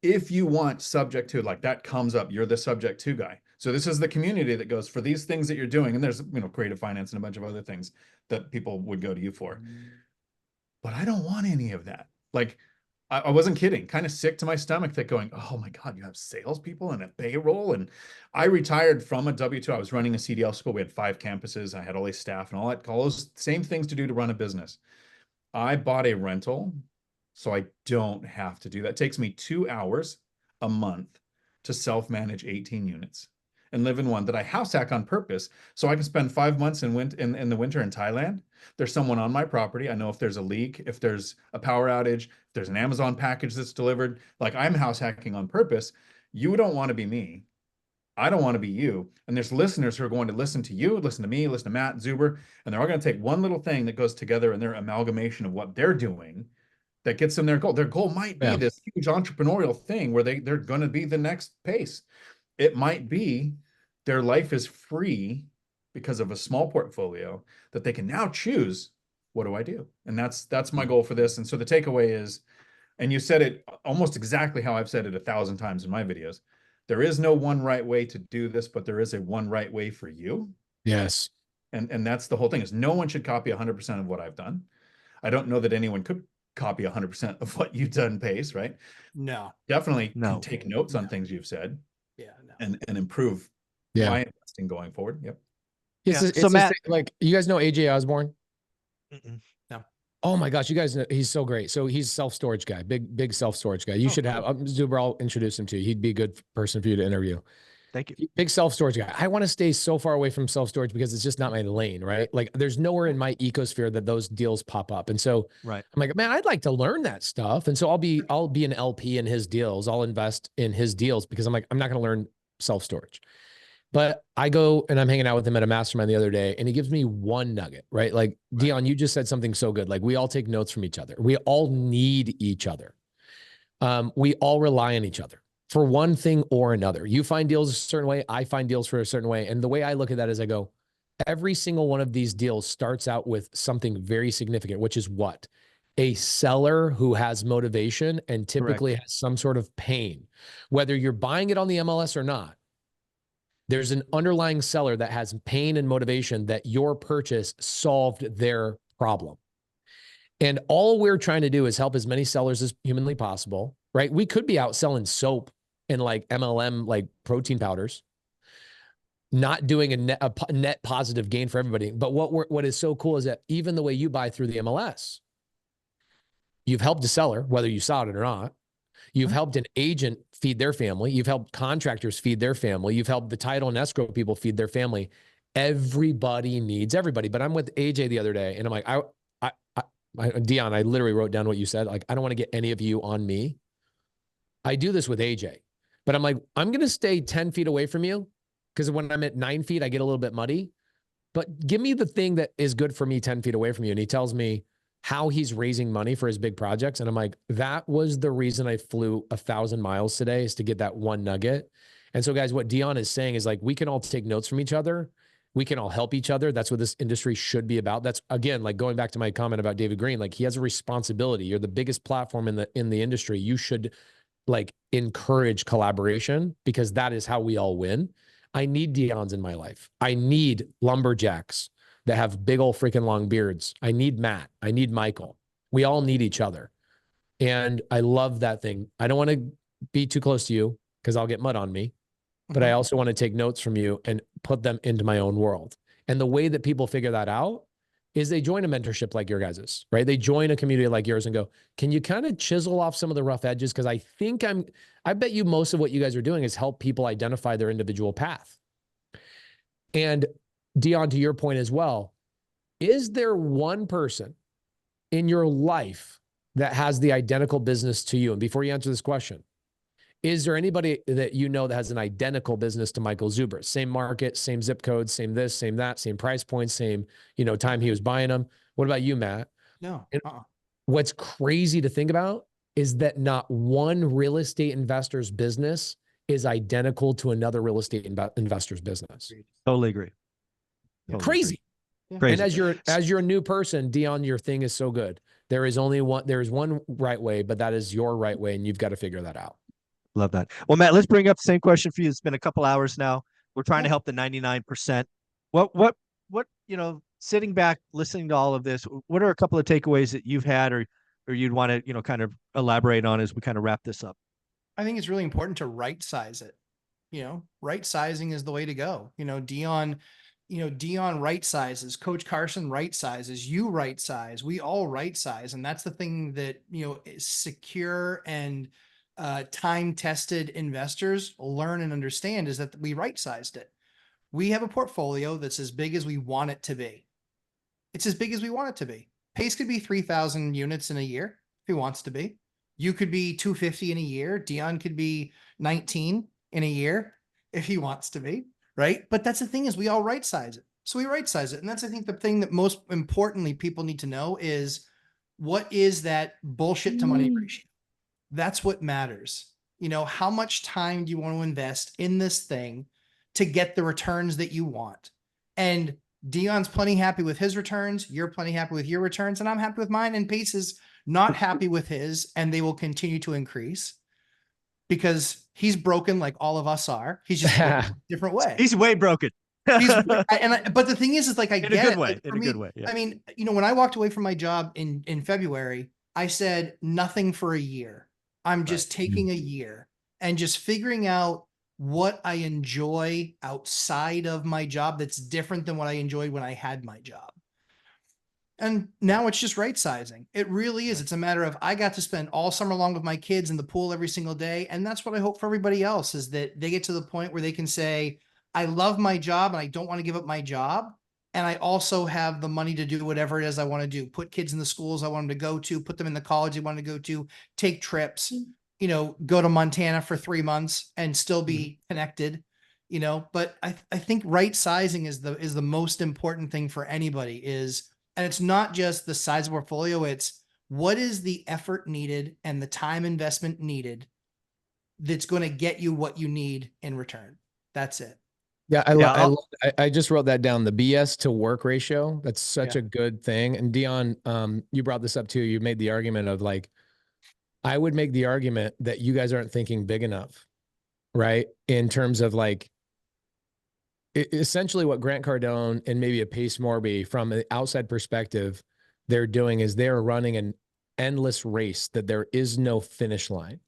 If you want subject to, like that comes up, you're the subject to guy. So this is the community that goes for these things that you're doing. And there's, creative finance and a bunch of other things that people would go to you for. But I don't want any of that. Like, I wasn't kidding, kind of sick to my stomach that going, oh my God, you have salespeople and a payroll. And I retired from a W-2. I was running a CDL school. We had 5 campuses. I had all these staff and all those same things to do to run a business. I bought a rental so I don't have to do that. It takes me 2 hours a month to self-manage 18 units and live in one that I house hack on purpose so I can spend 5 months in the winter in Thailand. There's someone on my property. I know if there's a leak, if there's a power outage, if there's an Amazon package that's delivered. Like I'm house hacking on purpose. You don't want to be me. I don't want to be you. And there's listeners who are going to listen to you, listen to me, listen to Matt, Zuber, and they're all going to take one little thing that goes together in their amalgamation of what they're doing that gets them their goal. Their goal might be this huge entrepreneurial thing where they're going to be the next Pace. It might be their life is free because of a small portfolio that they can now choose, what do I do? And that's my goal for this. And so the takeaway is, and you said it almost exactly how I've said it 1,000 times in my videos, there is no one right way to do this, but there is a one right way for you. Yes. And that's the whole thing, is no one should copy 100% of what I've done. I don't know that anyone could copy 100% of what you've done, Pace, right? No. Definitely can take notes on things you've said. Yeah. No. And improve my investing going forward. Yep. So Matt, like you guys know AJ Osborne? No. Oh my gosh, you guys know, he's so great. So he's self-storage guy, big self-storage guy. You should have, Zuber, I'll introduce him to you. He'd be a good person for you to interview. Thank you. Big self-storage guy. I want to stay so far away from self-storage because it's just not my lane, right? Like there's nowhere in my ecosphere that those deals pop up. And so I'm like, man, I'd like to learn that stuff. And so I'll be an LP in his deals. I'll invest in his deals because I'm like, I'm not going to learn self-storage. But I go and I'm hanging out with him at a mastermind the other day and he gives me one nugget, right? Like Dion, you just said something so good. Like we all take notes from each other. We all need each other. We all rely on each other for one thing or another. You find deals a certain way. I find deals for a certain way. And the way I look at that is I go, every single one of these deals starts out with something very significant, which is what? A seller who has motivation and typically has some sort of pain, whether you're buying it on the MLS or not. There's an underlying seller that has pain and motivation that your purchase solved their problem. And all we're trying to do is help as many sellers as humanly possible, right? We could be out selling soap and like MLM, like protein powders, not doing a net positive gain for everybody. But what is so cool is that even the way you buy through the MLS, you've helped a seller, whether you saw it or not. You've helped an agent feed their family. You've helped contractors feed their family. You've helped the title and escrow people feed their family. Everybody needs everybody. But I'm with AJ the other day and I'm like, Dion, I literally wrote down what you said. Like, I don't want to get any of you on me. I do this with AJ, but I'm like, I'm going to stay 10 feet away from you because when I'm at 9 feet, I get a little bit muddy, but give me the thing that is good for me 10 feet away from you. And he tells me how he's raising money for his big projects. And I'm like, that was the reason I flew 1,000 miles today, is to get that one nugget. And so guys, what Dion is saying is like, we can all take notes from each other We can all help each other. That's what this industry should be about. That's, again, like going back to my comment about David Green, like he has a responsibility. You're the biggest platform in the industry. You should like encourage collaboration, because that is how we all win. I need Deons in my life. I need lumberjacks that have big old freaking long beards. I need Matt. I need Michael. We all need each other. And I love that thing. I don't want to be too close to you because I'll get mud on me, but I also want to take notes from you and put them into my own world. And the way that people figure that out is they join a mentorship like your guys's, right? They join a community like yours and go, can you kind of chisel off some of the rough edges? Because I bet you most of what you guys are doing is help people identify their individual path. And Deon, to your point as well, is there one person in your life that has the identical business to you? And before you answer this question, is there anybody that you know that has an identical business to Michael Zuber? Same market, same zip code, same this, same that, same price points, same, time he was buying them. What about you, Matt? No. What's crazy to think about is that not one real estate investor's business is identical to another real estate investor's business. Totally agree. Crazy. Yeah. And as you're a new person, Deon, your thing is so good. There is one right way, but that is your right way, and you've got to figure that out. Love that. Well, Matt, let's bring up the same question for you. It's been a couple hours now. We're trying to help the 99%. What, sitting back, listening to all of this, what are a couple of takeaways that you've had or you'd want to, kind of elaborate on as we kind of wrap this up? I think it's really important to right size it. Right sizing is the way to go. Deon right sizes, Coach Carson right sizes, you right size, we all right size. And that's the thing that, is secure and time-tested investors learn and understand, is that we right-sized it. We have a portfolio that's as big as we want it to be. It's as big as we want it to be. Pace could be 3,000 units in a year if he wants to be. You could be 250 in a year. Deon could be 19 in a year if he wants to be, right? But that's the thing, is we all right-size it. So we right-size it. And that's, I think, the thing that most importantly people need to know is, what is that bullshit to money ratio? That's what matters. How much time do you want to invest in this thing to get the returns that you want? And Deon's plenty happy with his returns. You're plenty happy with your returns, and I'm happy with mine. And Pace is not happy with his, and they will continue to increase because he's broken like all of us are. He's just broken a different way. He's way broken. But the thing is like, I get it. In a good way. Yeah. I mean, when I walked away from my job in February, I said nothing for a year. I'm just taking a year and just figuring out what I enjoy outside of my job that's different than what I enjoyed when I had my job. And now it's just right sizing. It really is. It's a matter of, I got to spend all summer long with my kids in the pool every single day. And that's what I hope for everybody else, is that they get to the point where they can say, I love my job and I don't want to give up my job. And I also have the money to do whatever it is I want to do. Put kids in the schools I want them to go to, put them in the college they want to go to, take trips, go to Montana for 3 months and still be connected, but I think right sizing is the most important thing for anybody, and it's not just the size of portfolio. It's what is the effort needed and the time investment needed that's going to get you what you need in return. That's it. Yeah, I just wrote that down. The BS to work ratio. That's such a good thing. And Deon, you brought this up too. You made the argument of like, I would make the argument that you guys aren't thinking big enough, right? In terms of like, essentially what Grant Cardone and maybe a Pace Morby, from an outside perspective, they're doing is they're running an endless race that there is no finish line.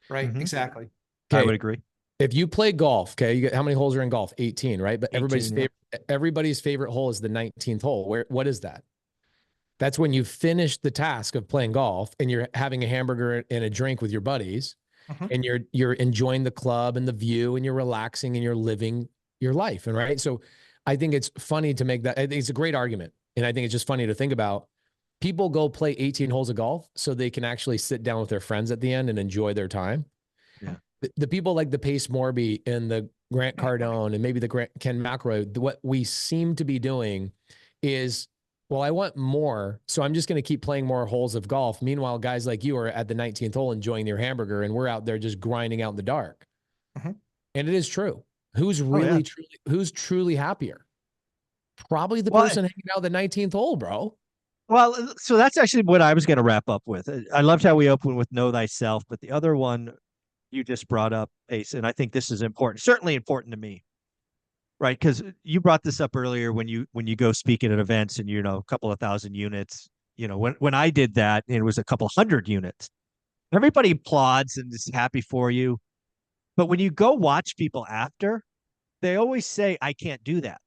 Right. Exactly. I would agree. If you play golf, okay, you get, how many holes are in golf? 18, right? But 18, everybody's favorite hole is the 19th hole. What is that? That's when you finish the task of playing golf and you're having a hamburger and a drink with your buddies, and you're enjoying the club and the view, and you're relaxing and you're living your life. And right. So I think it's funny to make that. I think it's a great argument. And I think it's just funny to think about. People go play 18 holes of golf so they can actually sit down with their friends at the end and enjoy their time. Yeah. The people like the Pace Morby and the Grant Cardone and maybe the Ken McElroy, what we seem to be doing is, well, I want more, so I'm just going to keep playing more holes of golf. Meanwhile, guys like you are at the 19th hole enjoying their hamburger, and we're out there just grinding out in the dark. And it is true. Who's truly happier? Probably the Well, person hanging out the 19th hole, bro. Well, so that's actually what I was going to wrap up with. I loved how we opened with know thyself, but the other one you just brought up, Ace, and I think this is important, certainly important to me, right? Because you brought this up earlier when you go speaking at events and a couple of thousand units. When I did that, it was a couple hundred units. Everybody applauds and is happy for you, but when you go watch people after, they always say, "I can't do that."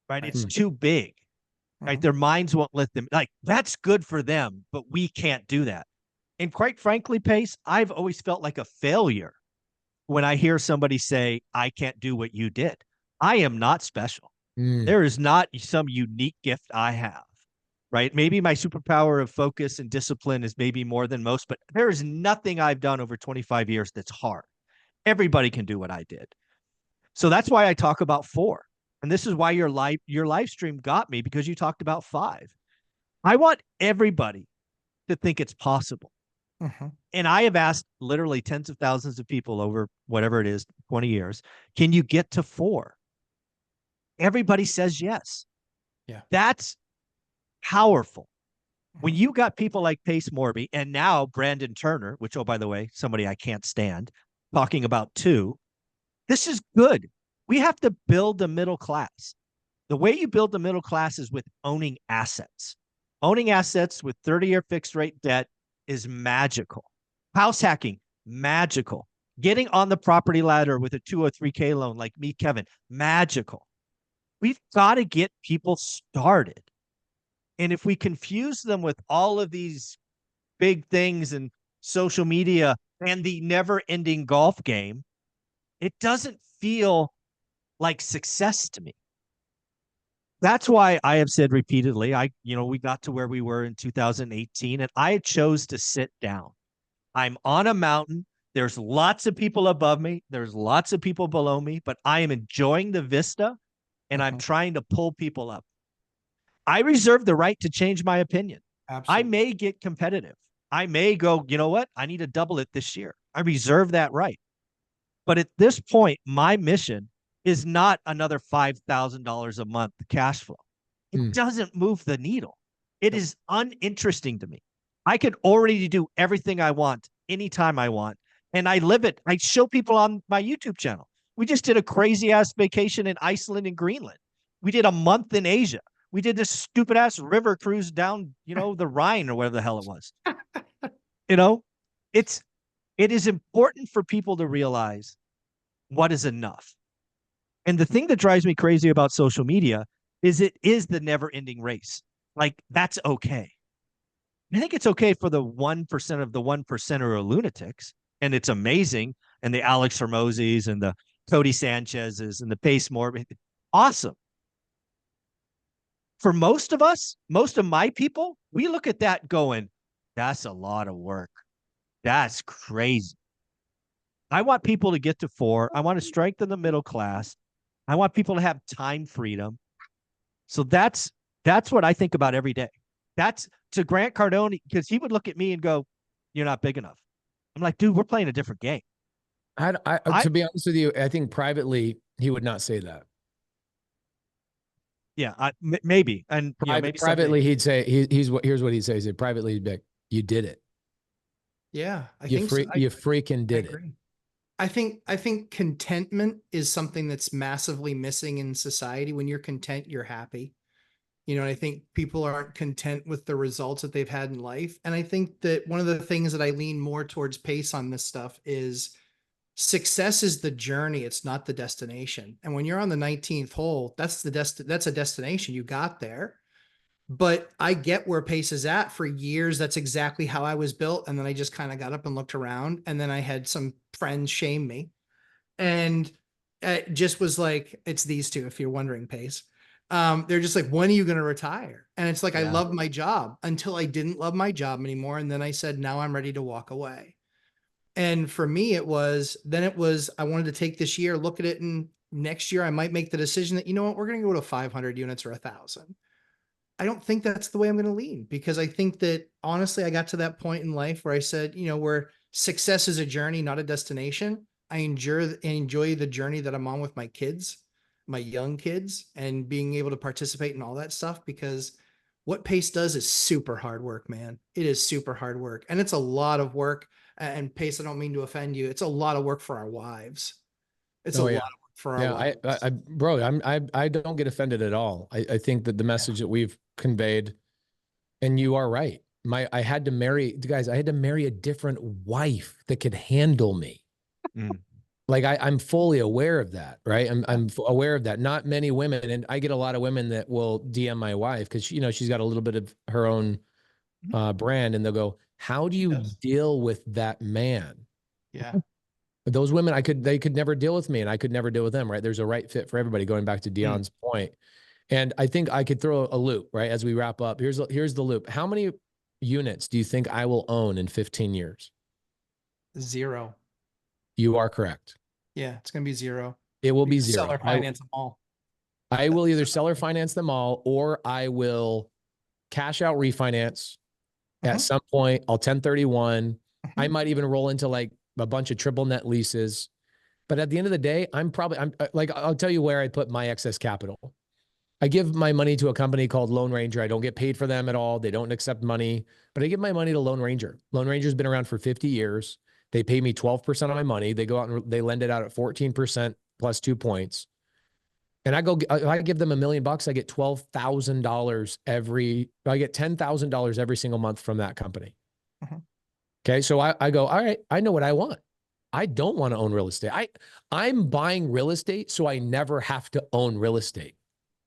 Right? It's too big. Right? Their minds won't let them. Like that's good for them, but we can't do that. And quite frankly, Pace, I've always felt like a failure when I hear somebody say, I can't do what you did. I am not special. There is not some unique gift I have, right? Maybe my superpower of focus and discipline is maybe more than most, but there is nothing I've done over 25 years that's hard. Everybody can do what I did. So that's why I talk about 4. And this is why your live stream got me, because you talked about 5. I want everybody to think it's possible. And I have asked literally tens of thousands of people over whatever it is, 20 years, can you get to 4? Everybody says yes. Yeah. That's powerful. When you got people like Pace Morby and now Brandon Turner, which, oh, by the way, somebody I can't stand, talking about 2, this is good. We have to build a middle class. The way you build the middle class is with owning assets. Owning assets with 30-year fixed rate debt is magical. House hacking, magical. Getting on the property ladder with a 203K loan like me, Kevin, magical. We've got to get people started. And if we confuse them with all of these big things and social media and the never-ending golf game, it doesn't feel like success to me. That's why I have said repeatedly, we got to where we were in 2018 and I chose to sit down. I'm on a mountain. There's lots of people above me. There's lots of people below me, but I am enjoying the vista and I'm trying to pull people up. I reserve the right to change my opinion. Absolutely. I may get competitive. I may go, you know what? I need to double it this year. I reserve that right. But at this point, my mission is not another $5,000 a month cash flow. It doesn't move the needle. It is uninteresting to me. I could already do everything I want anytime I want. And I live it. I show people on my YouTube channel. We just did a crazy ass vacation in Iceland and Greenland. We did a month in Asia. We did this stupid ass river cruise down, the Rhine or whatever the hell it was. It is important for people to realize what is enough. And the thing that drives me crazy about social media is it is the never ending race. Like that's okay. I think it's okay for the 1% of the 1% are lunatics, and it's amazing. And the Alex Hermosis and the Cody Sanchez's and the Pace Morby, awesome. For most of us, most of my people, we look at that going, that's a lot of work. That's crazy. I want people to get to 4. I want to strengthen the middle class. I want people to have time freedom. So that's what I think about every day. That's to Grant Cardone, because he would look at me and go, you're not big enough. I'm like, dude, we're playing a different game. To be honest with you, I think privately he would not say that. Yeah, maybe. And maybe privately he'd say here's what he'd say. He'd say privately, he'd be like, you did it. Yeah, you freaking did it. I think contentment is something that's massively missing in society. When you're content, you're happy. And I think people aren't content with the results that they've had in life. And I think that one of the things that I lean more towards Pace on this stuff is success is the journey. It's not the destination. And when you're on the 19th hole, that's a destination. You got there. But I get where Pace is at. For years, that's exactly how I was built. And then I just kind of got up and looked around, and then I had some friends shame me. And it just was like, it's these two, if you're wondering, Pace. They're just like, when are you going to retire? And it's like, I love my job until I didn't love my job anymore. And then I said, now I'm ready to walk away. And for me, I wanted to take this year, look at it, and next year I might make the decision that, you know what, we're going to go to 500 units or 1,000. I don't think that's the way I'm going to lean, because I think that honestly, I got to that point in life where I said, where success is a journey, not a destination. I enjoy the journey that I'm on with my kids. my young kids and being able to participate in all that stuff, because what Pace does is super hard work, man. It is super hard work, and it's a lot of work. And Pace, I don't mean to offend you. It's a lot of work for our wives. It's a lot of work for our wives. Bro, I don't get offended at all. I think that the message that we've conveyed, and you are right. I had to marry a different wife that could handle me. Like I'm fully aware of that, right? I'm aware of that. Not many women, and I get a lot of women that will DM my wife because she's got a little bit of her own brand, and they'll go, "How do you deal with that man?" Yeah. Those women, they could never deal with me, and I could never deal with them, right? There's a right fit for everybody, going back to Dion's point. And I think I could throw a loop, right? As we wrap up, here's the loop. How many units do you think I will own in 15 years? 0. You are correct. Yeah, it's going to be 0. It will be 0. Sell or finance them all. I will either sell or finance them all, or I will cash out refinance at some point. I'll 1031. I might even roll into like a bunch of triple net leases. But at the end of the day, I'm like, I'll tell you where I put my excess capital. I give my money to a company called Lone Ranger. I don't get paid for them at all. They don't accept money, but I give my money to Lone Ranger. Lone Ranger's been around for 50 years. They pay me 12% of my money. They go out and they lend it out at 14% plus 2 points. And I give them $1 million. I get $12,000 I get $10,000 every single month from that company. Okay. So I go, all right, I know what I want. I don't want to own real estate. I'm buying real estate so I never have to own real estate.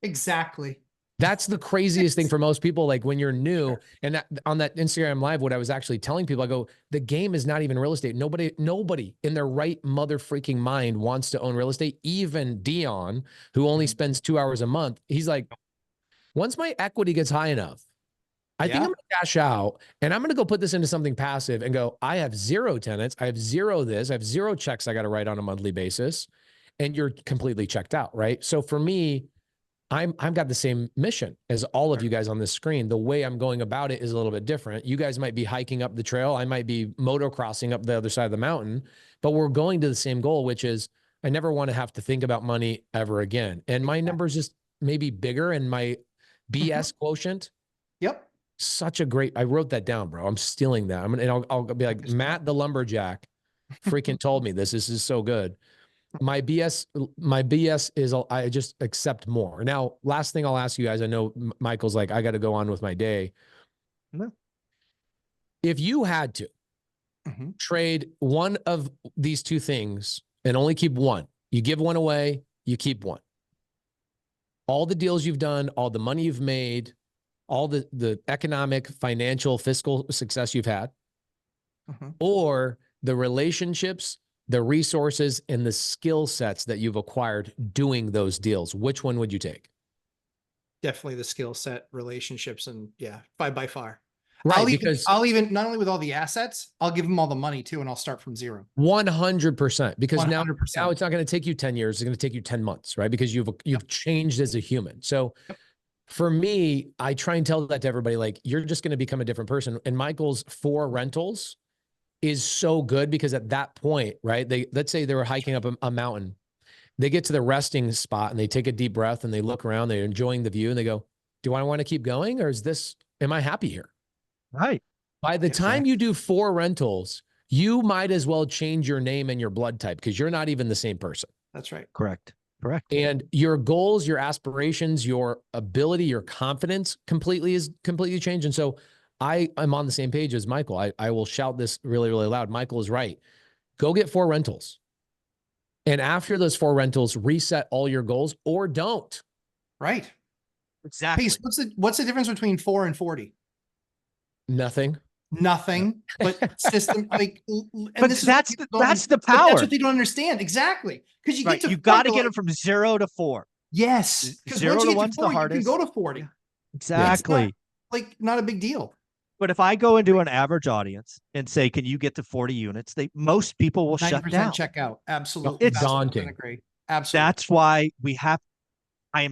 Exactly. That's the craziest thing for most people. Like when you're new, and on that Instagram live, what I was actually telling people, I go, the game is not even real estate. Nobody in their right mother freaking mind wants to own real estate. Even Dion, who only spends 2 hours a month, he's like, once my equity gets high enough, I think I'm going to cash out and I'm going to go put this into something passive and go, I have 0 tenants. I have 0 this. I have 0 checks I got to write on a monthly basis. And you're completely checked out, right? So for me, I've got the same mission as all of you guys on this screen. The way I'm going about it is a little bit different. You guys might be hiking up the trail. I might be motocrossing up the other side of the mountain, but we're going to the same goal, which is I never want to have to think about money ever again. And my numbers just maybe bigger, and my BS quotient. Such a great, I wrote that down, bro. I'm stealing that. I'll be like, Matt, the lumberjack freaking told me this. This is so good. My BS is I just accept more. Now, last thing I'll ask you guys, I know Michael's like, I got to go on with my day. If you had to trade one of these 2 things and only keep one, you give one away, you keep one. All the deals you've done, all the money you've made, all the economic, financial, fiscal success you've had, or the relationships, the resources, and the skill sets that you've acquired doing those deals, which one would you take? Definitely the skill set, relationships, and by far. Right, I'll even not only with all the assets, I'll give them all the money too, and I'll start from 0. 100%. Because 100%. now it's not going to take you 10 years. It's going to take you 10 months, right? Because you've changed as a human. So for me, I try and tell that to everybody, like, you're just going to become a different person. And Michael's 4 rentals is so good because at that point, right? Let's say they were hiking up a mountain. They get to the resting spot and they take a deep breath and they look around, they're enjoying the view and they go, do I want to keep going? Or am I happy here? Right. By the time you do 4 rentals, you might as well change your name and your blood type because you're not even the same person. That's right. Correct. And your goals, your aspirations, your ability, your confidence completely changed. And so I'm on the same page as Michael. I will shout this really, really loud. Michael is right. Go get 4 rentals. And after those 4 rentals, reset all your goals or don't. Right. Exactly. Pace, what's the difference between 4 and 40? Nothing. But system like, but that's the power. That's what they don't understand. Exactly. Because you got to get them from 0 to 4. Yes. 0 to 1's the hardest. You can go to 40. Exactly. Not a big deal. But if I go into an average audience and say, can you get to 40 units? Most people will shut down. Check out. Absolutely. It's daunting. Absolutely. That's why I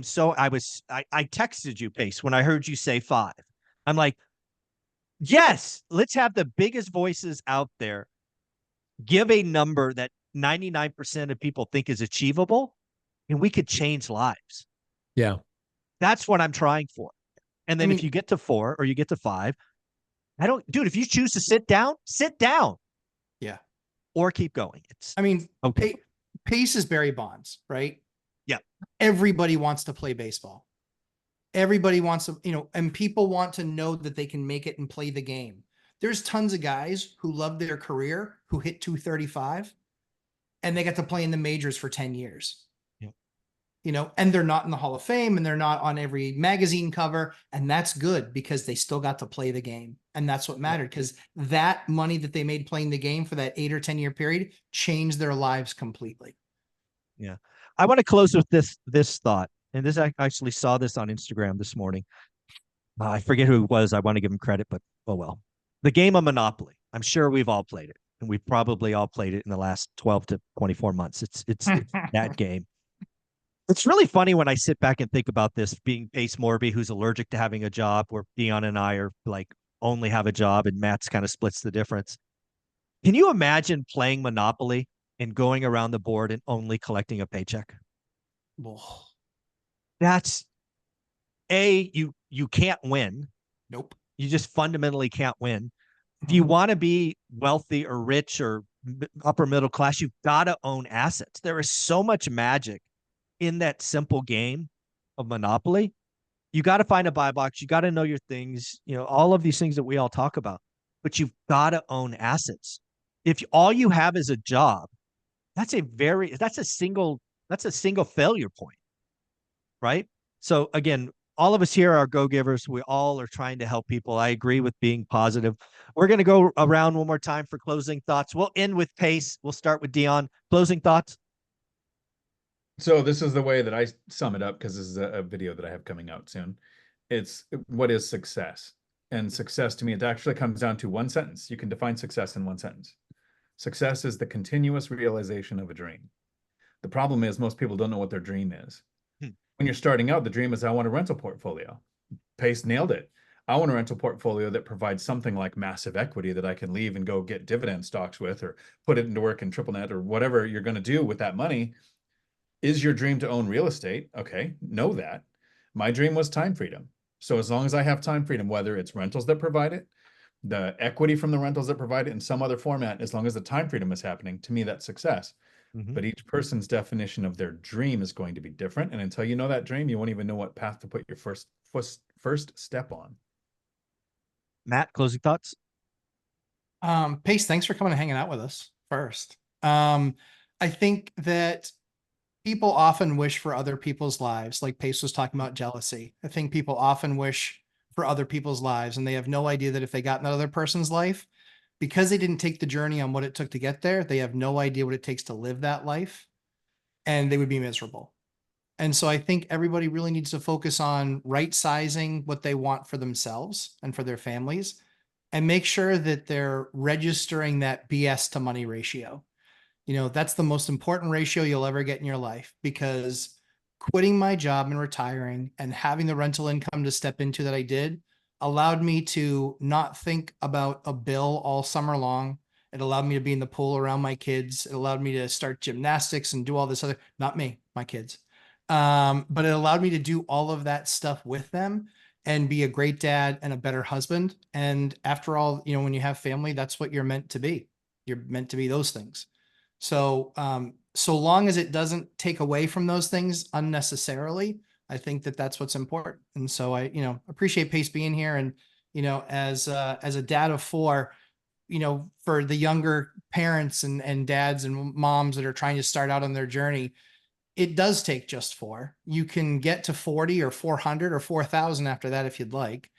texted you, Pace, when I heard you say 5. I'm like, yes, let's have the biggest voices out there. Give a number that 99% of people think is achievable and we could change lives. Yeah. That's what I'm trying for. And then I mean, if you get to 4 or you get to 5, dude, if you choose to sit down, yeah. or keep going. It's I mean, okay. pace is Barry Bonds, right? Yeah. Everybody wants to play baseball. Everybody wants to, and people want to know that they can make it and play the game. There's tons of guys who love their career who hit 235 and they got to play in the majors for 10 years. Yeah. And they're not in the Hall of Fame and they're not on every magazine cover. And that's good because they still got to play the game. And that's what mattered, because that money that they made playing the game for that 8 or 10 year period changed their lives completely. Yeah. I want to close with this thought. And this, I actually saw this on Instagram this morning. I forget who it was. I want to give him credit, but oh well. The game of Monopoly. I'm sure we've all played it, and we've probably all played it in the last 12 to 24 months. It's that game. It's really funny when I sit back and think about this, being Pace Morby, who's allergic to having a job, where Dion and I are like only have a job, and Matt's kind of splits the difference. Can you imagine playing Monopoly and going around the board and only collecting a paycheck? Oh, That's you can't win. nope. You just fundamentally can't win. If you want to be wealthy or rich or upper middle class, you've got to own assets. There is so much magic in that simple game of Monopoly. You got to find a buy box. You got to know your things, all of these things that we all talk about, but you've got to own assets. If all you have is a job, that's a single failure point, right? So again, all of us here are go-givers. We all are trying to help people. I agree with being positive. We're going to go around one more time for closing thoughts. We'll end with Pace. We'll start with Dion. Closing thoughts? So this is the way that I sum it up, because this is a video that I have coming out soon. It's what is success? And success to me, it actually comes down to one sentence. You can define success in one sentence. Success is the continuous realization of a dream. The problem is most people don't know what their dream is. When you're starting out, the dream is, I want a rental portfolio. Pace nailed it. I want a rental portfolio that provides something like massive equity that I can leave and go get dividend stocks with, or put it into work in triple net, or whatever you're going to do with that money. Is your dream to own real estate? Okay, know that. My dream was time freedom. So as long as I have time freedom, whether it's rentals that provide it, the equity from the rentals that provide it in some other format, as long as the time freedom is happening, to me, that's success. But each person's definition of their dream is going to be different. And until you know that dream, you won't even know what path to put your first step on. Matt, closing thoughts? Pace, thanks for coming and hanging out with us first. I think that people often wish for other people's lives. Like Pace was talking about jealousy. I think people often wish for other people's lives, and they have no idea that if they got in that other person's life, because they didn't take the journey on what it took to get there, they have no idea what it takes to live that life, and they would be miserable. And so I think everybody really needs to focus on right sizing what they want for themselves and for their families, and make sure that they're registering that BS to money ratio. That's the most important ratio you'll ever get in your life, because quitting my job and retiring and having the rental income to step into that I did allowed me to not think about a bill all summer long. It allowed me to be in the pool around my kids. It allowed me to start gymnastics and do all this other, not me, my kids. But it allowed me to do all of that stuff with them and be a great dad and a better husband. And after all, when you have family, that's what you're meant to be. You're meant to be those things. So, so long as it doesn't take away from those things unnecessarily, I think that that's what's important. And so I, appreciate Pace being here. And, as a dad of 4, for the younger parents and dads and moms that are trying to start out on their journey, it does take just 4. You can get to 40 or 400 or 4,000 after that if you'd like,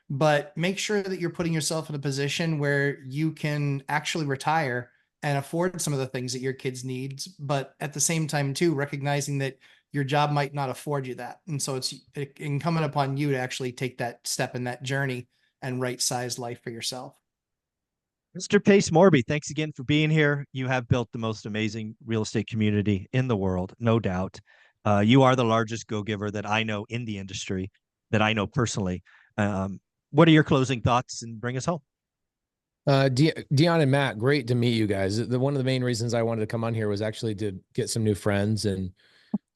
but make sure that you're putting yourself in a position where you can actually retire and afford some of the things that your kids need, but at the same time too, recognizing that your job might not afford you that. And so it's incumbent upon you to actually take that step in that journey and right-size life for yourself. Mr. Pace Morby, thanks again for being here. You have built the most amazing real estate community in the world, no doubt. You are the largest go-giver that I know in the industry, that I know personally. What are your closing thoughts, and bring us home? Dion and Matt, great to meet you guys. One of the main reasons I wanted to come on here was actually to get some new friends and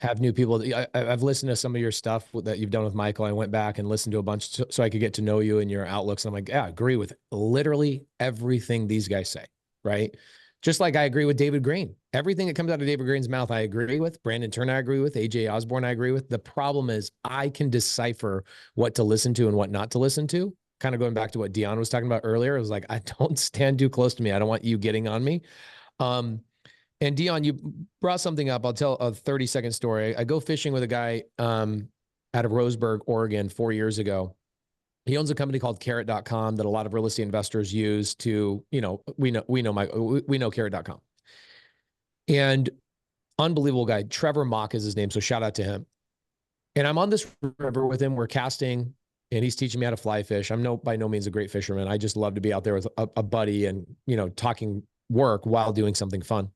have new people. I've listened to some of your stuff that you've done with Michael. I went back and listened to a bunch so I could get to know you and your outlooks. And I'm like, yeah, I agree with literally everything these guys say, right? Just like I agree with David Green. Everything that comes out of David Green's mouth, I agree with. Brandon Turner, I agree with. AJ Osborne, I agree with. The problem is I can decipher what to listen to and what not to listen to. Kind of going back to what Dion was talking about earlier. It was like, I don't stand too close to me. I don't want you getting on me. And Dion, you brought something up. I'll tell a 30-second story. I go fishing with a guy out of Roseburg, Oregon, 4 years ago. He owns a company called carrot.com that a lot of real estate investors use to, we know carrot.com. And unbelievable guy. Trevor Mock is his name. So shout out to him. And I'm on this river with him. We're casting and he's teaching me how to fly fish. I'm by no means a great fisherman. I just love to be out there with a buddy and, talking work while doing something fun.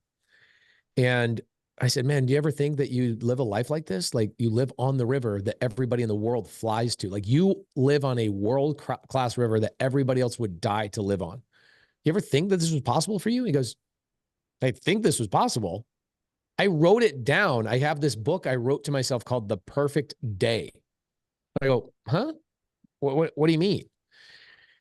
And I said, man, do you ever think that you live a life like this? Like you live on the river that everybody in the world flies to. Like you live on a world-class river that everybody else would die to live on. You ever think that this was possible for you? He goes, I think this was possible. I wrote it down. I have this book I wrote to myself called The Perfect Day. I go, huh? What do you mean?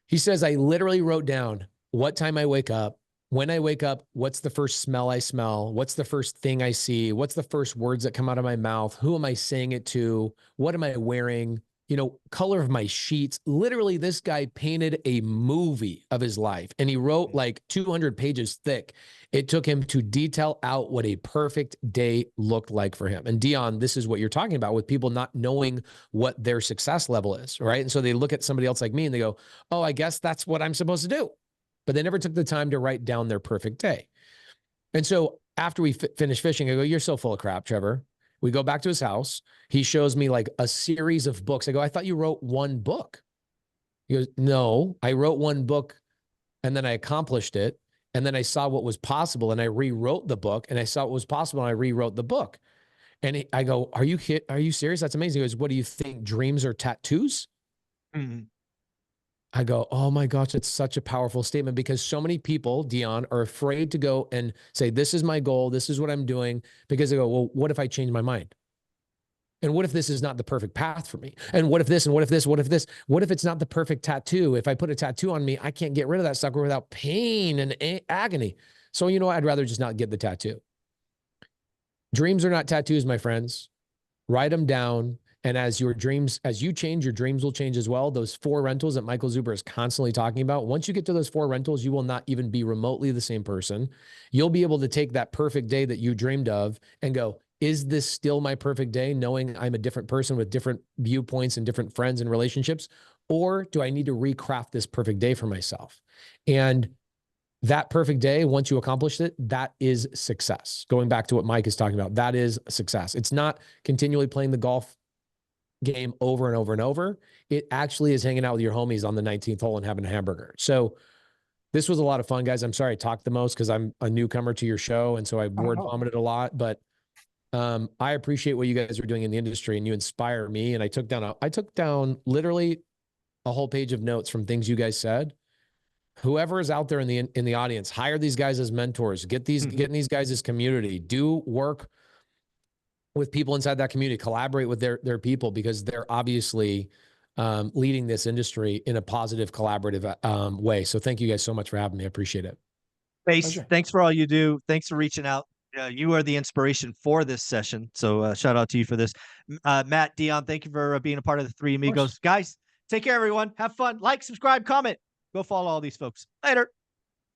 He says, I literally wrote down what time I wake up. When I wake up, what's the first smell I smell? What's the first thing I see? What's the first words that come out of my mouth? Who am I saying it to? What am I wearing? Color of my sheets. Literally, this guy painted a movie of his life and he wrote like 200 pages thick. It took him to detail out what a perfect day looked like for him. And Dion, this is what you're talking about with people not knowing what their success level is, right? And so they look at somebody else like me and they go, oh, I guess that's what I'm supposed to do. But they never took the time to write down their perfect day. And so after we finish fishing, I go, you're so full of crap, Trevor. We go back to his house. He shows me like a series of books. I go, I thought you wrote one book. He goes, no, I wrote one book and then I accomplished it. And then I saw what was possible and I rewrote the book and I saw what was possible and I rewrote the book. And I go, are you serious? That's amazing. He goes, what do you think? Dreams are tattoos? Mm-hmm. I go, oh my gosh, it's such a powerful statement because so many people, Dion, are afraid to go and say, this is my goal. This is what I'm doing. Because they go, well, what if I change my mind? And what if this is not the perfect path for me? And what if this, and what if this, what if this, what if it's not the perfect tattoo? If I put a tattoo on me, I can't get rid of that sucker without pain and agony. So, I'd rather just not get the tattoo. Dreams are not tattoos, my friends. Write them down. And as you change, your dreams will change as well. Those 4 rentals that Michael Zuber is constantly talking about. Once you get to those 4 rentals, you will not even be remotely the same person. You'll be able to take that perfect day that you dreamed of and go, is this still my perfect day? Knowing I'm a different person with different viewpoints and different friends and relationships, or do I need to recraft this perfect day for myself? And that perfect day, once you accomplish it, that is success. Going back to what Mike is talking about, that is success. It's not continually playing the golf game over and over and over. It actually is hanging out with your homies on the 19th hole and having a hamburger. So this was a lot of fun, guys. I'm sorry I talked the most because I'm a newcomer to your show. And so I word vomited a lot, but I appreciate what you guys are doing in the industry and you inspire me. And I took down literally a whole page of notes from things you guys said. Whoever is out there in the audience, hire these guys as mentors, get these guys as community, do work with people inside that community, collaborate with their people because they're obviously leading this industry in a positive, collaborative way. So thank you guys so much for having me. I appreciate it. Thanks for all you do. Thanks for reaching out. You are the inspiration for this session. So shout out to you for this. Matt, Dion, thank you for being a part of the Three Amigos. Guys, take care, everyone. Have fun. Like, subscribe, comment. Go follow all these folks. Later.